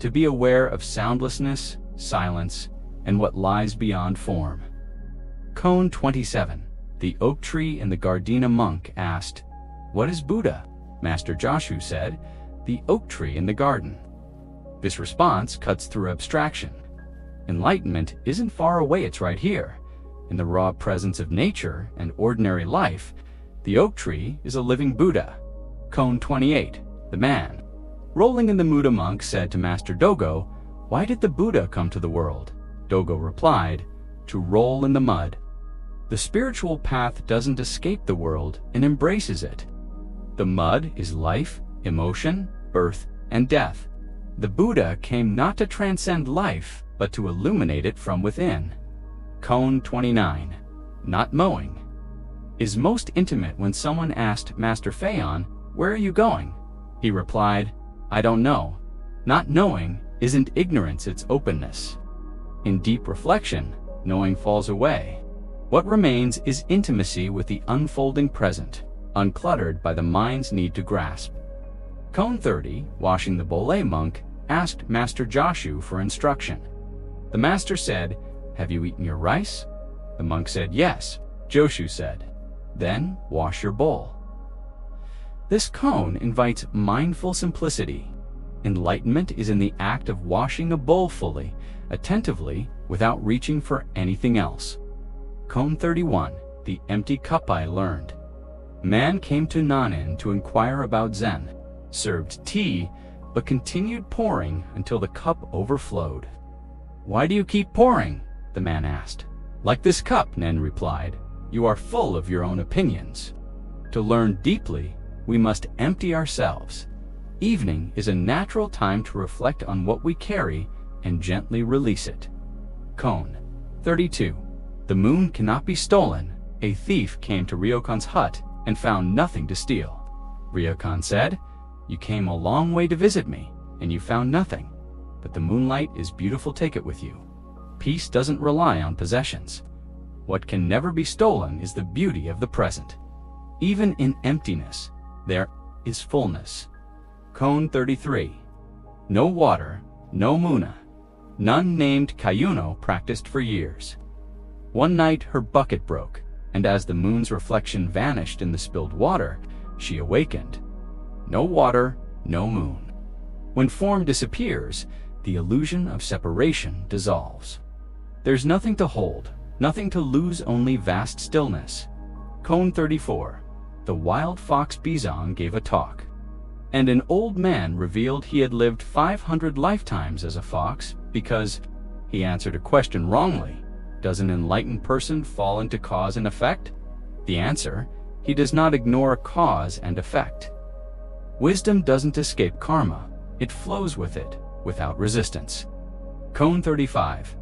to be aware of soundlessness, silence, and what lies beyond form. Koan 27. The oak tree and the Gardena monk asked, "What is Buddha?" Master Joshu said, "The oak tree in the garden." This response cuts through abstraction. Enlightenment isn't far away, it's right here. In the raw presence of nature and ordinary life, the oak tree is a living Buddha. Koan 28. The man. Rolling in the Muda monk said to Master Dogo, "Why did the Buddha come to the world?" Dogo replied, "To roll in the mud." The spiritual path doesn't escape the world and embraces it. The mud is life, emotion, birth, and death. The Buddha came not to transcend life, but to illuminate it from within. Koan 29. Not mowing. Is most intimate when someone asked Master Phaon, "Where are you going?" He replied, "I don't know." Not knowing isn't ignorance, it's openness. In deep reflection, knowing falls away. What remains is intimacy with the unfolding present, uncluttered by the mind's need to grasp. Koan 30, washing the Bole monk, asked Master Joshu for instruction. The master said, "Have you eaten your rice?" The monk said, "Yes." Joshu said, "Then wash your bowl." This koan invites mindful simplicity. Enlightenment is in the act of washing a bowl fully, attentively, without reaching for anything else. Koan 31. The empty cup I learned. Man came to Nanin to inquire about Zen, served tea, but continued pouring until the cup overflowed. "Why do you keep pouring?" the man asked. "Like this cup," Nen replied, "you are full of your own opinions. To learn deeply, we must empty ourselves. Evening is a natural time to reflect on what we carry and gently release it." Koan 32. The moon cannot be stolen. A thief came to Ryokan's hut and found nothing to steal. Ryokan said, "You came a long way to visit me, and you found nothing. But the moonlight is beautiful, take it with you." Peace doesn't rely on possessions. What can never be stolen is the beauty of the present. Even in emptiness, there is fullness. Koan 33. No water, no Muna. None named Kayuno practiced for years. One night her bucket broke, and as the moon's reflection vanished in the spilled water, she awakened. No water, no moon. When form disappears, the illusion of separation dissolves. There's nothing to hold, nothing to lose, only vast stillness. Koan 34. The wild fox Bizong gave a talk, and an old man revealed he had lived 500 lifetimes as a fox because he answered a question wrongly. Does an enlightened person fall into cause and effect? The answer, he does not ignore cause and effect. Wisdom doesn't escape karma, it flows with it, without resistance. Koan 35.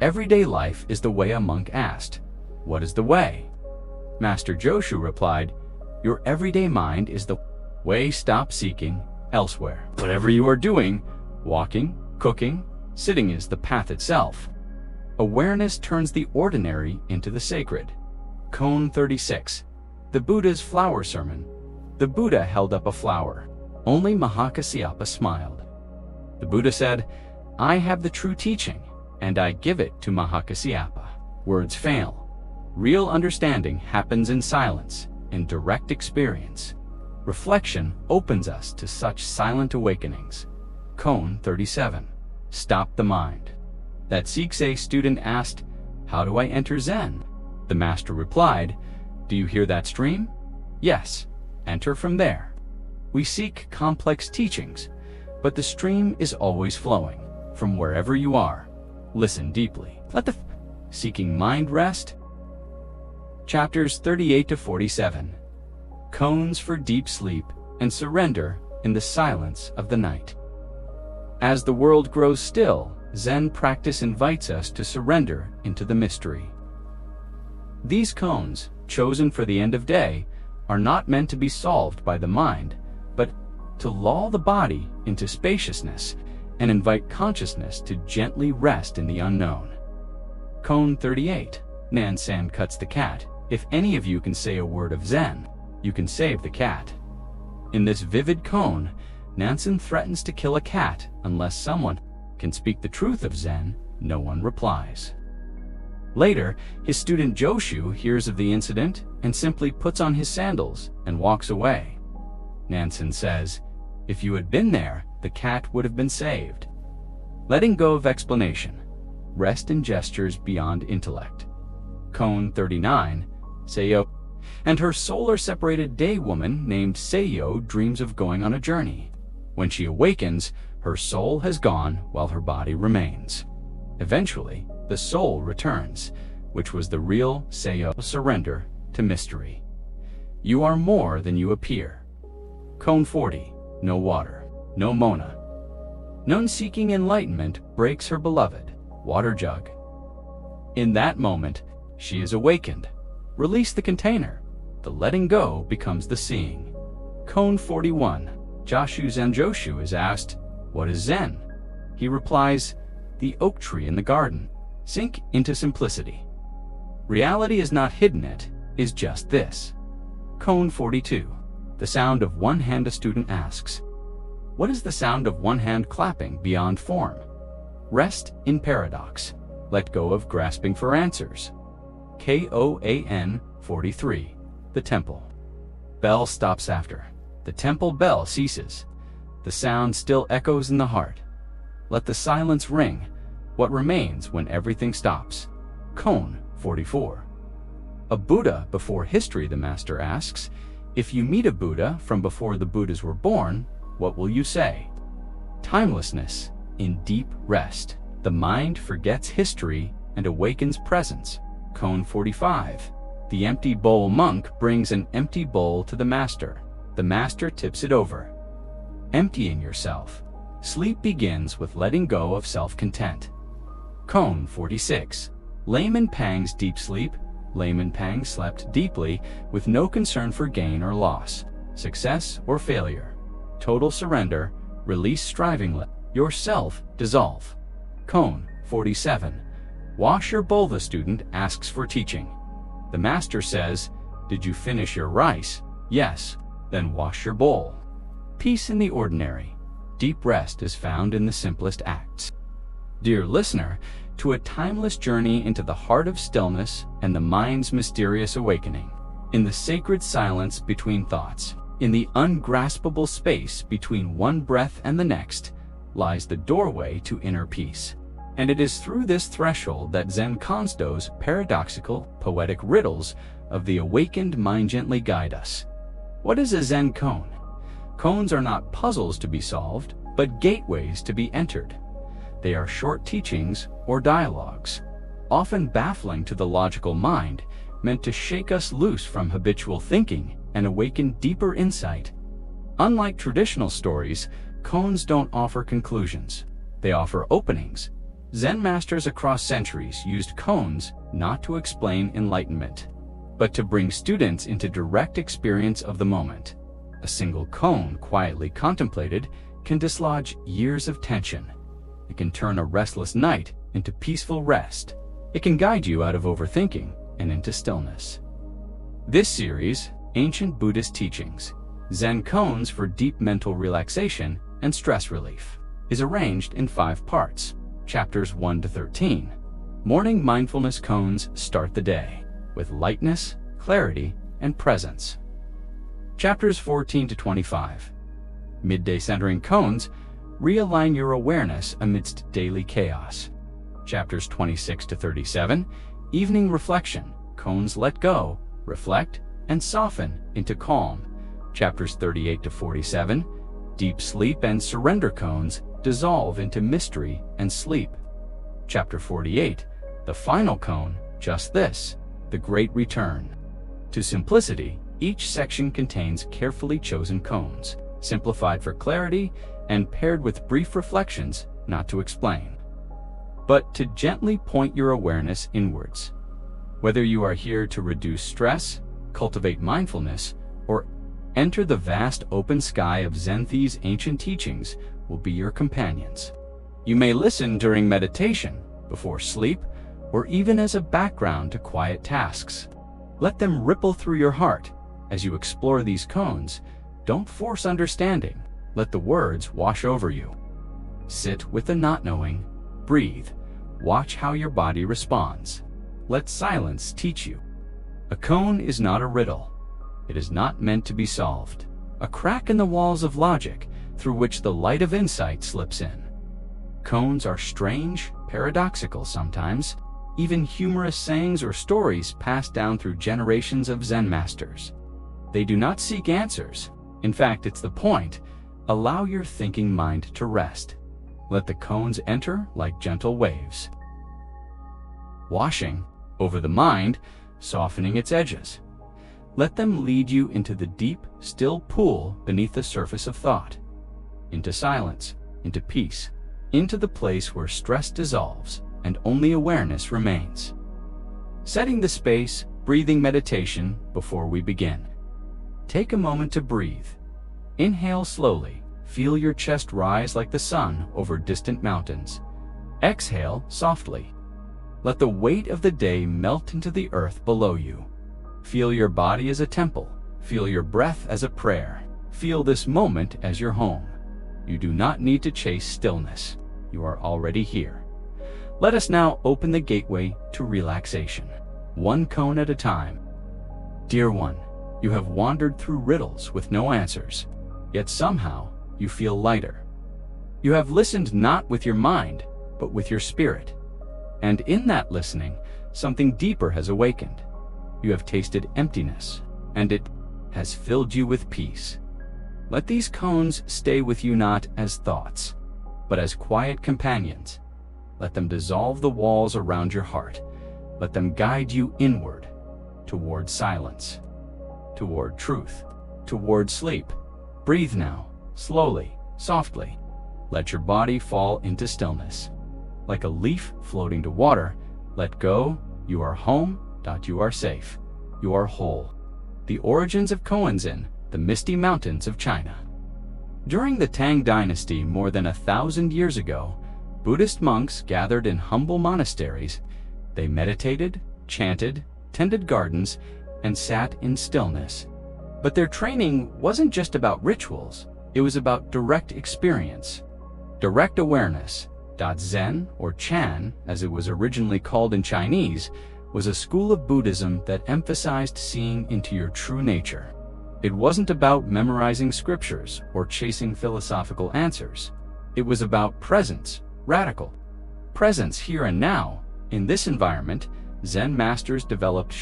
Everyday life is the way. A monk asked, "What is the way?" Master Joshu replied, "Your everyday mind is the way. Stop seeking elsewhere. Whatever you are doing, walking, cooking, sitting, is the path itself. Awareness turns the ordinary into the sacred." Koan 36. The Buddha's flower sermon. The Buddha held up a flower. Only Mahakasyapa smiled. The Buddha said, "I have the true teaching, and I give it to Mahakasyapa." Words fail. Real understanding happens in silence, in direct experience. Reflection opens us to such silent awakenings. Koan 37. Stop the mind. That Sikh student asked, "How do I enter Zen?" The master replied, "Do you hear that stream? Yes, enter from there." We seek complex teachings, but the stream is always flowing. From wherever you are, listen deeply. Let the seeking mind rest. Chapters 38 to 47. Koans for deep sleep and surrender in the silence of the night. As the world grows still, Zen practice invites us to surrender into the mystery. These koans, chosen for the end of day, are not meant to be solved by the mind, but to lull the body into spaciousness and invite consciousness to gently rest in the unknown. Koan 38. Nansen cuts the cat. If any of you can say a word of Zen, you can save the cat. In this vivid koan, Nansen threatens to kill a cat unless someone can speak the truth of Zen. No one replies. Later, his student Joshu hears of the incident and simply puts on his sandals and walks away. Nansen says, "If you had been there, the cat would have been saved." Letting go of explanation. Rest in gestures beyond intellect. Koan 39. Seiyo and her solar-separated day woman named Seiyo dreams of going on a journey. When she awakens, her soul has gone while her body remains. Eventually, the soul returns, which was the real Seiyo. Surrender to mystery. You are more than you appear. Koan 40. No water, no Mona. None seeking enlightenment breaks her beloved water jug. In that moment, she is awakened. Release the container. The letting go becomes the seeing. Koan 41. Joshu Zen Joshu is asked, "What is Zen?" He replies, "The oak tree in the garden." Sink into simplicity. Reality is not hidden, it is just this. Koan 42. The sound of one hand. A student asks, "What is the sound of one hand clapping beyond form?" Rest in paradox. Let go of grasping for answers. Koan 43. The temple. Bell stops after. The temple bell ceases. The sound still echoes in the heart. Let the silence ring. What remains when everything stops? Koan 44. A Buddha before history. The master asks, "If you meet a Buddha from before the Buddhas were born, what will you say?" Timelessness in deep rest. The mind forgets history and awakens presence. Koan 45. The empty bowl. Monk brings an empty bowl to the master. The master tips it over. Emptying yourself. Sleep begins with letting go of self-content. Koan 46. Layman Pang's deep sleep. Layman Pang slept deeply with no concern for gain or loss, success or failure. Total surrender. Release striving. Let yourself dissolve. Koan 47. Wash your bowl. The student asks for teaching. The master says, "Did you finish your rice?" "Yes." "Then wash your bowl." Peace in the ordinary. Deep rest is found in the simplest acts. Dear listener, to a timeless journey into the heart of stillness and the mind's mysterious awakening. In the sacred silence between thoughts, in the ungraspable space between one breath and the next, lies the doorway to inner peace. And it is through this threshold that Zen Kansto's paradoxical, poetic riddles of the awakened mind gently guide us. What is a Zen koan? Koans are not puzzles to be solved, but gateways to be entered. They are short teachings or dialogues, often baffling to the logical mind, meant to shake us loose from habitual thinking and awaken deeper insight. Unlike traditional stories, koans don't offer conclusions. They offer openings, Zen masters across centuries used koans not to explain enlightenment, but to bring students into direct experience of the moment. A single koan, quietly contemplated, can dislodge years of tension. It can turn a restless night into peaceful rest. It can guide you out of overthinking and into stillness. This series, Ancient Buddhist Teachings, Zen Koans for Deep Mental Relaxation and Stress Relief, is arranged in 5 parts. Chapters 1 to 13. Morning mindfulness koans start the day with lightness, clarity, and presence. Chapters 14 to 25. Midday centering koans realign your awareness amidst daily chaos. Chapters 26 to 37. Evening reflection koans let go, reflect, and soften into calm. Chapters 38 to 47. Deep sleep and surrender koans dissolve into mystery and sleep. Chapter 48. The final koan, just this, the great return. To simplicity, each section contains carefully chosen koans, simplified for clarity and paired with brief reflections, not to explain, but to gently point your awareness inwards. Whether you are here to reduce stress, cultivate mindfulness, or enter the vast open sky of Zen's ancient teachings will be your companions. You may listen during meditation, before sleep, or even as a background to quiet tasks. Let them ripple through your heart as you explore these koans. Don't force understanding. Let the words wash over you. Sit with the not knowing. Breathe. Watch how your body responds. Let silence teach you. A koan is not a riddle. It is not meant to be solved. A crack in the walls of logic through which the light of insight slips in. Koans are strange, paradoxical sometimes, even humorous sayings or stories passed down through generations of Zen masters. They do not seek answers. In fact, it's the point. Allow your thinking mind to rest. Let the koans enter like gentle waves, washing over the mind, softening its edges. Let them lead you into the deep, still pool beneath the surface of thought, into silence, into peace, into the place where stress dissolves and only awareness remains. Setting the space, breathing meditation before we begin. Take a moment to breathe. Inhale slowly. Feel your chest rise like the sun over distant mountains. Exhale softly. Let the weight of the day melt into the earth below you. Feel your body as a temple. Feel your breath as a prayer. Feel this moment as your home. You do not need to chase stillness. You are already here. Let us now open the gateway to relaxation, one koan at a time. Dear one, you have wandered through riddles with no answers, yet somehow you feel lighter. You have listened not with your mind, but with your spirit. And in that listening, something deeper has awakened. You have tasted emptiness, and it has filled you with peace. Let these koans stay with you not as thoughts, but as quiet companions. Let them dissolve the walls around your heart. Let them guide you inward, toward silence, toward truth, toward sleep. Breathe now, slowly, softly. Let your body fall into stillness. Like a leaf floating to water, let go. You are home. You are safe. You are whole. The origins of koans in the misty mountains of China. During the Tang dynasty more than 1,000 years ago, Buddhist monks gathered in humble monasteries. They meditated, chanted, tended gardens, and sat in stillness. But their training wasn't just about rituals. It was about direct experience, direct awareness. Zen, or Chan, as it was originally called in Chinese, was a school of Buddhism that emphasized seeing into your true nature. It wasn't about memorizing scriptures or chasing philosophical answers. It was about presence, radical presence here and now. In this environment, Zen masters developed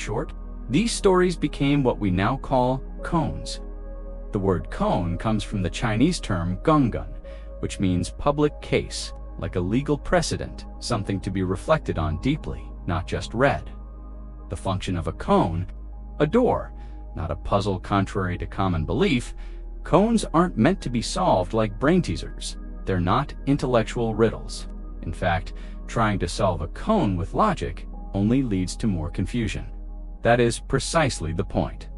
these stories became what we now call koans. The word koan comes from the Chinese term gonggun, which means public case, like a legal precedent, something to be reflected on deeply, not just read. The function of a koan, a door, not a puzzle contrary to common belief. Koans aren't meant to be solved like brain teasers. They're not intellectual riddles. In fact, Trying to solve a koan with logic only leads to more confusion. That is precisely the point.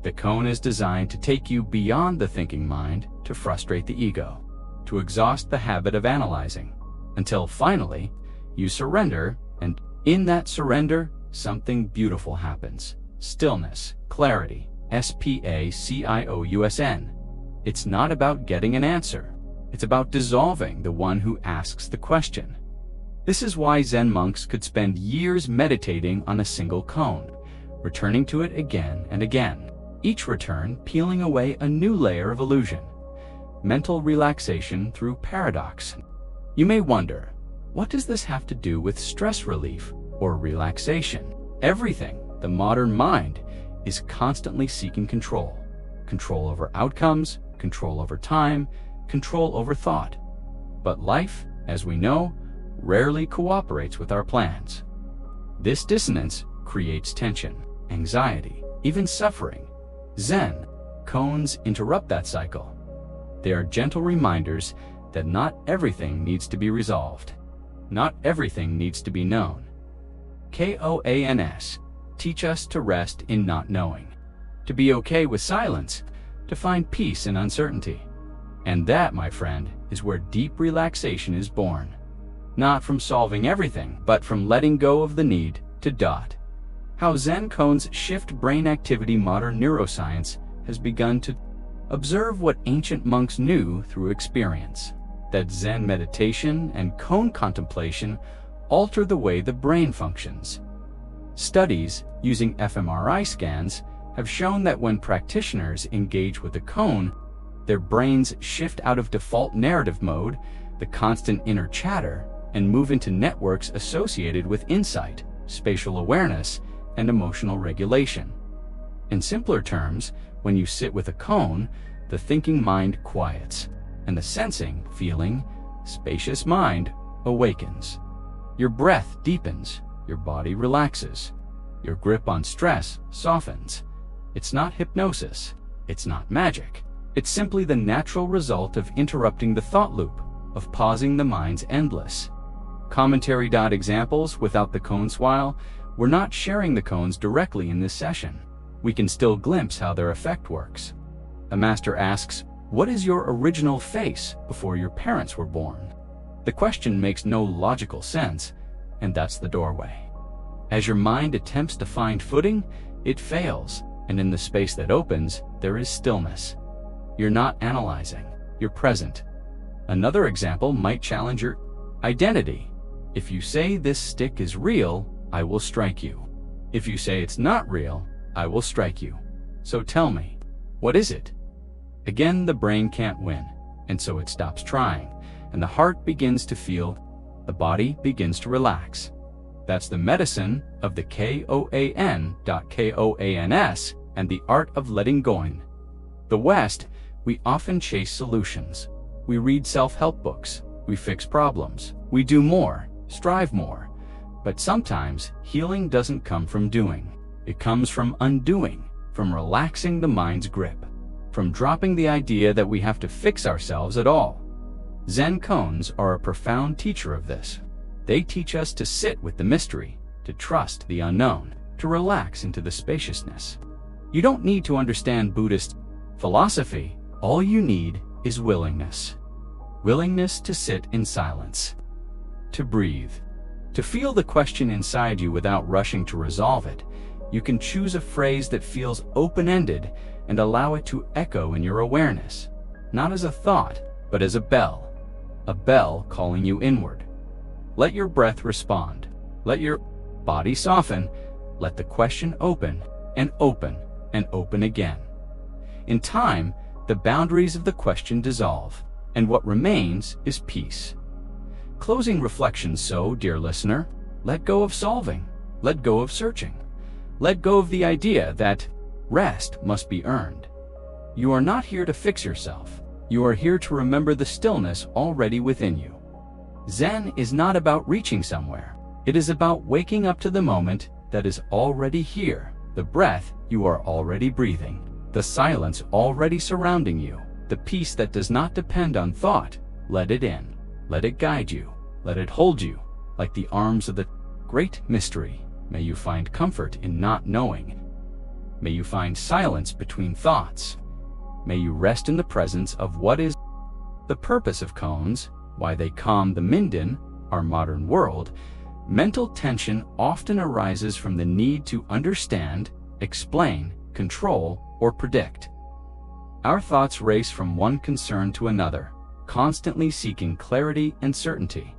The koan is designed to take you beyond the thinking mind, to frustrate the ego, to exhaust the habit of analyzing, until finally you surrender, and in that surrender, something beautiful happens. Stillness, clarity, spacious. It's not about getting an answer. It's about dissolving the one who asks the question. This is why Zen monks could spend years meditating on a single koan, returning to it again and again, each return peeling away a new layer of illusion. Mental relaxation through paradox. You may wonder, what does this have to do with stress relief or relaxation? Everything. The modern mind is constantly seeking control. Control over outcomes, control over time, control over thought. But life, as we know, rarely cooperates with our plans. This dissonance creates tension, anxiety, even suffering. Zen koans interrupt that cycle. They are gentle reminders that not everything needs to be resolved. Not everything needs to be known. Koans teach us to rest in not knowing, to be okay with silence, to find peace in uncertainty. And that, my friend, is where deep relaxation is born. Not from solving everything, but from letting go of the need to dot. How Zen koans shift brain activity. Modern neuroscience has begun to observe what ancient monks knew through experience, that Zen meditation and koan contemplation alter the way the brain functions. Studies using fMRI scans have shown that when practitioners engage with a koan, their brains shift out of default narrative mode, the constant inner chatter, and move into networks associated with insight, spatial awareness, and emotional regulation. In simpler terms, when you sit with a koan, the thinking mind quiets, and the sensing, feeling, spacious mind awakens. Your breath deepens, your body relaxes, your grip on stress softens. It's not hypnosis, it's not magic. It's simply the natural result of interrupting the thought loop, of pausing the mind's endless commentary. Examples without the koans. While we're not sharing the koans directly in this session, we can still glimpse how their effect works. A master asks, "What is your original face before your parents were born?" The question makes no logical sense, and that's the doorway. As your mind attempts to find footing, it fails, and in the space that opens, there is stillness. You're not analyzing, you're present. Another example might challenge your identity. If you say this stick is real, I will strike you. If you say it's not real, I will strike you. So tell me, what is it? Again, the brain can't win, and so it stops trying, and the heart begins to feel, the body begins to relax. That's the medicine of the Koans and the art of letting go. In the West, we often chase solutions. We read self-help books, we fix problems, we do more, strive more. But sometimes healing doesn't come from doing. It comes from undoing, from relaxing the mind's grip, from dropping the idea that we have to fix ourselves at all. Zen koans are a profound teacher of this. They teach us to sit with the mystery, to trust the unknown, to relax into the spaciousness. You don't need to understand Buddhist philosophy. All you need is willingness. Willingness to sit in silence, to breathe, to feel the question inside you without rushing to resolve it. You can choose a phrase that feels open-ended and allow it to echo in your awareness, not as a thought, but as a bell calling you inward. Let your breath respond. Let your body soften. Let the question open and open and open again. In time, the boundaries of the question dissolve, and what remains is peace. Closing reflection. So, dear listener, let go of solving. Let go of searching. Let go of the idea that rest must be earned. You are not here to fix yourself. You are here to remember the stillness already within you. Zen is not about reaching somewhere. It is about waking up to the moment that is already here, the breath you are already breathing, the silence already surrounding you, the peace that does not depend on thought. Let it in. Let it guide you. Let it hold you. like the arms of the great mystery. May you find comfort in not knowing. May you find silence between thoughts. May you rest in the presence of what is. The purpose of koans, why they calm the minden, our modern world. Mental tension often arises from the need to understand, explain, control, or predict. Our thoughts race from one concern to another, constantly seeking clarity and certainty.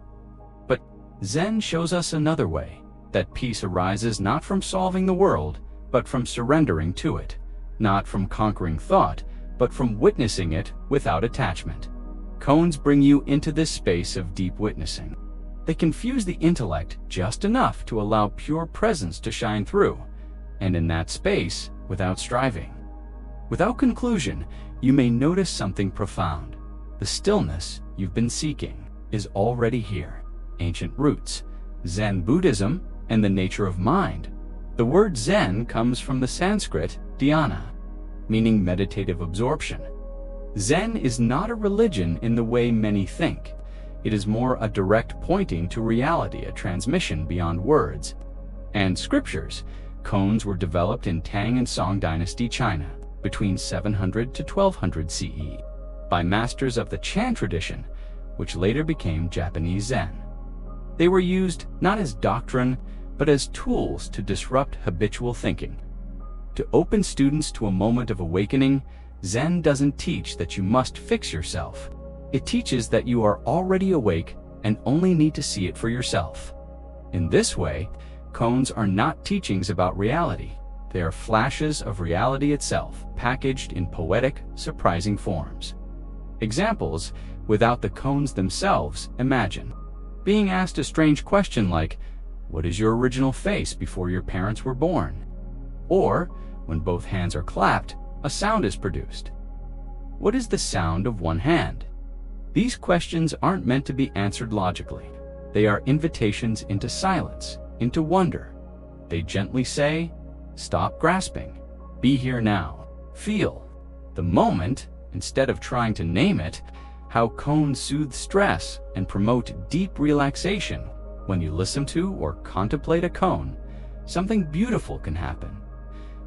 But Zen shows us another way, that peace arises not from solving the world, but from surrendering to it, not from conquering thought, but from witnessing it without attachment. Koans bring you into this space of deep witnessing. They confuse the intellect just enough to allow pure presence to shine through, and in that space, without striving, without conclusion, you may notice something profound. The stillness you've been seeking is already here. Ancient roots, Zen Buddhism, and the nature of mind. The word Zen comes from the Sanskrit dhyana, meaning meditative absorption. Zen is not a religion in the way many think. It is more a direct pointing to reality, a transmission beyond words and scriptures. Koans were developed in Tang and Song Dynasty China between 700 to 1200 CE by masters of the Chan tradition, which later became Japanese Zen. They were used not as doctrine, but as tools to disrupt habitual thinking. To open students to a moment of awakening, Zen doesn't teach that you must fix yourself. It teaches that you are already awake and only need to see it for yourself. In this way, koans are not teachings about reality. They are flashes of reality itself, packaged in poetic, surprising forms. Examples, without the koans themselves, imagine being asked a strange question like, "What is your original face before your parents were born?" Or, when both hands are clapped, a sound is produced. What is the sound of one hand? These questions aren't meant to be answered logically. They are invitations into silence, into wonder. They gently say, stop grasping, be here now, feel the moment instead of trying to name it. How koans soothe stress and promote deep relaxation. When you listen to or contemplate a koan, something beautiful can happen.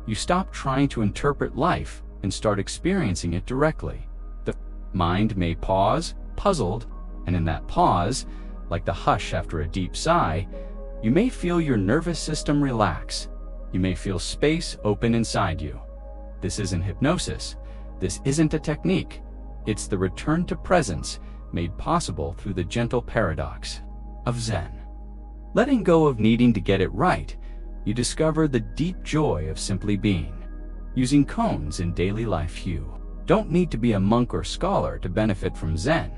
You stop trying to interpret life and start experiencing it directly. The mind may pause, puzzled, and in that pause, like the hush after a deep sigh, you may feel your nervous system relax. You may feel space open inside you. This isn't hypnosis. This isn't a technique. It's the return to presence made possible through the gentle paradox of Zen. Letting go of needing to get it right, you discover the deep joy of simply being. Using koans in daily life, you don't need to be a monk or scholar to benefit from Zen.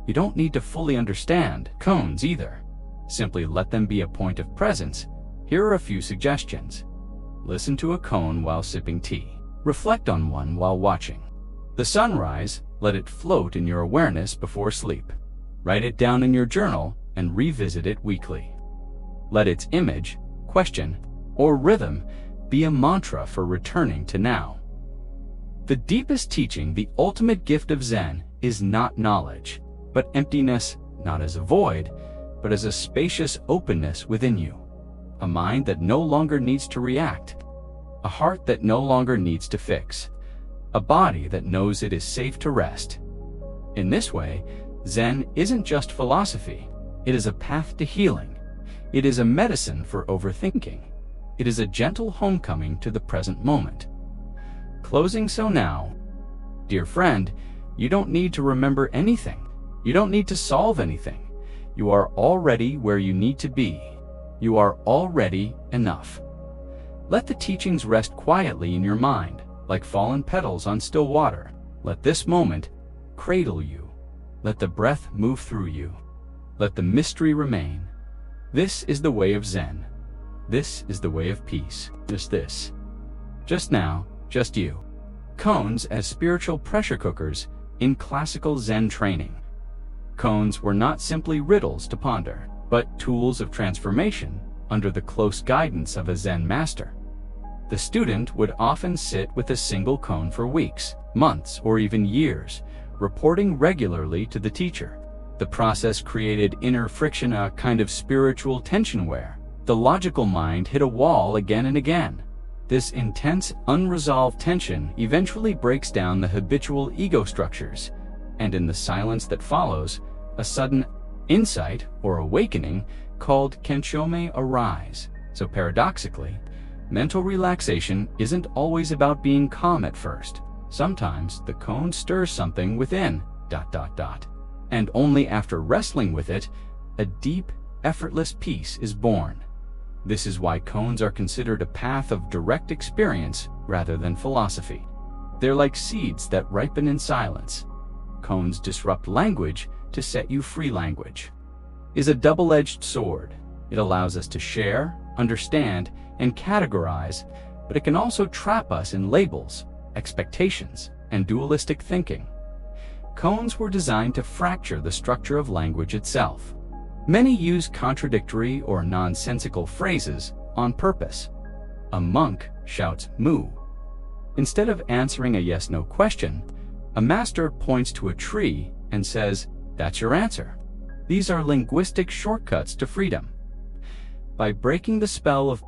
You don't need to fully understand koans either. Simply let them be a point of presence. Here are a few suggestions. Listen to a koan while sipping tea. Reflect on one while watching the sunrise. Let it float in your awareness before sleep. Write it down in your journal and revisit it weekly. Let its image, question, or rhythm be a mantra for returning to now. The deepest teaching, the ultimate gift of Zen, is not knowledge, but emptiness, not as a void, but as a spacious openness within you. A mind that no longer needs to react. A heart that no longer needs to fix. A body that knows it is safe to rest. In this way, Zen isn't just philosophy. It is a path to healing. It is a medicine for overthinking. It is a gentle homecoming to the present moment. Closing so now, dear friend, you don't need to remember anything. You don't need to solve anything. You are already where you need to be. You are already enough. Let the teachings rest quietly in your mind, like fallen petals on still water. Let this moment cradle you. Let the breath move through you. Let the mystery remain. This is the way of Zen. This is the way of peace. Just this. Just now, just you. Koans as spiritual pressure cookers in classical Zen training. Koans were not simply riddles to ponder, but tools of transformation under the close guidance of a Zen master. The student would often sit with a single koan for weeks, months, or even years, reporting regularly to the teacher. The process created inner friction, a kind of spiritual tension where the logical mind hit a wall again and again. This intense, unresolved tension eventually breaks down the habitual ego structures, and in the silence that follows, a sudden insight or awakening called kenshome arise. So paradoxically, mental relaxation isn't always about being calm at first. Sometimes the koan stirs something within, ... And only after wrestling with it, a deep, effortless peace is born. This is why koans are considered a path of direct experience rather than philosophy. They're like seeds that ripen in silence. Koans disrupt language to set you free. Language is a double-edged sword. It allows us to share, understand, and categorize, but it can also trap us in labels, expectations, and dualistic thinking. Koans were designed to fracture the structure of language itself. Many use contradictory or nonsensical phrases on purpose. A monk shouts "moo." Instead of answering a yes-no question, a master points to a tree and says, "That's your answer." These are linguistic shortcuts to freedom. By breaking the spell of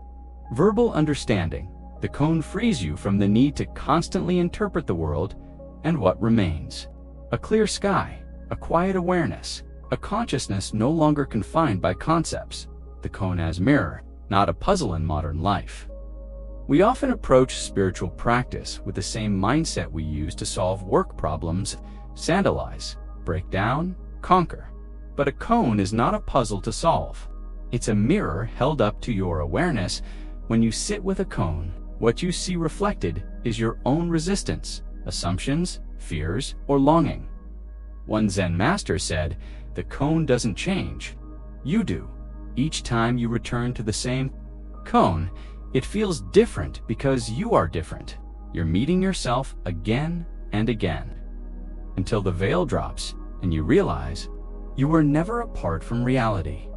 verbal understanding, the koan frees you from the need to constantly interpret the world, and what remains? A clear sky, a quiet awareness, a consciousness no longer confined by concepts. The koan as mirror, not a puzzle in modern life. We often approach spiritual practice with the same mindset we use to solve work problems: sandalize, break down, conquer. But a koan is not a puzzle to solve. It's a mirror held up to your awareness. When you sit with a koan, what you see reflected is your own resistance, assumptions, fears, or longing. One Zen master said, "The koan doesn't change. You do." Each time you return to the same koan, it feels different because you are different. You're meeting yourself again and again, until the veil drops and you realize you were never apart from reality.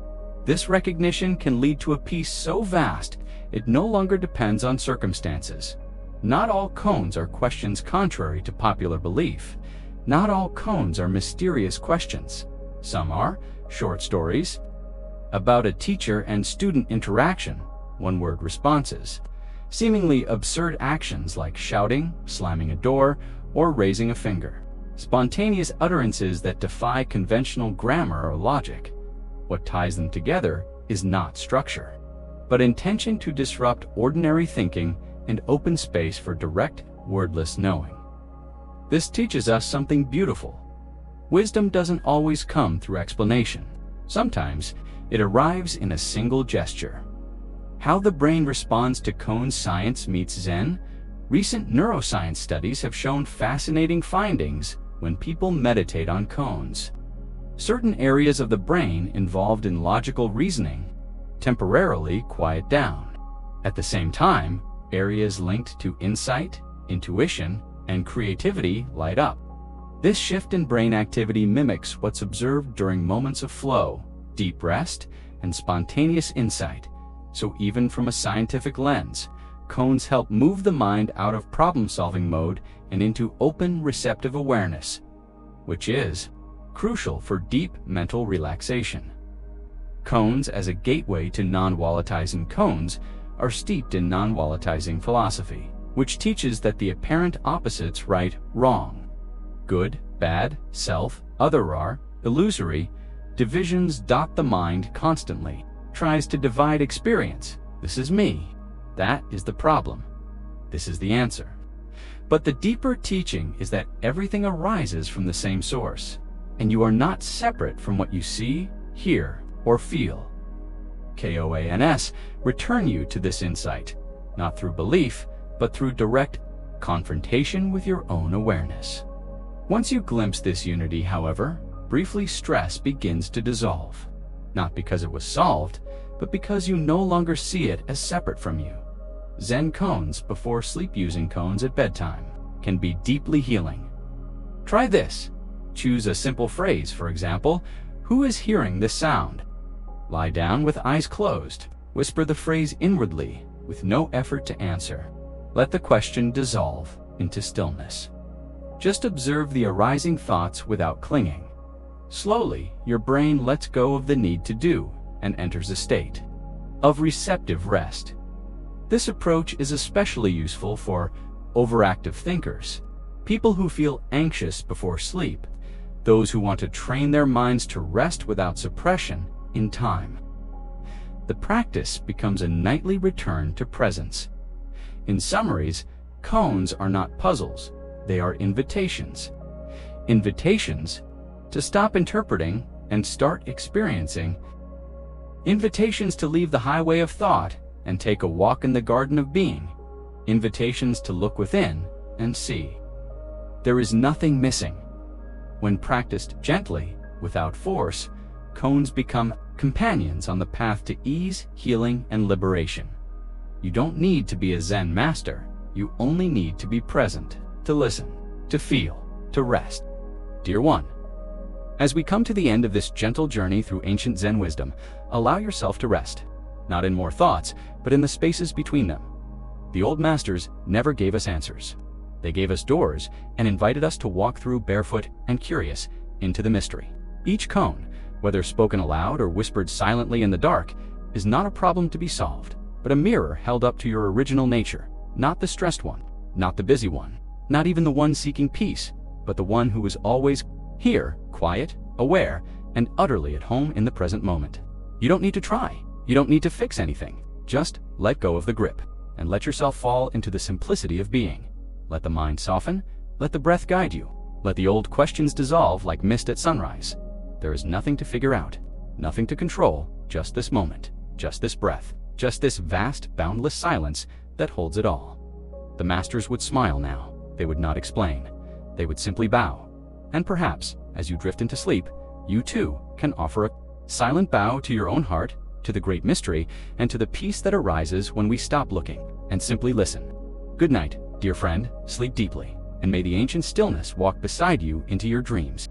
This recognition can lead to a peace so vast it no longer depends on circumstances. Not all koans are questions contrary to popular belief. Not all koans are mysterious questions. Some are short stories about a teacher and student interaction, one-word responses, seemingly absurd actions like shouting, slamming a door, or raising a finger. Spontaneous utterances that defy conventional grammar or logic. What ties them together is not structure, but intention to disrupt ordinary thinking and open space for direct, wordless knowing. This teaches us something beautiful. Wisdom doesn't always come through explanation. Sometimes it arrives in a single gesture. How the brain responds to koan. Science meets Zen. Recent neuroscience studies have shown fascinating findings when people meditate on koans. Certain areas of the brain involved in logical reasoning temporarily quiet down. At the same time, areas linked to insight, intuition, and creativity light up. This shift in brain activity mimics what's observed during moments of flow, deep rest, and spontaneous insight. So even from a scientific lens, koans help move the mind out of problem-solving mode and into open, receptive awareness, which is crucial for deep mental relaxation. Koans as a gateway to non-volatilizing. Koans are steeped in non-volatilizing philosophy, which teaches that the apparent opposites, right, wrong, good, bad, self, other are illusory. Divisions dot the mind constantly, tries to divide experience. This is me. That is the problem. This is the answer. But the deeper teaching is that everything arises from the same source, and you are not separate from what you see, hear, or feel. Koans return you to this insight, not through belief, but through direct confrontation with your own awareness. Once you glimpse this unity, however, briefly stress begins to dissolve. Not because it was solved, but because you no longer see it as separate from you. Zen koans before sleep. Using koans at bedtime can be deeply healing. Try this. Choose a simple phrase, for example, "Who is hearing this sound?" Lie down with eyes closed. Whisper the phrase inwardly with no effort to answer. Let the question dissolve into stillness. Just observe the arising thoughts without clinging. Slowly, your brain lets go of the need to do and enters a state of receptive rest. This approach is especially useful for overactive thinkers, people who feel anxious before sleep, those who want to train their minds to rest without suppression in time. The practice becomes a nightly return to presence. In summaries, koans are not puzzles, they are invitations. Invitations to stop interpreting and start experiencing. Invitations to leave the highway of thought and take a walk in the garden of being. Invitations to look within and see. There is nothing missing. When practiced gently, without force, koans become companions on the path to ease, healing, and liberation. You don't need to be a Zen master. You only need to be present, to listen, to feel, to rest. Dear one, as we come to the end of this gentle journey through ancient Zen wisdom, allow yourself to rest, not in more thoughts, but in the spaces between them. The old masters never gave us answers. They gave us doors and invited us to walk through barefoot and curious into the mystery. Each koan, whether spoken aloud or whispered silently in the dark, is not a problem to be solved, but a mirror held up to your original nature, not the stressed one, not the busy one, not even the one seeking peace, but the one who is always here, quiet, aware, and utterly at home in the present moment. You don't need to try. You don't need to fix anything. Just let go of the grip and let yourself fall into the simplicity of being. Let the mind soften. Let the breath guide you. Let the old questions dissolve like mist at sunrise. There is nothing to figure out, nothing to control, just this moment, just this breath, just this vast, boundless silence that holds it all. The masters would smile now. They would not explain. They would simply bow. And perhaps, as you drift into sleep, you too can offer a silent bow to your own heart, to the great mystery, and to the peace that arises when we stop looking and simply listen. Good night, dear friend, sleep deeply, and may the ancient stillness walk beside you into your dreams.